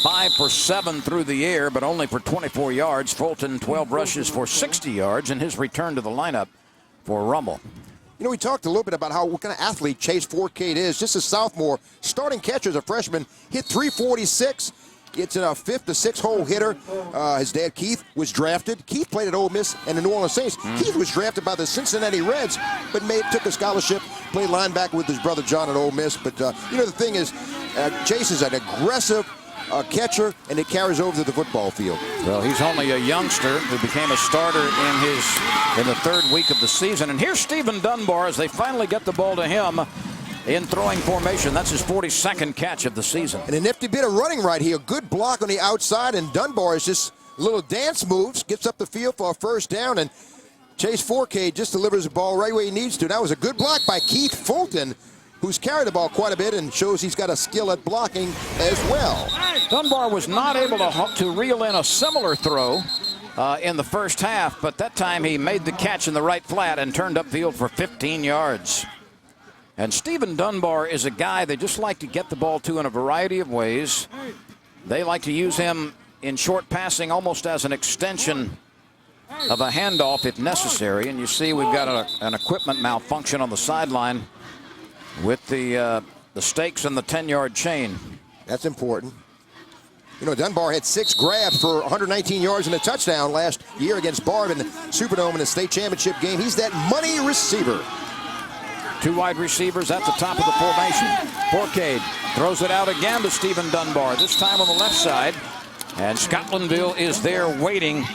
5 for 7 through the air, but only for 24 yards. Fulton, 12 rushes for 60 yards, and his return to the lineup for Rummel. You know, we talked a little bit about what kind of athlete Chase Forcade is. Just a sophomore, starting catcher as a freshman, hit .346. It's a 5th to 6th hole hitter. His dad, Keith, was drafted. Keith played at Ole Miss and the New Orleans Saints. Keith was drafted by the Cincinnati Reds, but took a scholarship, played linebacker with his brother John at Ole Miss. But, you know, the thing is, Chase is an aggressive catcher, and it carries over to the football field. Well, he's only a youngster who became a starter in the 3rd week of the season. And here's Stephen Dunbar as they finally get the ball to him in throwing formation. That's his 42nd catch of the season. And a nifty bit of running right here. Good block on the outside, and Dunbar is just little dance moves, gets up the field for a first down, and Chase Forcade just delivers the ball right where he needs to. That was a good block by Keith Fulton, who's carried the ball quite a bit and shows he's got a skill at blocking as well. Dunbar was not able to reel in a similar throw in the first half, but that time he made the catch in the right flat and turned upfield for 15 yards. And Stephen Dunbar is a guy they just like to get the ball to in a variety of ways. They like to use him in short passing almost as an extension of a handoff if necessary. And you see we've got an equipment malfunction on the sideline with the stakes and the 10-yard chain. That's important. You know, Dunbar had 6 grabs for 119 yards and a touchdown last year against Barb in the Superdome in the state championship game. He's that money receiver. 2 wide receivers at the top of the formation. Forcade throws it out again to Stephen Dunbar, this time on the left side. And Scotlandville is there waiting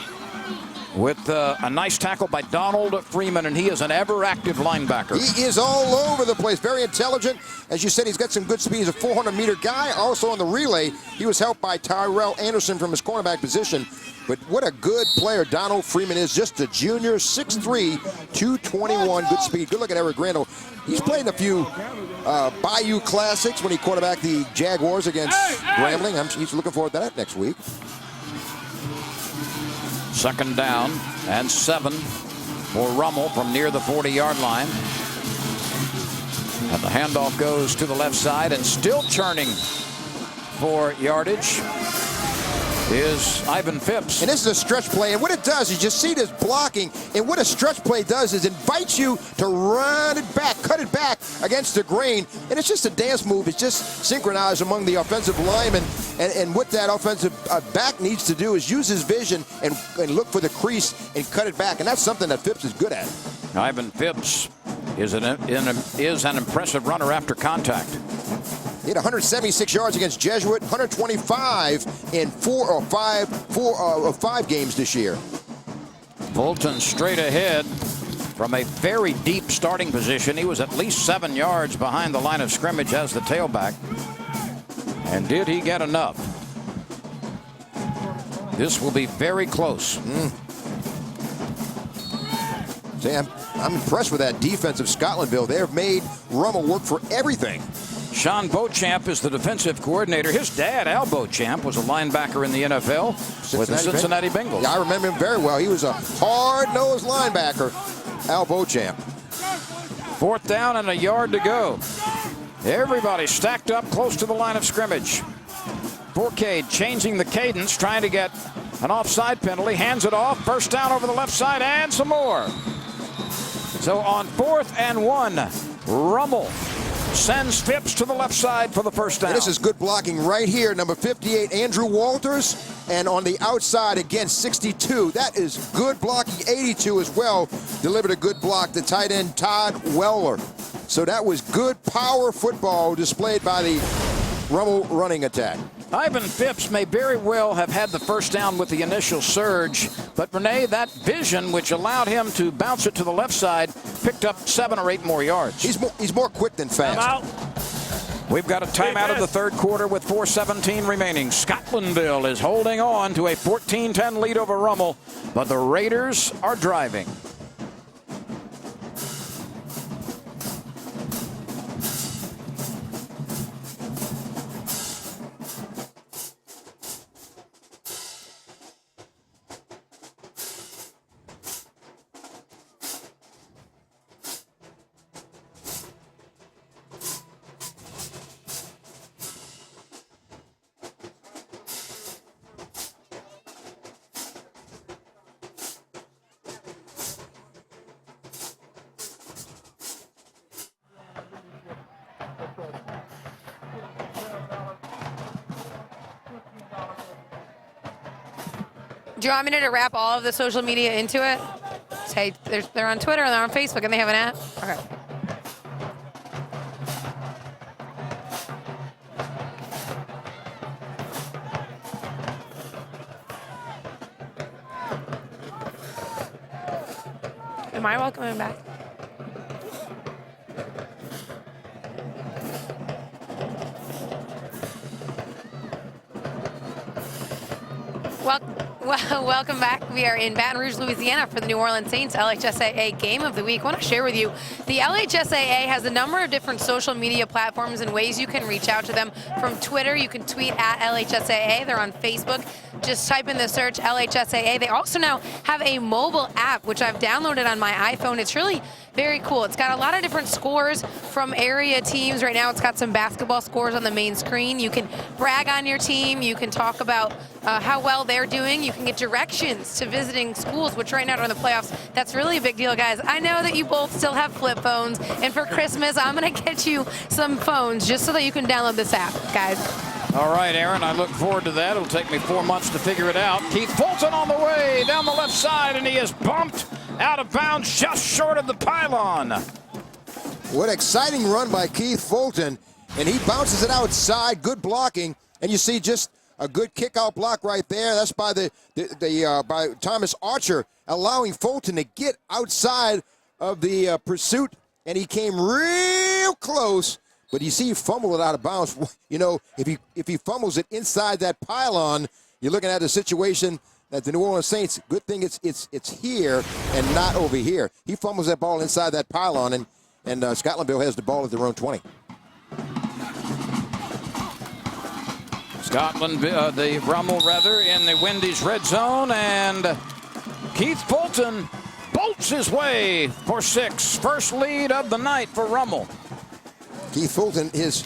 with a nice tackle by Donald Freeman, and he is an ever-active linebacker. He is all over the place, very intelligent. As you said, he's got some good speed. He's a 400-meter guy. Also on the relay, he was helped by Tyrell Anderson from his cornerback position. But what a good player Donald Freeman is, just a junior, 6'3", 221, good speed. Good look at Eric Randall. He's played a few Bayou Classics when he quarterbacked the Jaguars against Grambling. He's looking forward to that next week. 2nd down and 7 for Rummel from near the 40-yard line. And the handoff goes to the left side, and still churning for yardage is Ivan Phipps. And this is a stretch play, and what it does is you see this blocking, and what a stretch play does is invites you to run it back, cut it back against the grain, and it's just a dance move. It's just synchronized among the offensive linemen, and what that offensive back needs to do is use his vision and look for the crease and cut it back, and that's something that Phipps is good at. Ivan Phipps is an impressive runner after contact. He had 176 yards against Jesuit, 125 in 4 of 5 games this year. Fulton straight ahead from a very deep starting position. He was at least 7 yards behind the line of scrimmage as the tailback. And did he get enough? This will be very close. Sam, I'm impressed with that defense of Scotlandville. They have made Rummel work for everything. Sean Beauchamp is the defensive coordinator. His dad, Al Beauchamp, was a linebacker in the NFL with the Cincinnati Bengals. Yeah, I remember him very well. He was a hard-nosed linebacker, Al Beauchamp. 4th down and a yard to go. Everybody stacked up close to the line of scrimmage. Forcade changing the cadence, trying to get an offside penalty. Hands it off. 1st down over the left side and some more. So on 4th and 1, Rummel sends Phipps to the left side for the 1st down. And this is good blocking right here. Number 58, Andrew Walters. And on the outside, again, 62. That is good blocking. 82 as well. Delivered a good block to tight end Todd Weller. So that was good power football displayed by the Rummel running attack. Ivan Phipps may very well have had the 1st down with the initial surge, but Renee, that vision which allowed him to bounce it to the left side picked up 7 or 8 more yards. He's more quick than fast. We've got a timeout of the 3rd quarter with 4:17 remaining. Scotlandville is holding on to a 14-10 lead over Rummel, but the Raiders are driving. Do you want me to wrap all of the social media into it? Say they're on Twitter and they're on Facebook and they have an app? Okay. Am I welcoming back? Well, welcome back. We are in Baton Rouge, Louisiana for the New Orleans Saints LHSAA Game of the Week. I want to share with you, the LHSAA has a number of different social media platforms and ways you can reach out to them. From Twitter, you can tweet at LHSAA. They're on Facebook. Just type in the search LHSAA. They also now have a mobile app, which I've downloaded on my iPhone. It's really very cool. It's got a lot of different scores from area teams. Right now, it's got some basketball scores on the main screen. You can brag on your team. You can talk about how well they're doing. You can get directions to visiting schools, which right now during the playoffs, that's really a big deal, guys. I know that you both still have flip phones, and for Christmas, I'm going to get you some phones just so that you can download this app, guys. All right, Aaron, I look forward to that. It'll take me 4 months to figure it out. Keith Fulton on the way down the left side, and he is bumped out of bounds just short of the pylon. What exciting run by Keith Fulton, and he bounces it outside. Good blocking, and you see just a good kick-out block right there. That's by by Thomas Archer, allowing Fulton to get outside of the pursuit, and he came real close. But you see, he fumbled it out of bounds. You know, if he fumbles it inside that pylon, you're looking at a situation that the New Orleans Saints, good thing it's here and not over here. He fumbles that ball inside that pylon, and Scotlandville has the ball at their own 20. Scotlandville, the Rummel rather, in the Wendy's red zone, and Keith Fulton bolts his way for 6. First lead of the night for Rummel. Keith Fulton, his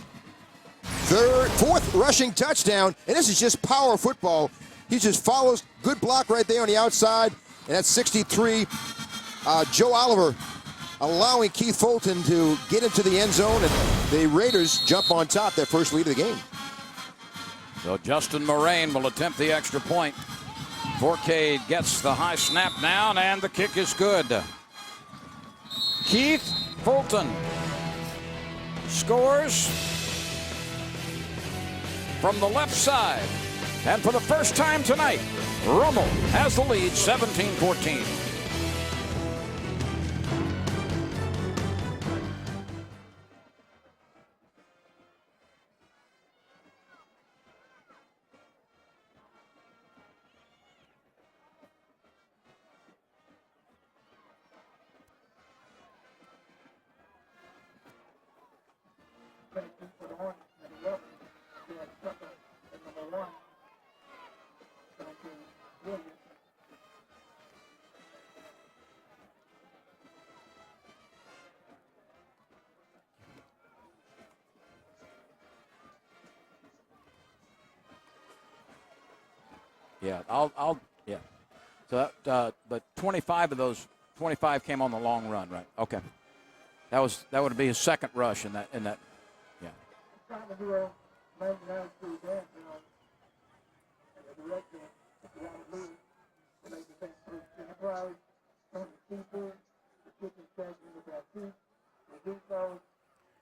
fourth rushing touchdown, and this is just power football. He just follows, good block right there on the outside, and that's 63. Joe Oliver allowing Keith Fulton to get into the end zone, and the Raiders jump on top, their first lead of the game. So Justin Moraine will attempt the extra point. Forcade gets the high snap down, and the kick is good. Keith Fulton scores from the left side. And for the first time tonight, Rummel has the lead 17-14. Yeah, yeah. So that, but 25 of those 25 came on the long run, right? Okay. That would be his second rush in that. Yeah.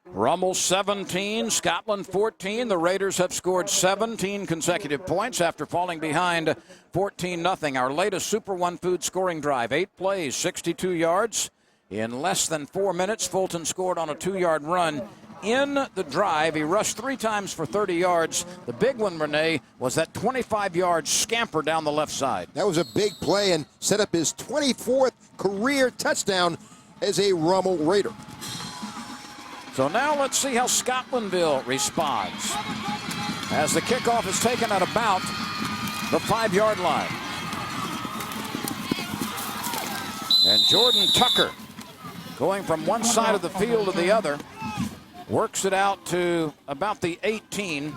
Rummel 17, Scotland 14. The Raiders have scored 17 consecutive points after falling behind 14-0. Our latest Super One Food scoring drive, 8 plays, 62 yards. In less than 4 minutes, Fulton scored on a 2-yard run. In the drive, he rushed 3 times for 30 yards. The big one, Renee, was that 25-yard scamper down the left side. That was a big play and set up his 24th career touchdown as a Rummel Raider. So now let's see how Scotlandville responds as the kickoff is taken at about the 5-yard line. And Jordan Tucker, going from one side of the field to the other, works it out to about the 18.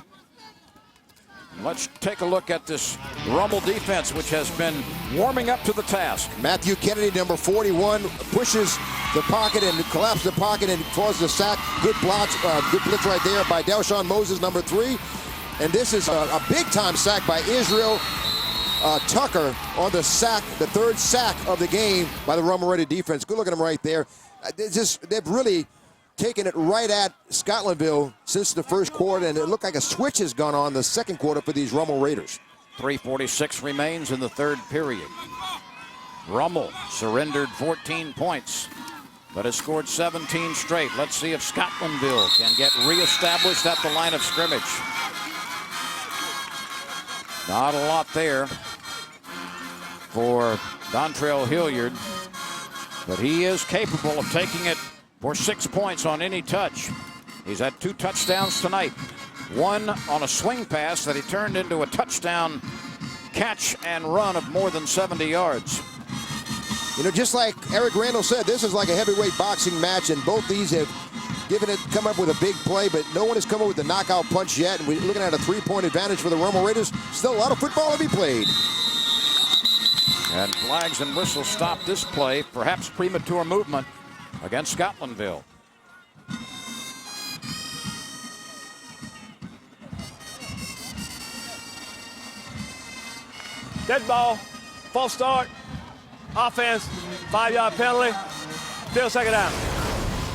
Let's take a look at this Rummel defense, which has been warming up to the task. Matthew Kennedy, number 41, pushes the pocket and collapses the pocket and causes a sack. Good blocks, good blitz right there by Delshawn Moses, number 3. And this is a big-time sack by Israel Tucker on the sack, the 3rd sack of the game by the Rummel Raider defense. Good look at them right there. They've really taken it right at Scotlandville since the first quarter, and it looked like a switch has gone on the second quarter for these Rummel Raiders. 3:46 remains in the third period. Rummel surrendered 14 points, but has scored 17 straight. Let's see if Scotlandville can get reestablished at the line of scrimmage. Not a lot there. for Dontrell Hilliard, but he is capable of taking it for 6 points on any touch. He's had 2 touchdowns tonight. One on a swing pass that he turned into a touchdown catch and run of more than 70 yards. You know, just like Eric Randall said, this is like a heavyweight boxing match, and both these have come up with a big play, but no one has come up with the knockout punch yet. And we're looking at a 3-point advantage for the Rummel Raiders. Still a lot of football to be played. And flags and whistles stop this play, perhaps premature movement against Scotlandville. Dead ball, false start, offense, 5-yard penalty, still second down.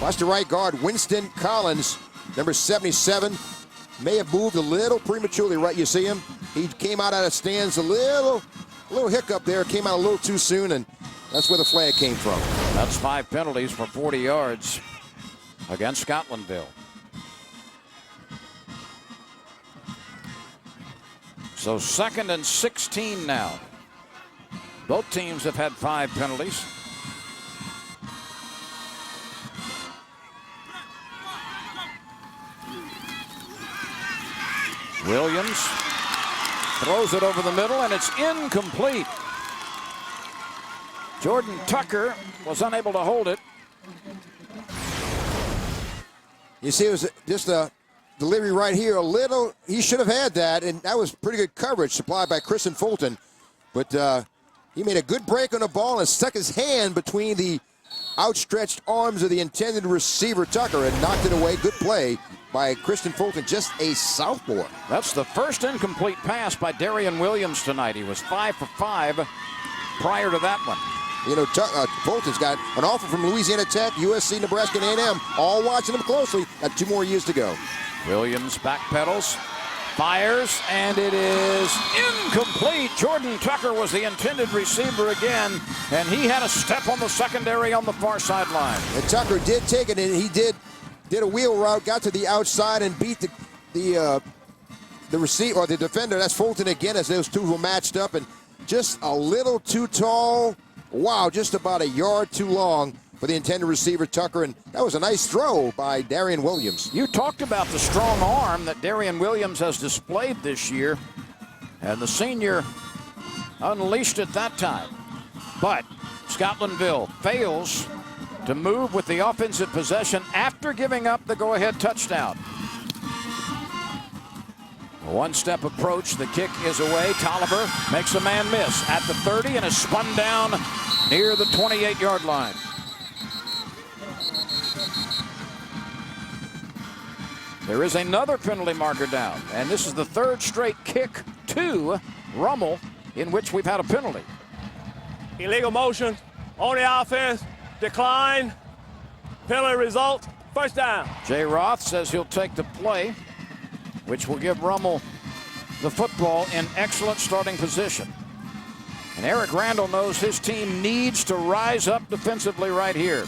Watch the right guard, Winston Collins, number 77. May have moved a little prematurely, right? You see him? He came out of stands a little hiccup there, came out a little too soon, and that's where the flag came from. That's 5 penalties for 40 yards against Scotlandville. So 2nd and 16 now. Both teams have had 5 penalties. Williams throws it over the middle, and it's incomplete. Jordan Tucker was unable to hold it. You see, it was just a delivery right here. He should have had that, and that was pretty good coverage supplied by Kristen Fulton. But he made a good break on the ball and stuck his hand between the outstretched arms of the intended receiver, Tucker, and knocked it away. Good play by Kristen Fulton, just a sophomore. That's the first incomplete pass by Darian Williams tonight. He was 5 for 5 prior to that one. You know, Fulton's got an offer from Louisiana Tech, USC, Nebraska, and A&M, all watching him closely. Got 2 more years to go. Williams backpedals, fires, and it is incomplete. Jordan Tucker was the intended receiver again, and he had a step on the secondary on the far sideline. And Tucker did take it, and he did a wheel route, got to the outside, and beat the receiver or the defender. That's Fulton again, as those two were matched up, and just a little too tall. Wow, just about a yard too long for the intended receiver, Tucker, and that was a nice throw by Darian Williams. You talked about the strong arm that Darian Williams has displayed this year, and the senior unleashed it that time. But Scotlandville fails to move with the offensive possession after giving up the go-ahead touchdown. A one-step approach, the kick is away. Tolliver makes a man miss at the 30 and is spun down near the 28-yard line. There is another penalty marker down, and this is the 3rd straight kick to Rummel in which we've had a penalty. Illegal motion on the offense, decline, penalty result, first down. Jay Roth says he'll take the play, which will give Rummel the football in excellent starting position. And Eric Randall knows his team needs to rise up defensively right here.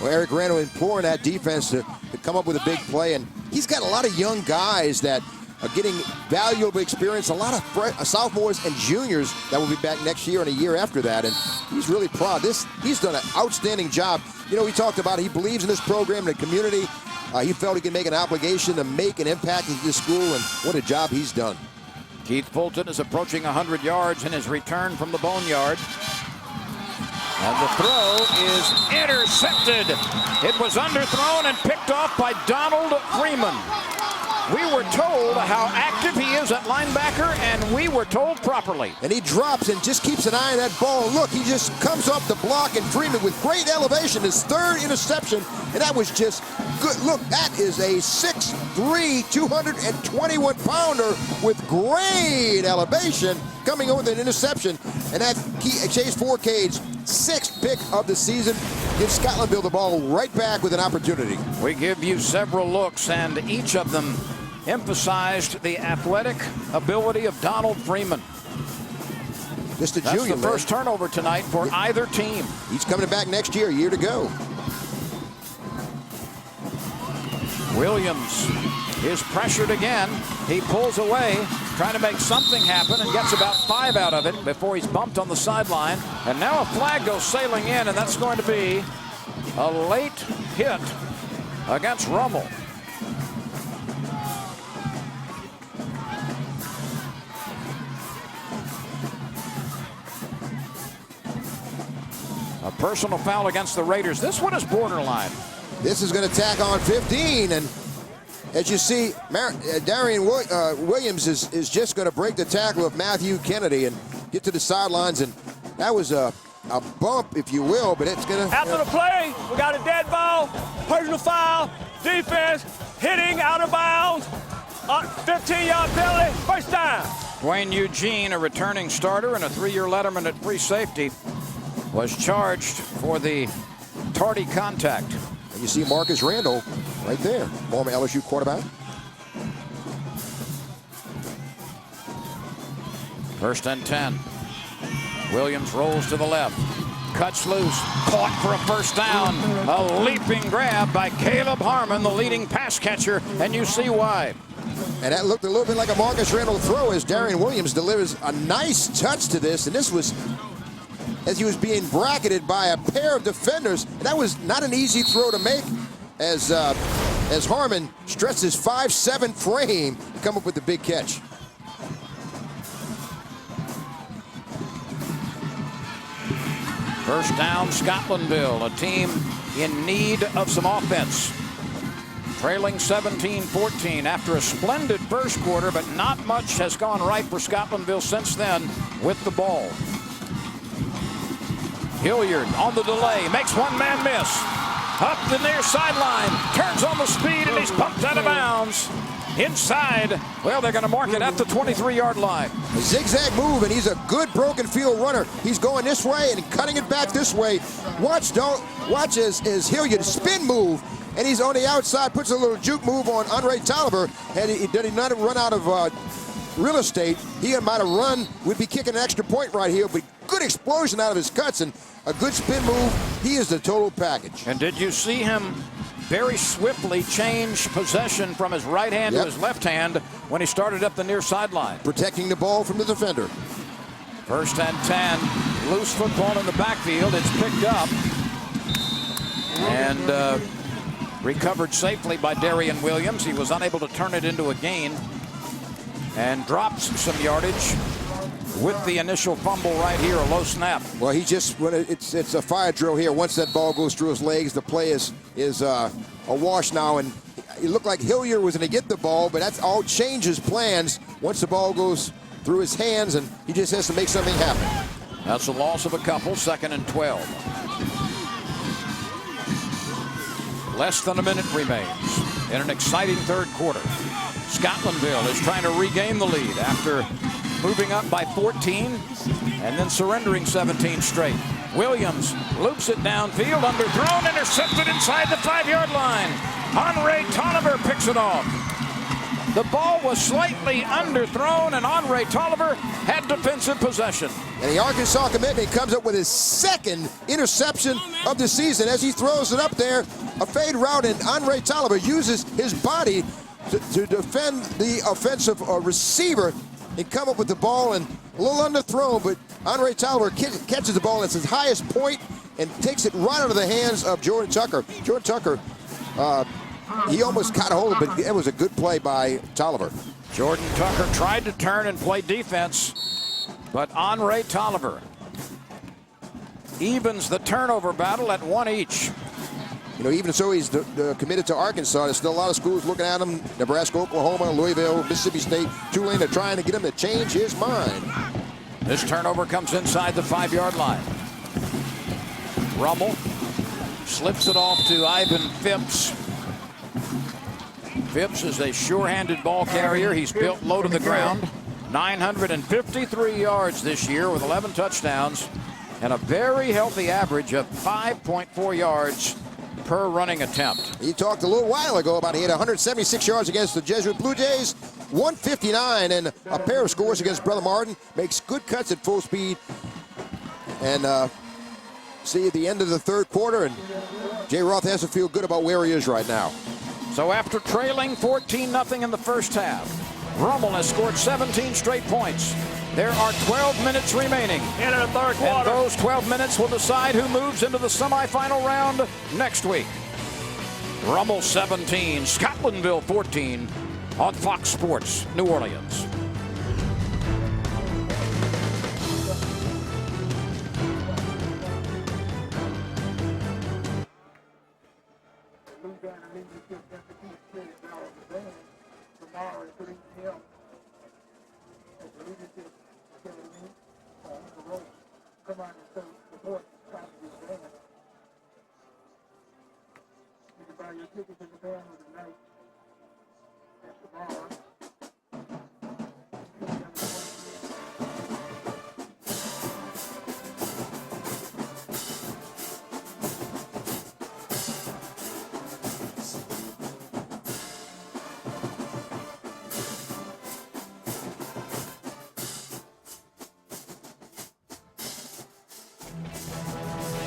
Well, Eric Randall imploring that defense to come up with a big play, and he's got a lot of young guys that are getting valuable experience, a lot of sophomores and juniors that will be back next year and a year after that, and he's really proud. He's done an outstanding job. You know, he talked about he believes in this program and the community. He felt he could make an obligation to make an impact in this school, and what a job he's done. Keith Fulton is approaching 100 yards in his return from the boneyard. And the throw is intercepted. It was underthrown and picked off by Donald Freeman. We were told how active he is at linebacker, and we were told properly. And he drops and just keeps an eye on that ball. Look, he just comes off the block, and Freeman with great elevation, his 3rd interception, and that was just good. Look, that is a 6'3", 221-pounder with great elevation coming over an interception. And that Chase Forcade's 6th pick of the season gives Scotlandville the ball right back with an opportunity. We give you several looks, and each of them emphasized the athletic ability of Donald Freeman. Just a That's junior, the first turnover tonight for either team. He's coming back next year, a year to go. Williams is pressured again. He pulls away. trying to make something happen and gets about 5 out of it before he's bumped on the sideline. And now a flag goes sailing in, and that's going to be a late hit against Rummel. A personal foul against the Raiders. This one is borderline. This is going to tack on 15, and as you see, Darian Williams is just going to break the tackle of Matthew Kennedy and get to the sidelines, and that was a bump, if you will, but it's going to... After the play, we got a dead ball, personal foul, defense, hitting out of bounds, 15-yard penalty, first down. Dwayne Eugene, a returning starter and a 3-year letterman at free safety, was charged for the tardy contact. And you see Marcus Randall right there, former LSU quarterback. First and 10. Williams rolls to the left, cuts loose, caught for a first down. A leaping grab by Caleb Harmon, the leading pass catcher, and you see why. And that looked a little bit like a Marcus Randall throw as Darian Williams delivers a nice touch to this, and this was as he was being bracketed by a pair of defenders. And that was not an easy throw to make as Harmon stretched his 5'7" frame to come up with the big catch. First down, Scotlandville, a team in need of some offense. Trailing 17-14 after a splendid first quarter, but not much has gone right for Scotlandville since then with the ball. Hilliard on the delay, makes one man miss. Up the near sideline, turns on the speed, and he's pumped out of bounds. Inside, well, they're going to mark it at the 23-yard line. A zigzag move, and he's a good broken field runner. He's going this way and cutting it back this way. Watch as Hilliard spin move, and he's on the outside, puts a little juke move on Andre Tolliver, and he did not run out of real estate. He might have run, would be kicking an extra point right here, but good explosion out of his cuts and a good spin move. He is the total package. And did you see him very swiftly change possession from his right hand to his left hand when he started up the near sideline? Protecting the ball from the defender. First and 10, loose football in the backfield. It's picked up and recovered safely by Darian Williams. He was unable to turn it into a gain and drops some yardage with the initial fumble right here, a low snap. Well, he just, it's a fire drill here. Once that ball goes through his legs, the play is a wash now, and it looked like Hilliard was going to get the ball, but that's all changes plans once the ball goes through his hands, and he just has to make something happen. That's a loss of a couple, 2nd and 12. Less than a minute remains in an exciting third quarter. Scotlandville is trying to regain the lead after moving up by 14 and then surrendering 17 straight. Williams loops it downfield, underthrown, intercepted inside the 5-yard line. Andre Tolliver picks it off. The ball was slightly underthrown, and Andre Tolliver had defensive possession. And the Arkansas commitment comes up with his 2nd interception of the season as he throws it up there. A fade route, and Andre Tolliver uses his body to defend the offensive receiver and come up with the ball, and a little underthrown, but Andre Tolliver catches the ball at his highest point and takes it right out of the hands of Jordan Tucker. Jordan Tucker, he almost got a hold of it, but it was a good play by Tolliver. Jordan Tucker tried to turn and play defense, but Andre Tolliver evens the turnover battle at 1 each. You know, even so, he's committed to Arkansas. There's still a lot of schools looking at him. Nebraska, Oklahoma, Louisville, Mississippi State, Tulane are trying to get him to change his mind. This turnover comes inside the 5-yard line. Rummel slips it off to Ivan Phipps. Phipps is a sure-handed ball carrier. He's built low to the ground. 953 yards this year with 11 touchdowns and a very healthy average of 5.4 yards per running attempt. He talked a little while ago about he had 176 yards against the Jesuit Blue Jays, 159, and a pair of scores against Brother Martin. Makes good cuts at full speed. And see at the end of the third quarter, and Jay Roth has to feel good about where he is right now. So after trailing 14-0 in the first half, Rummel has scored 17 straight points. There are 12 minutes remaining. Into the third quarter. And those 12 minutes will decide who moves into the semifinal round next week. Rummel 17, Scotlandville 14 on Fox Sports New Orleans. Come on and support Scotlandville band. You can buy your tickets in the band tonight and tomorrow.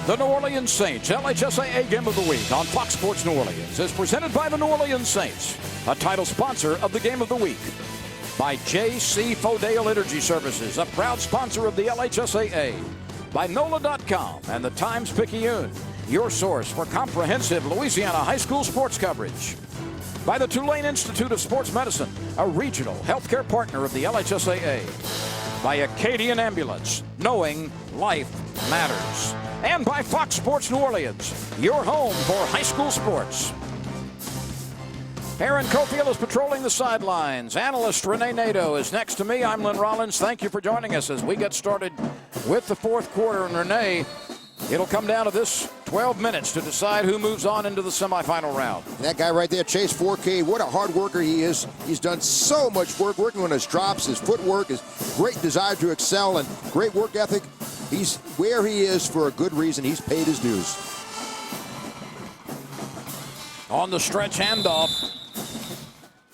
The New Orleans Saints LHSAA Game of the Week on Fox Sports New Orleans is presented by the New Orleans Saints, a title sponsor of the Game of the Week. By J.C. Fodale Energy Services, a proud sponsor of the LHSAA. By NOLA.com and the Times-Picayune, your source for comprehensive Louisiana high school sports coverage. By the Tulane Institute of Sports Medicine, a regional healthcare partner of the LHSAA. By Acadian Ambulance, knowing life matters. And by Fox Sports New Orleans, your home for high school sports. Aaron Cofield is patrolling the sidelines. Analyst Renee Nadeau is next to me. I'm Lynn Rollins. Thank you for joining us as we get started with the fourth quarter. And Renee, it'll come down to this 12 minutes to decide who moves on into the semifinal round. And that guy right there, Chase Forcade, what a hard worker he is. He's done so much work, working on his drops, his footwork, his great desire to excel, and great work ethic. He's where he is for a good reason. He's paid his dues. On the stretch handoff,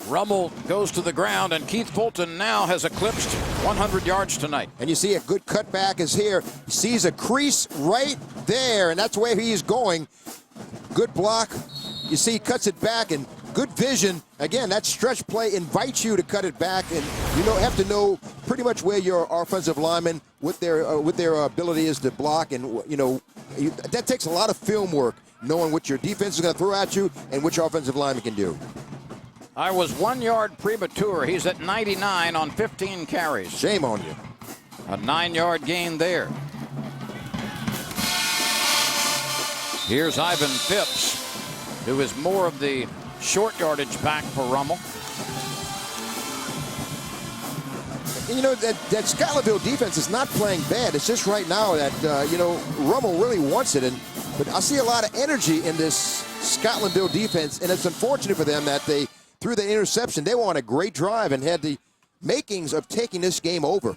Rummel goes to the ground, and Keith Fulton now has eclipsed 100 yards tonight. And you see a good cutback is here. He sees a crease right there, and that's where he is going. Good block. You see he cuts it back, and good vision. Again, that stretch play invites you to cut it back, and you have to know pretty much where your offensive linemen, what their ability is to block, and that takes a lot of film work, knowing what your defense is going to throw at you and which offensive lineman can do. I was 1 yard premature. He's at 99 on 15 carries. Shame on you. A 9-yard gain there. Here's Ivan Phipps, who is more of the short yardage back for Rummel. That Scotlandville defense is not playing bad. It's just right now that, Rummel really wants it. But I see a lot of energy in this Scotlandville defense, and it's unfortunate for them that they, through the interception, they were on a great drive and had the makings of taking this game over.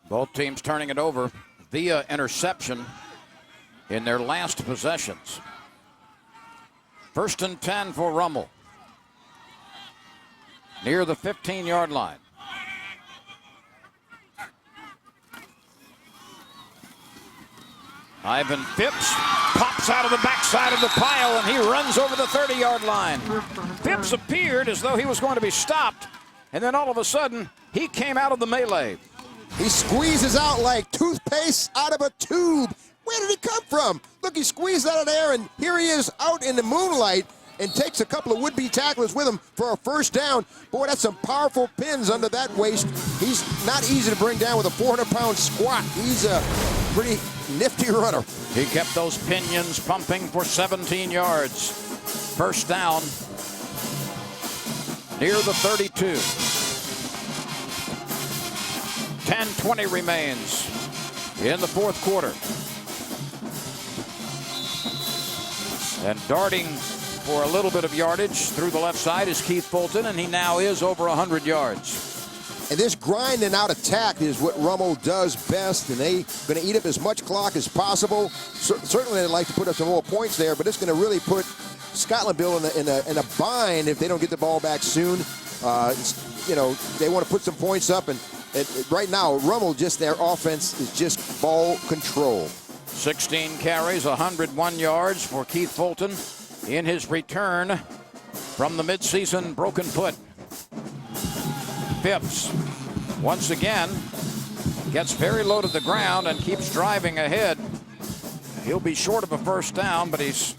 Both teams turning it over via interception in their last possessions. 1st and 10 for Rummel. Near the 15-yard line. Ivan Phipps pops out of the backside of the pile, and he runs over the 30-yard line. Phipps appeared as though he was going to be stopped, and then all of a sudden, he came out of the melee. He squeezes out like toothpaste out of a tube. Where did he come from? Look, he squeezed out of there, and here he is out in the moonlight and takes a couple of would-be tacklers with him for a first down. Boy, that's some powerful pins under that waist. He's not easy to bring down with a 400-pound squat. He's a pretty nifty runner. He kept those pinions pumping for 17 yards. First down near the 32. 10:20 remains in the fourth quarter. And darting for a little bit of yardage through the left side is Keith Fulton, and he now is over 100 yards. And this grinding out attack is what Rummel does best, and they're going to eat up as much clock as possible. Certainly they'd like to put up some more points there, but it's going to really put Scotlandville in a bind if they don't get the ball back soon. They want to put some points up, and right now, Rummel, their offense is just ball control. 16 carries, 101 yards for Keith Fulton in his return from the midseason broken foot. Phipps, once again, gets very low to the ground and keeps driving ahead. He'll be short of a first down, but he's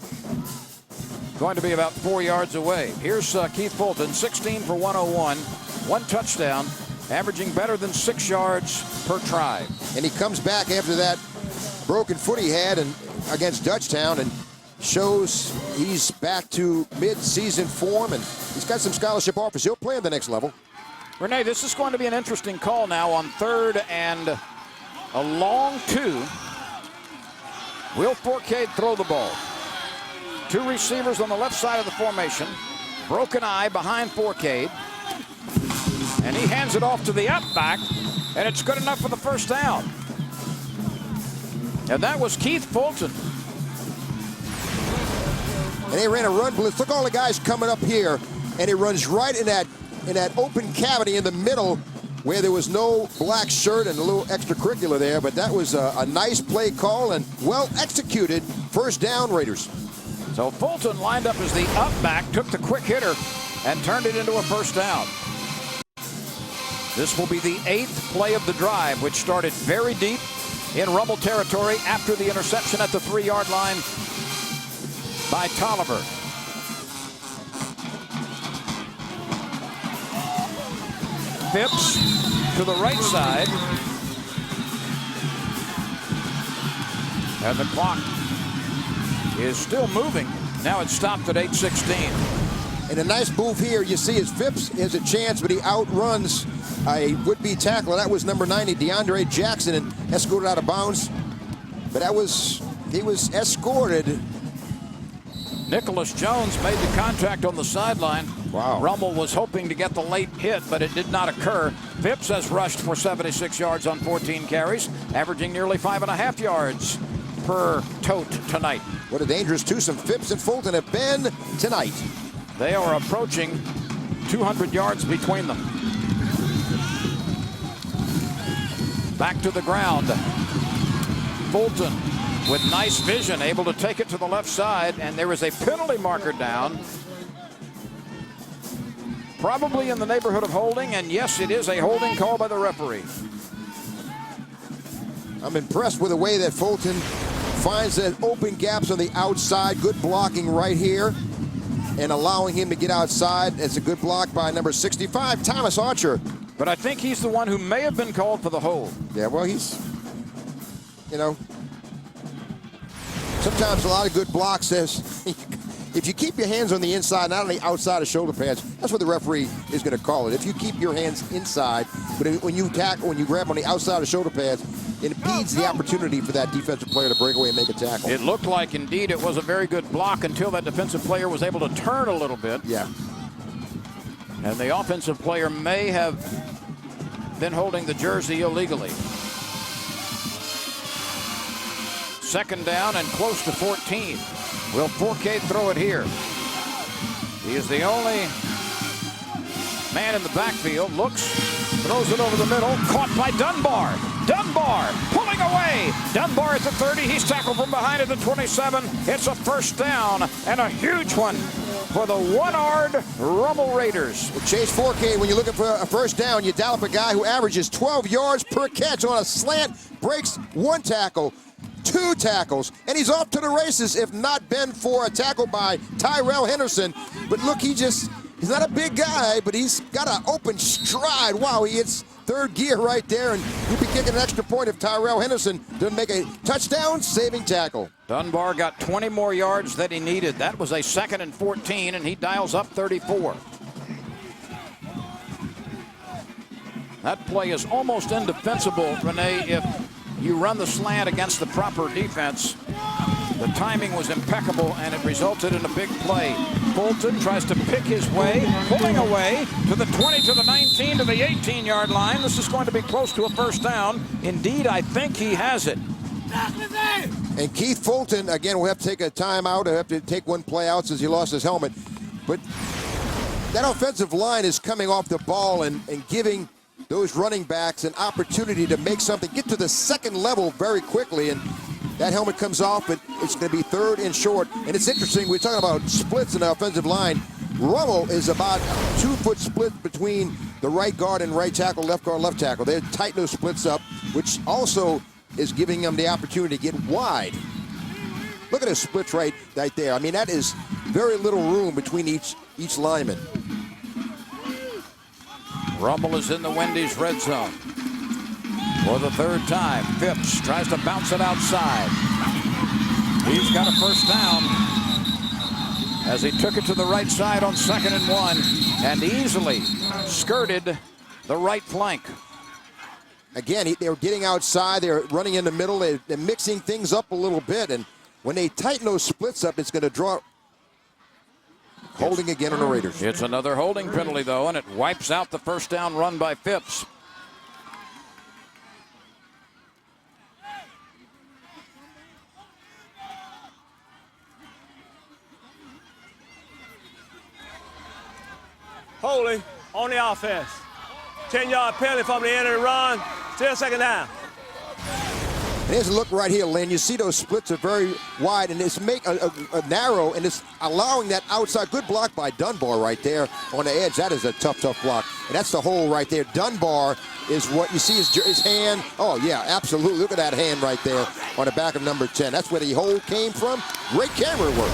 going to be about 4 yards away. Here's Keith Fulton, 16 for 101, 1 touchdown, averaging better than 6 yards per try. And he comes back after that broken foot he had against Dutchtown and shows he's back to mid-season form, and he's got some scholarship offers. He'll play at the next level. Renee, this is going to be an interesting call now on 3rd and a long 2. Will Forcade throw the ball? 2 receivers on the left side of the formation. Broken eye behind Forcade. And he hands it off to the up back, and it's good enough for the first down. And that was Keith Fulton. And they ran a run blitz. Look, all the guys coming up here, and he runs right in that open cavity in the middle where there was no black shirt and a little extracurricular there, but that was a nice play call and well executed. First down, Raiders. So Fulton lined up as the up back, took the quick hitter, and turned it into a first down. This will be the 8th play of the drive, which started very deep in Rummel territory after the interception at the 3-yard line by Tolliver. Phipps to the right side. And the clock is still moving. Now it's stopped at 8:16. And a nice move here, you see, is Phipps has a chance, but he outruns a would-be tackler. That was number 90, DeAndre Jackson, and escorted out of bounds. But he was escorted. Nicholas Jones made the contact on the sideline. Wow. Rummel was hoping to get the late hit, but it did not occur. Phipps has rushed for 76 yards on 14 carries, averaging nearly 5.5 yards per tote tonight. What a dangerous twosome Phipps and Fulton have been tonight. They are approaching 200 yards between them. Back to the ground. Fulton with nice vision, able to take it to the left side, and there is a penalty marker down. Probably in the neighborhood of holding, and yes, it is a holding call by the referee. I'm impressed with the way that Fulton finds that open gaps on the outside. Good blocking right here, and allowing him to get outside. It's a good block by number 65, Thomas Archer. But I think he's the one who may have been called for the hold. Yeah, well, he's, sometimes a lot of good blocks says if you keep your hands on the inside, not on the outside of shoulder pads, that's what the referee is going to call it. If you keep your hands inside, but when you grab on the outside of shoulder pads, it impedes the opportunity for that defensive player to break away and make a tackle. It looked like, indeed, it was a very good block until that defensive player was able to turn a little bit. Yeah. And the offensive player may have been holding the jersey illegally. Second down and close to 14. Will Forcade throw it here? He is the only man in the backfield. Looks, throws it over the middle. Caught by Dunbar. Dunbar pulling away. Dunbar at the 30. He's tackled from behind at the 27. It's a first down and a huge one for the one-yard Rummel Raiders. Well, Chase Forcade, when you're looking for a first down, you dial up a guy who averages 12 yards per catch on a slant, breaks 1 tackle, 2 tackles, and he's off to the races if not been for a tackle by Tyrell Henderson. But look, he's not a big guy, but he's got an open stride. Wow, he hits 3rd gear right there, and he'd be kicking an extra point if Tyrell Henderson doesn't make a touchdown-saving tackle. Dunbar got 20 more yards that he needed. That was a 2nd and 14, and he dials up 34. That play is almost indefensible, Renee, if you run the slant against the proper defense. The timing was impeccable, and it resulted in a big play. Fulton tries to pick his way, pulling away to the 20, to the 19, to the 18-yard line. This is going to be close to a first down. Indeed, I think he has it. And Keith Fulton, again, will have to take a timeout. He'll have to take 1 play out since he lost his helmet. But that offensive line is coming off the ball and giving those running backs an opportunity to make something, get to the second level very quickly. And that helmet comes off, but it's going to be 3rd and short. And it's interesting, we're talking about splits in the offensive line. Rummel is about a 2-foot split between the right guard and right tackle, left guard, left tackle. They tighten those splits up, which also is giving them the opportunity to get wide. Look at those splits right there. I mean, that is very little room between each lineman. Rummel is in the Wendy's red zone for the third time. Phipps tries to bounce it outside. He's got a first down as he took it to the right side on 2nd and 1 and easily skirted the right flank. Again, they were getting outside. They're running in the middle. They're mixing things up a little bit. And when they tighten those splits up, it's going to draw holding again on the Raiders. It's another holding penalty, though, and it wipes out the first down run by Phipps. Holding on the offense. 10-yard penalty from the end of the run. Still second down. And here's a look right here, Lynn. You see those splits are very wide, and it's make a narrow, and it's allowing that outside. Good block by Dunbar right there on the edge. That is a tough block. And that's the hole right there. Dunbar is what you see his hand. Oh, yeah, absolutely. Look at that hand right there on the back of number 10. That's where the hole came from. Great camera work.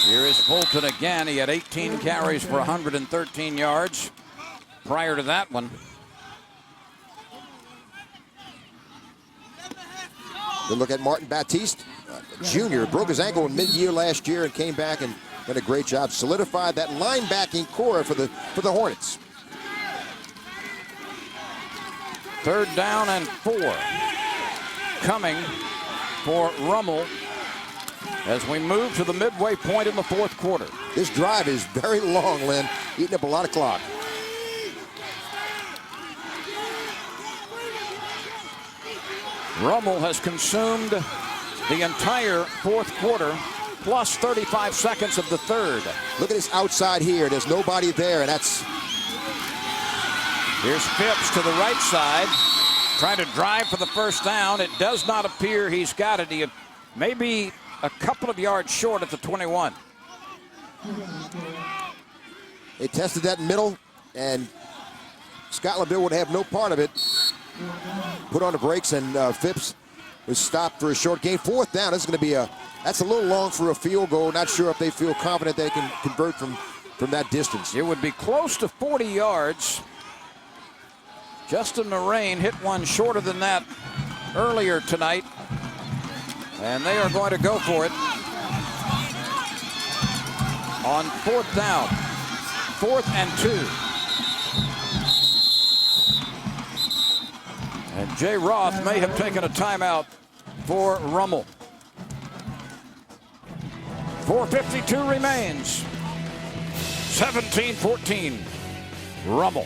Here is Fulton again. He had 18 carries for 113 yards prior to that one. Good look at Martin Baptiste, Jr. Broke his ankle in mid-year last year and came back and did a great job. Solidified that linebacking core for the Hornets. 3rd down and 4 coming for Rummel as we move to the midway point in the 4th quarter. This drive is very long, Lynn, eating up a lot of clock. Rummel has consumed the entire 4th quarter, plus 35 seconds of the 3rd. Look at this outside here. There's nobody there, and that's... Here's Phipps to the right side, trying to drive for the first down. It does not appear he's got it. He may be a couple of yards short at the 21. They tested that middle, and Scotlandville would have no part of it. Put on the brakes, and Phipps was stopped for a short gain. 4th down. This is going to be that's a little long for a field goal. Not sure if they feel confident they can convert from that distance. It would be close to 40 yards. Justin Moraine hit one shorter than that earlier tonight, and they are going to go for it on 4th down. 4th and 2. And Jay Roth may have taken a timeout for Rummel. 4:52 remains. 17-14. Rummel.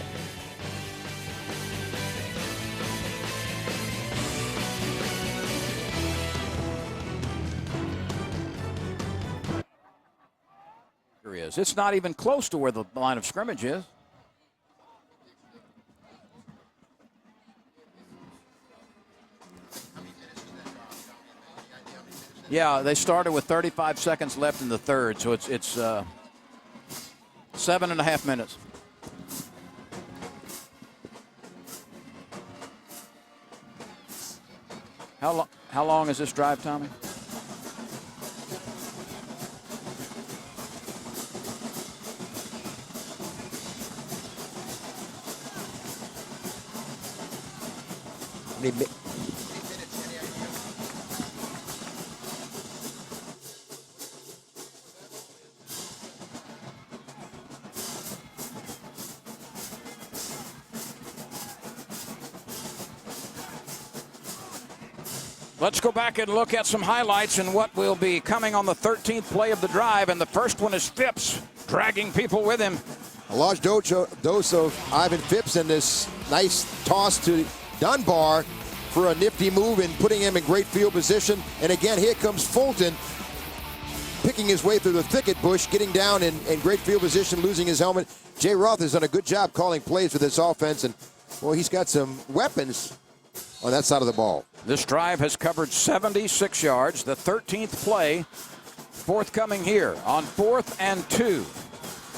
Here he is. It's not even close to where the line of scrimmage is. Yeah, they started with 35 seconds left in the 3rd, so it's 7.5 minutes. How long is this drive, Tommy? Let's go back and look at some highlights and what will be coming on the 13th play of the drive. And the first one is Phipps dragging people with him. A large dose of Ivan Phipps and this nice toss to Dunbar for a nifty move and putting him in great field position. And again, here comes Fulton picking his way through the thicket bush, getting down in great field position, losing his helmet. Jay Roth has done a good job calling plays for this offense. And, well, he's got some weapons on that side of the ball. This drive has covered 76 yards, the 13th play forthcoming here on 4th and 2.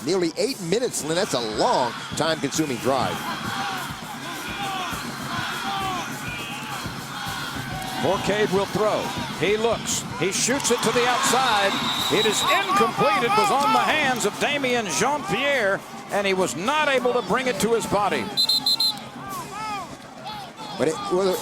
Nearly 8 minutes, Lynn. That's a long, time-consuming drive. Forcade will throw. He looks. He shoots it to the outside. It is incomplete. It was on the hands of Damien Jean-Pierre, and he was not able to bring it to his body. But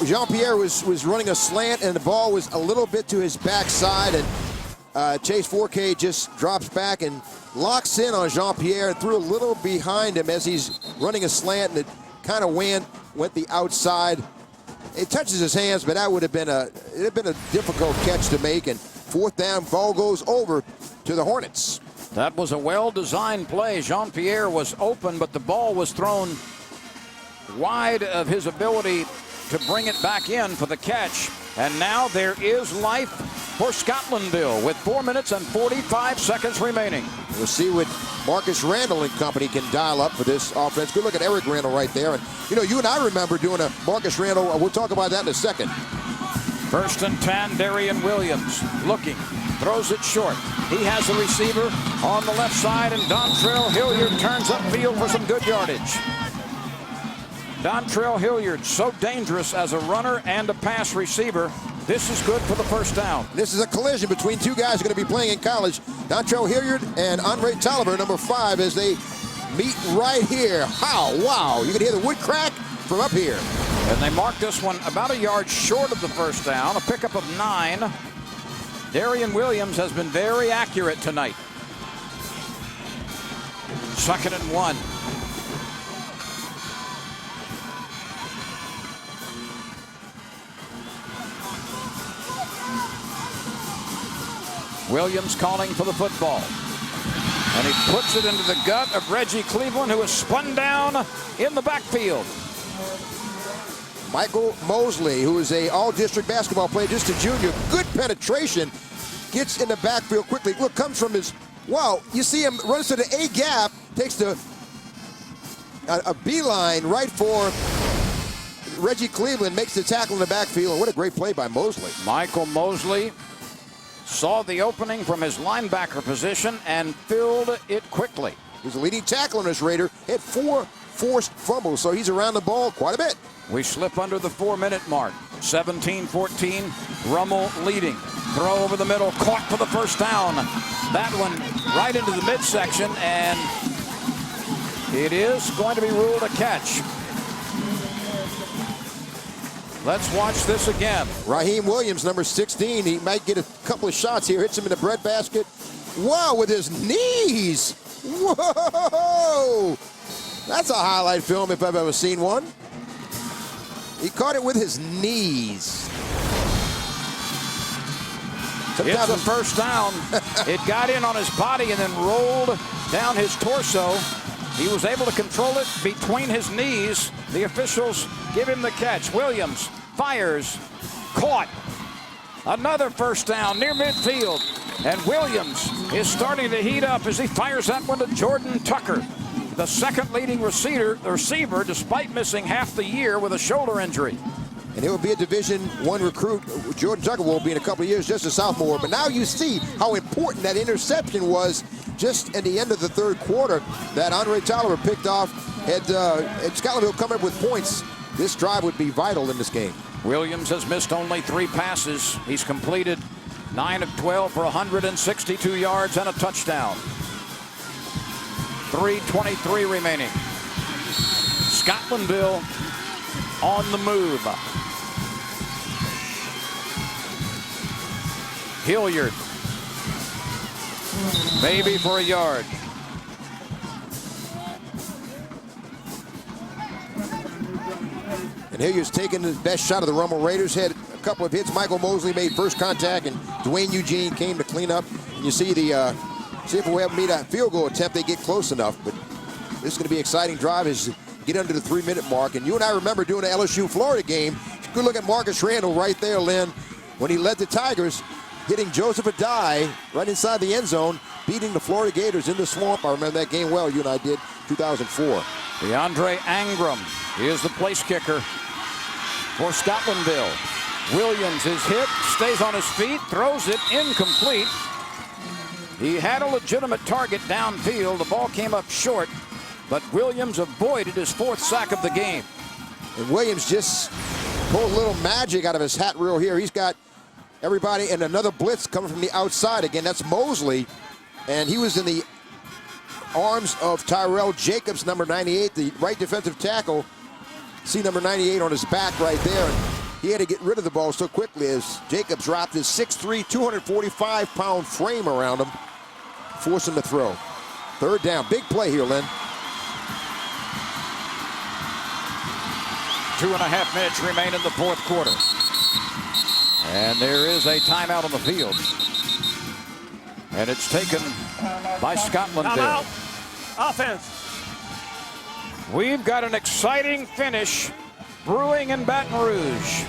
Jean-Pierre was running a slant, and the ball was a little bit to his backside, and Chase Forcade just drops back and locks in on Jean-Pierre and threw a little behind him as he's running a slant, and it kind of went the outside. It touches his hands, but that would have been a difficult catch to make. And 4th down, ball goes over to the Hornets. That was a well-designed play. Jean-Pierre was open, but the ball was thrown wide of his ability to bring it back in for the catch. And now there is life for Scotlandville with 4 minutes and 45 seconds remaining. We'll see what Marcus Randall and company can dial up for this offense. Good look at Eric Randall right there. And, you know, you and I remember doing a Marcus Randall. We'll talk about that in a second. 1st and 10, Darian Williams looking. Throws it short. He has a receiver on the left side, and Dontrell Hilliard turns upfield for some good yardage. Dontrell Hilliard, so dangerous as a runner and a pass receiver. This is good for the 1st down. This is a collision between two guys who are going to be playing in college. Dontrell Hilliard and Andre Tolliver, number 5, as they meet right here. How? Wow. You can hear the wood crack from up here. And they mark this one about a yard short of the 1st down, a pickup of 9. Darian Williams has been very accurate tonight. 2nd and 1. Williams calling for the football. And he puts it into the gut of Reggie Cleveland, who is spun down in the backfield. Michael Mosley, who is a all-district basketball player, just a junior. Good penetration. Gets in the backfield quickly. Look, comes from his, wow, you see him runs to the A gap, takes a beeline right for Reggie Cleveland, makes the tackle in the backfield. What a great play by Mosley. Michael Mosley saw the opening from his linebacker position and filled it quickly. He's a leading tackler on this Raider. Had 4 forced fumbles, so he's around the ball quite a bit. We slip under the 4-minute mark. 17-14, Rummel leading. Throw over the middle, caught for the 1st down. That one right into the midsection, and it is going to be ruled a catch. Let's watch this again. Raheem Williams, number 16. He might get a couple of shots here. Hits him in the breadbasket. Wow, with his knees. Whoa! That's a highlight film if I've ever seen one. He caught it with his knees. It's the 1st down. It got in on his body and then rolled down his torso. He was able to control it between his knees. The officials give him the catch. Williams fires, caught. Another 1st down near midfield. And Williams is starting to heat up as he fires that one to Jordan Tucker, the 2nd leading receiver despite missing half the year with a shoulder injury. And it will be a Division I recruit. Jordan Tucker will be in a couple of years, just a sophomore. But now you see how important that interception was just at the end of the 3rd quarter that Andre Tolliver picked off. Had Scotlandville come up with points, this drive would be vital in this game. Williams has missed only 3 passes. He's completed 9 of 12 for 162 yards and a touchdown. 3:23 remaining. Scotlandville on the move. Hilliard, maybe for a yard. And Hilliard's taking the best shot of the Rummel Raiders. Had a couple of hits. Michael Mosley made first contact, and Dwayne Eugene came to clean up. And you see the see if we ever meet a field goal attempt, they get close enough. But this is going to be an exciting drive as you get under the 3-minute mark. And you and I remember doing the LSU-Florida game. Good look at Marcus Randall right there, Lynn, when he led the Tigers, hitting Joseph Adai right inside the end zone, beating the Florida Gators in the swamp. I remember that game well. You and I did, 2004. DeAndre Angram is the place kicker for Scotlandville. Williams is hit, stays on his feet, throws it incomplete. He had a legitimate target downfield. The ball came up short, but Williams avoided his 4th sack of the game. And Williams just pulled a little magic out of his hat reel here. He's got everybody, and another blitz coming from the outside. Again, that's Mosley, and he was in the arms of Tyrell Jacobs, number 98, the right defensive tackle. See number 98 on his back right there. And he had to get rid of the ball so quickly as Jacobs dropped his 6'3", 245-pound frame around him, forced him to throw. 3rd down. Big play here, Lynn. 2.5 minutes remain in the 4th quarter. And there is a timeout on the field. And it's taken by Scotlandville. Timeout. Offense. We've got an exciting finish brewing in Baton Rouge.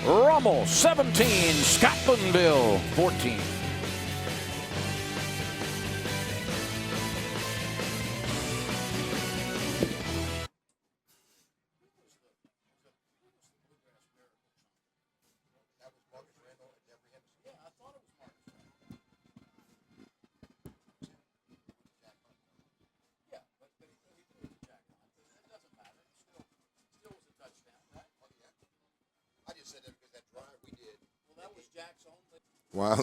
Rummel 17, Scotlandville 14. Wow.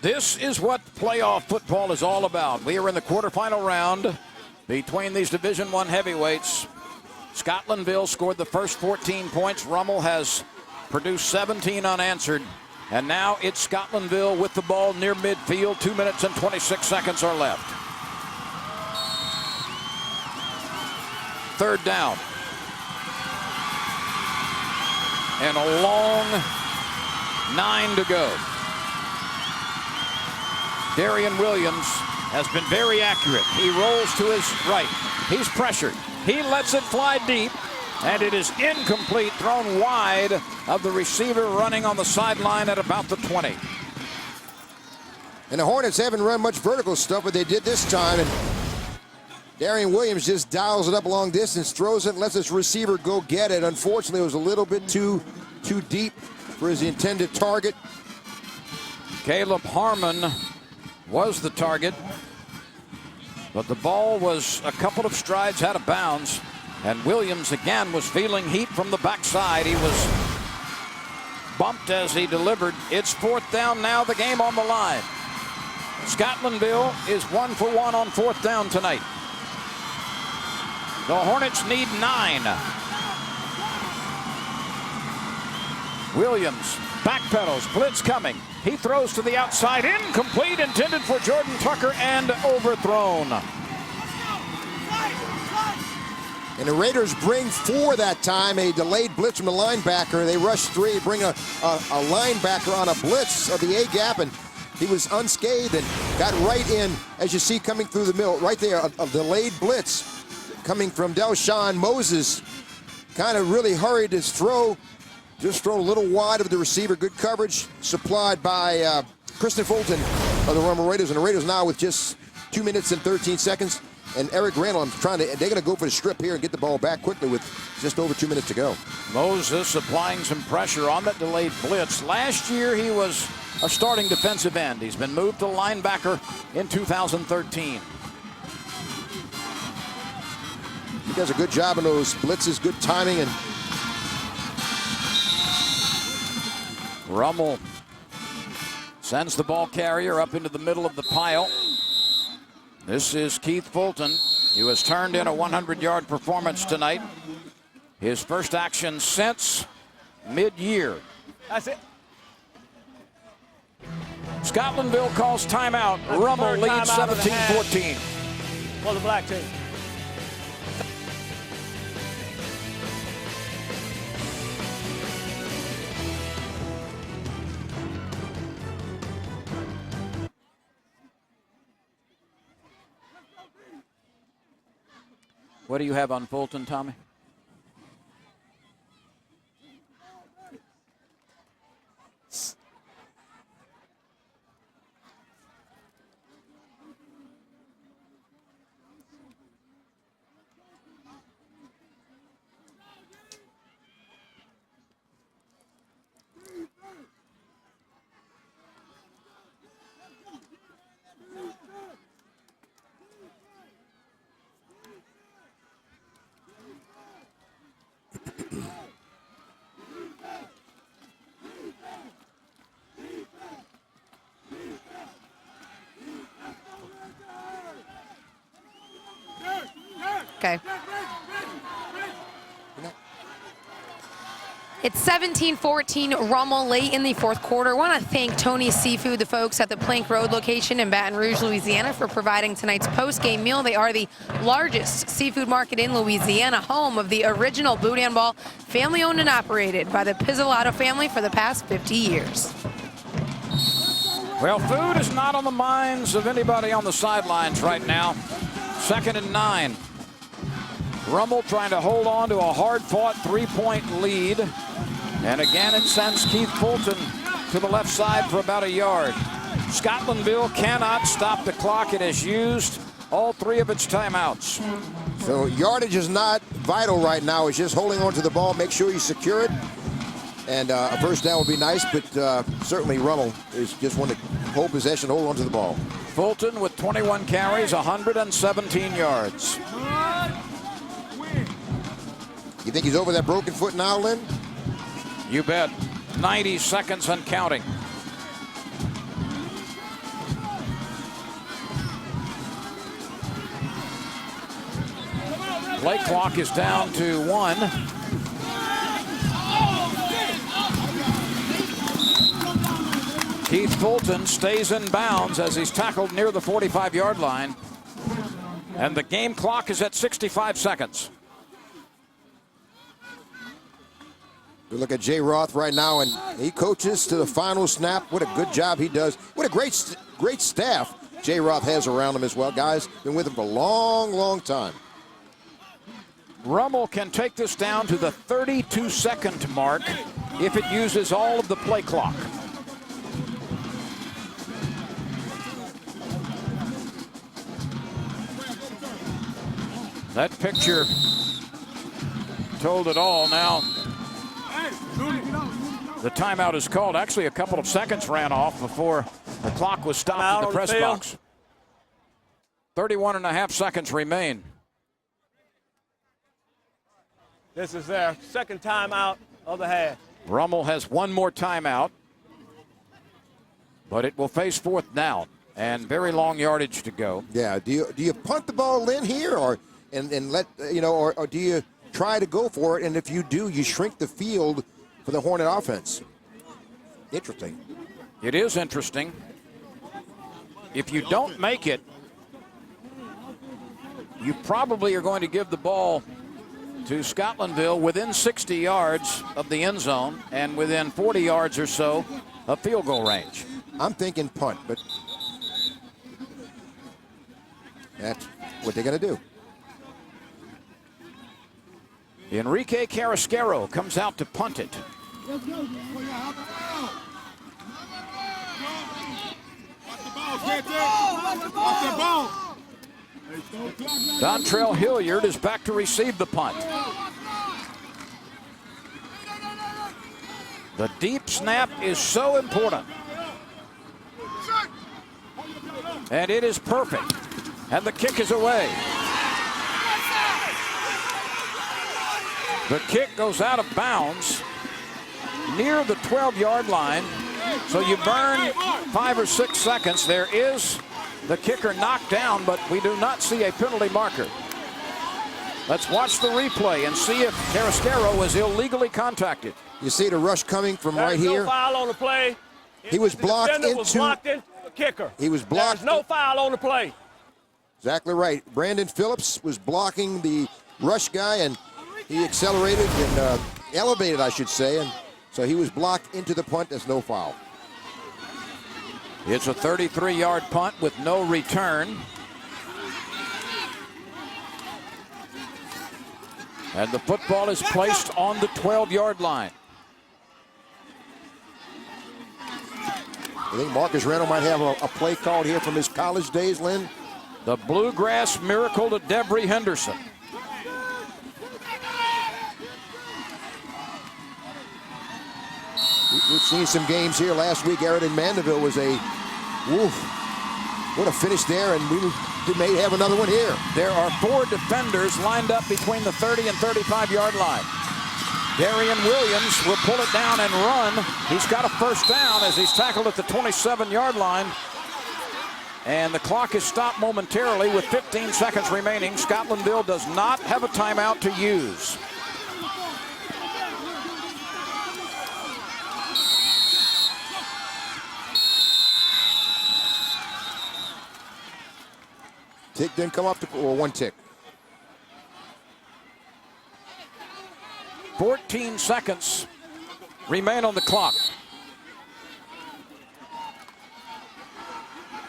This is what playoff football is all about. We are in the quarterfinal round between these Division I heavyweights. Scotlandville scored the first 14 points. Rummel has produced 17 unanswered. And now it's Scotlandville with the ball near midfield. 2 minutes and 26 seconds are left. 3rd down. And a long 9 to go. Darian Williams has been very accurate. He rolls to his right. He's pressured. He lets it fly deep, and it is incomplete, thrown wide of the receiver running on the sideline at about the 20. And the Hornets haven't run much vertical stuff, but they did this time. And Darian Williams just dials it up long distance, throws it, and lets his receiver go get it. Unfortunately, it was a little bit too deep for his intended target. Caleb Harmon was the target, but the ball was a couple of strides out of bounds, and Williams again was feeling heat from the backside. He was bumped as he delivered. It's 4th down now, the game on the line. Scotlandville is 1 for 1 on 4th down tonight. The Hornets need 9. Williams backpedals, blitz coming. He throws to the outside, incomplete, intended for Jordan Tucker, and overthrown. And the Raiders bring 4 that time, a delayed blitz from the linebacker. They rush 3, bring a linebacker on a blitz of the A-gap, and he was unscathed and got right in, as you see coming through the middle, right there, a delayed blitz coming from Delshawn Moses. Kind of really hurried his throw. Just thrown a little wide of the receiver. Good coverage supplied by Kristen Fulton of the Rummel Raiders. And the Raiders now with just 2 minutes and 13 seconds. And Eric Randall, they're going to go for the strip here and get the ball back quickly with just over 2 minutes to go. Moses applying some pressure on that delayed blitz. Last year he was a starting defensive end. He's been moved to linebacker in 2013. He does a good job in those blitzes, good timing, and Rummel sends the ball carrier up into the middle of the pile. This is Keith Fulton, who has turned in a 100-yard performance tonight. His first action since mid-year. That's it. Scotlandville calls timeout. Rummel leads 17-14. For the black team. What do you have on Fulton, Tommy? Okay. It's 17-14 Rummel late in the fourth quarter. I want to thank Tony's Seafood, the folks at the Plank Road location in Baton Rouge, Louisiana, for providing tonight's post-game meal. They are the largest seafood market in Louisiana, home of the original Boudin Ball, family-owned and operated by the Pizzolatto family for the past 50 years. Well, food is not on the minds of anybody on the sidelines right now. 2nd and 9. Rummel trying to hold on to a hard-fought 3-point lead. And again, it sends Keith Fulton to the left side for about a yard. Scotlandville cannot stop the clock. It has used all 3 of its timeouts. So yardage is not vital right now. It's just holding on to the ball. Make sure you secure it. And a first down would be nice, but certainly Rummel is just want to hold possession, hold on to the ball. Fulton with 21 carries, 117 yards. You think he's over that broken foot now, Lynn? You bet. 90 seconds and counting. Play clock is down to 1. Keith Fulton stays in bounds as he's tackled near the 45-yard line. And the game clock is at 65 seconds. We look at Jay Roth right now, and he coaches to the final snap. What a good job he does. What a great staff Jay Roth has around him as well. Guys, been with him for a long, long time. Rummel can take this down to the 32-second mark if it uses all of the play clock. That picture told it all. Now the timeout is called. Actually, a couple of seconds ran off before the clock was stopped in the press box. 31.5 seconds remain. This is their second timeout of the half. Rummel has one more timeout, but it will face 4th down and very long yardage to go. Yeah. Do you punt the ball, Lynn, here, or let or do you try to go for it? And if you do, you shrink the field for the Hornet offense. Interesting. It is interesting. If you don't make it, you probably are going to give the ball to Scotlandville within 60 yards of the end zone and within 40 yards or so of field goal range. I'm thinking punt, but that's what they're going to do. Enrique Carrasquero comes out to punt it. Dontrell Hilliard is back to receive the punt. The deep snap is so important. And it is perfect. And the kick is away. The kick goes out of bounds near the 12-yard line. So you burn 5 or 6 seconds. There is the kicker knocked down, but we do not see a penalty marker. Let's watch the replay and see if Carrasquero was illegally contacted. You see the rush coming from right here. No foul on the play. He was blocked into the kicker. He was blocked. There's no foul on the play. Exactly right. Brandon Phillips was blocking the rush guy, and he accelerated and elevated, I should say, and so he was blocked into the punt. There's no foul. It's a 33-yard punt with no return. And the football is placed on the 12-yard line. I think Marcus Randall might have a play called here from his college days, Lynn. The Bluegrass Miracle to Debry Henderson. We've seen some games here last week. Eric Mandeville was a, woof, what a finish there, and we may have another one here. There are 4 defenders lined up between the 30 and 35-yard line. Darian Williams will pull it down and run. He's got a first down as he's tackled at the 27-yard line. And the clock is stopped momentarily with 15 seconds remaining. Scotlandville does not have a timeout to use. Tick didn't come up to, or one tick. 14 seconds remain on the clock.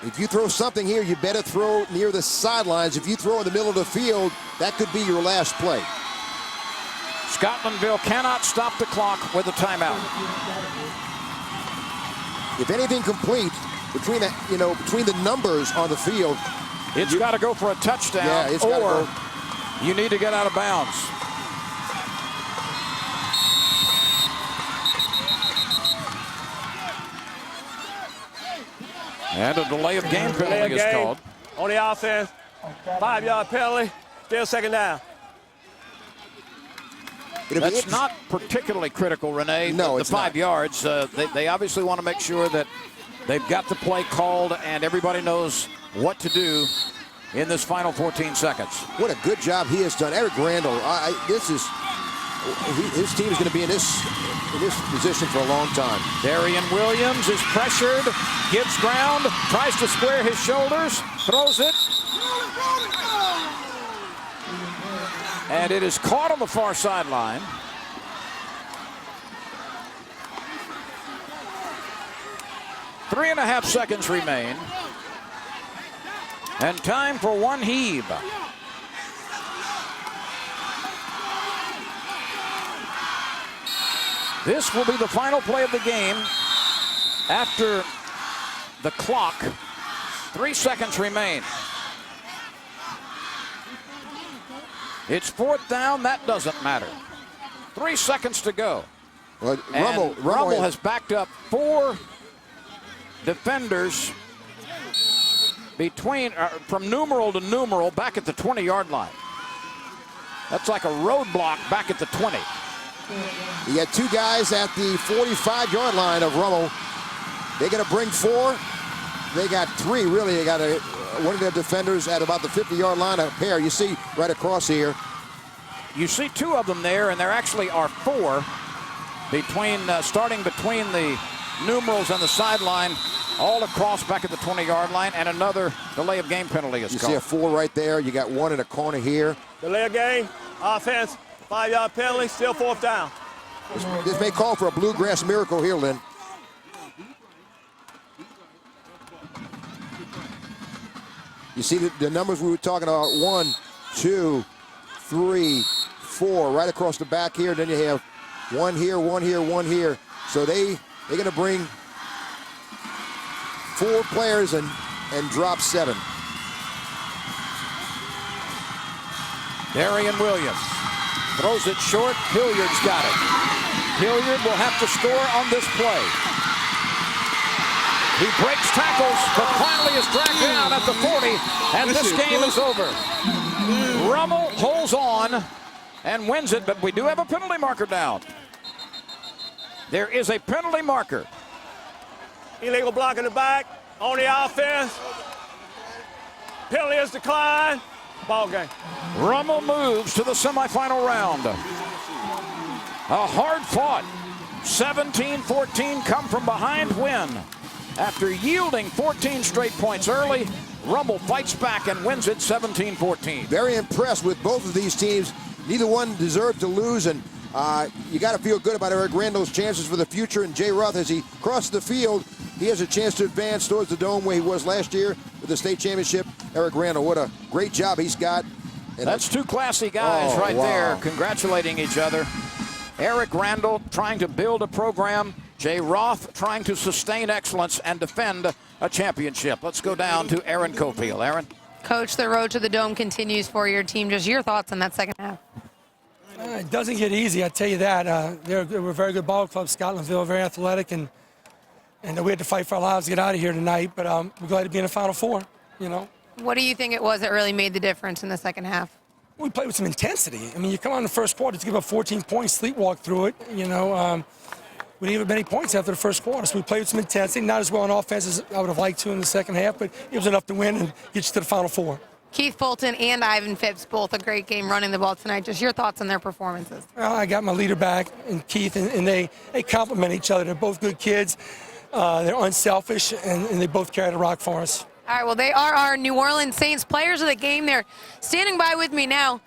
If you throw something here, you better throw near the sidelines. If you throw in the middle of the field, that could be your last play. Scotlandville cannot stop the clock with a timeout. If anything complete between the, between the numbers on the field, it's got to go for a touchdown, yeah, it's or you need to get out of bounds. And a delay of game penalty is called. On the offense, 5-yard penalty, still second down. That's not particularly critical, Renee. No, the 5 yards. They obviously want to make sure that they've got the play called and everybody knows what to do in this final 14 seconds. What a good job he has done. Eric Randall, his team is going to be in this position for a long time. Darian Williams is pressured, gives ground, tries to square his shoulders, throws it. And it is caught on the far sideline. Three and a half seconds remain. And time for one heave. This will be the final play of the game after the clock. 3 seconds remain. It's 4th down. That doesn't matter. 3 seconds to go. Well, Rummel has backed up 4 defenders between from numeral to numeral back at the 20-yard line. That's like a roadblock back at the 20. You got 2 guys at the 45-yard line of Rummel. They're going to bring 4. They got 3, really. They got one of their defenders at about the 50-yard line, a pair. You see right across here. You see 2 of them there, and there actually are 4 between starting between the numerals and the sideline, all across back at the 20-yard line, and another delay of game penalty is called. You see a 4 right there. You got 1 in a corner here. Delay of game, offense, 5-yard penalty, still 4th down. This may call for a Bluegrass Miracle here, Lynn. You see the numbers we were talking about, 1, 2, 3, 4, right across the back here. Then you have 1 here, 1 here, 1 here. So they're going to bring 4 players and drop 7. Darian Williams throws it short. Hilliard's got it. Hilliard will have to score on this play. He breaks tackles, but finally is dragged down at the 40, and this game is over. Rummel holds on and wins it, but we do have a penalty marker down. There is a penalty marker. Illegal block in the back, on the offense. Penalty is declined. Ball game. Rummel moves to the semifinal round. A hard-fought 17-14 come from behind win. After yielding 14 straight points early, Rummel fights back and wins it 17-14. Very impressed with both of these teams. Neither one deserved to lose, and you got to feel good about Eric Randall's chances for the future. And Jay Ruth, as he crosses the field, he has a chance to advance towards the dome where he was last year with the state championship. Eric Randall, what a great job he's got. That's two classy guys right wow. there congratulating each other. Eric Randall trying to build a program. Jay Roth trying to sustain excellence and defend a championship. Let's go down to Aaron Cofield. Aaron? Coach, the road to the Dome continues for your team. Just your thoughts on that second half. It doesn't get easy, I tell you that. They were a very good ball club, Scotlandville, very athletic, and we had to fight for our lives to get out of here tonight. But we're glad to be in the Final Four, you know. What do you think it was that really made the difference in the second half? We played with some intensity. I mean, you come on in the first quarter to give up 14 points, sleepwalk through it, you know. We didn't give up many points after the first quarter, so we played with some intensity. Not as well on offense as I would have liked to in the second half, but it was enough to win and get you to the Final Four. Keith Fulton and Ivan Phipps, both a great game running the ball tonight. Just your thoughts on their performances. Well, I got my leader back, and Keith, and they complement each other. They're both good kids. They're unselfish, and they both carry the rock for us. All right, well, they are our New Orleans Saints players of the game. They're standing by with me now.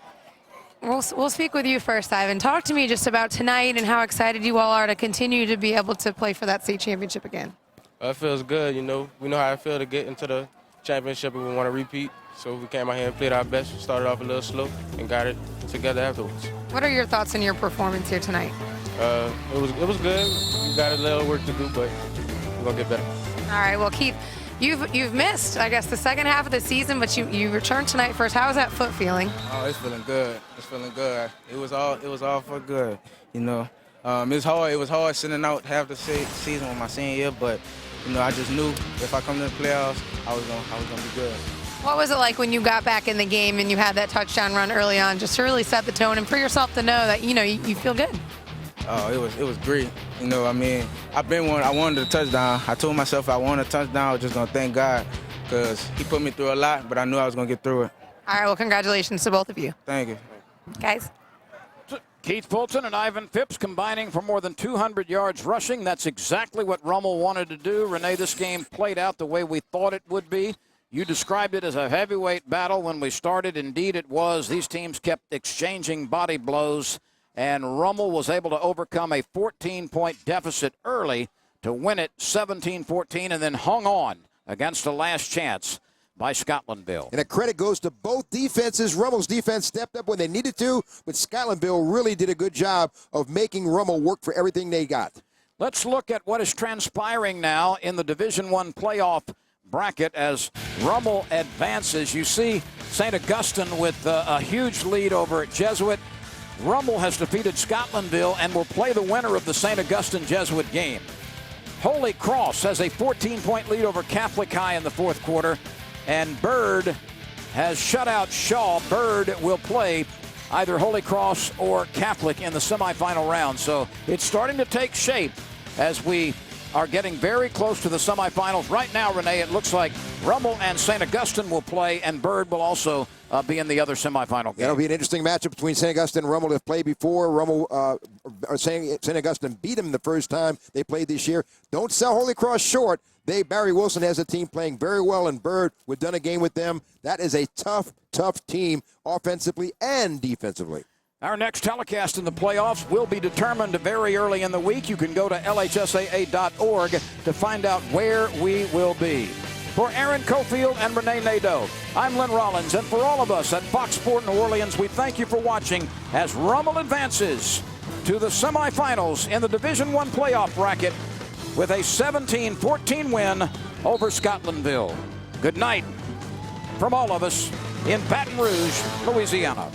We'll speak with you first, Ivan. Talk to me just about tonight and how excited you all are to continue to be able to play for that state championship again. It feels good, you know. We know how it feels to get into the championship and we want to repeat. So we came out here and played our best. We started off a little slow and got it together afterwards. What are your thoughts on your performance here tonight? It was good. We got a little work to do, but we're going to get better. All right, well, Keith, you've missed, I guess, the second half of the season, but you returned tonight first. How is that foot feeling? Oh, it's feeling good. It's feeling good. It was all for good, you know. It's hard. It was hard sitting out half the season with my senior year, but you know, I just knew if I come to the playoffs, I was gonna be good. What was it like when you got back in the game and you had that touchdown run early on, just to really set the tone and for yourself to know that you feel good? Oh, it was great. You know, I mean, I wanted a touchdown. I told myself I wanted a touchdown. I was just gonna thank God because He put me through a lot, but I knew I was gonna get through it. All right, well, congratulations to both of you. Thank you. Guys. Keith Fulton and Ivan Phipps combining for more than 200 yards rushing. That's exactly what Rummel wanted to do. Renee, this game played out the way we thought it would be. You described it as a heavyweight battle when we started. Indeed, it was. These teams kept exchanging body blows, and Rummel was able to overcome a 14-point deficit early to win it 17-14 and then hung on against a last chance by Scotlandville. And a credit goes to both defenses. Rummel's defense stepped up when they needed to, but Scotlandville really did a good job of making Rummel work for everything they got. Let's look at what is transpiring now in the Division I playoff bracket as Rummel advances. You see St. Augustine with a huge lead over Jesuit. Rummel has defeated Scotlandville and will play the winner of the St. Augustine-Jesuit game. Holy Cross has a 14-point lead over Catholic High in the fourth quarter. And Byrd has shut out Shaw. Byrd will play either Holy Cross or Catholic in the semifinal round. So it's starting to take shape as we are getting very close to the semifinals. Right now, Renee, it looks like Rummel and St. Augustine will play, and Byrd will also be in the other semifinal game. That'll be an interesting matchup between St. Augustine and Rummel. They've played before. St. Augustine beat them the first time they played this year. Don't sell Holy Cross short. Barry Wilson has a team playing very well, and Byrd, we've done a game with them. That is a tough team offensively and defensively. Our next telecast in the playoffs will be determined very early in the week. You can go to LHSAA.org to find out where we will be. For Aaron Cofield and Renee Nadeau, I'm Lynn Rollins, and for all of us at Fox Sport New Orleans, we thank you for watching as Rummel advances to the semifinals in the Division I playoff bracket with a 17-14 win over Scotlandville. Good night from all of us in Baton Rouge, Louisiana.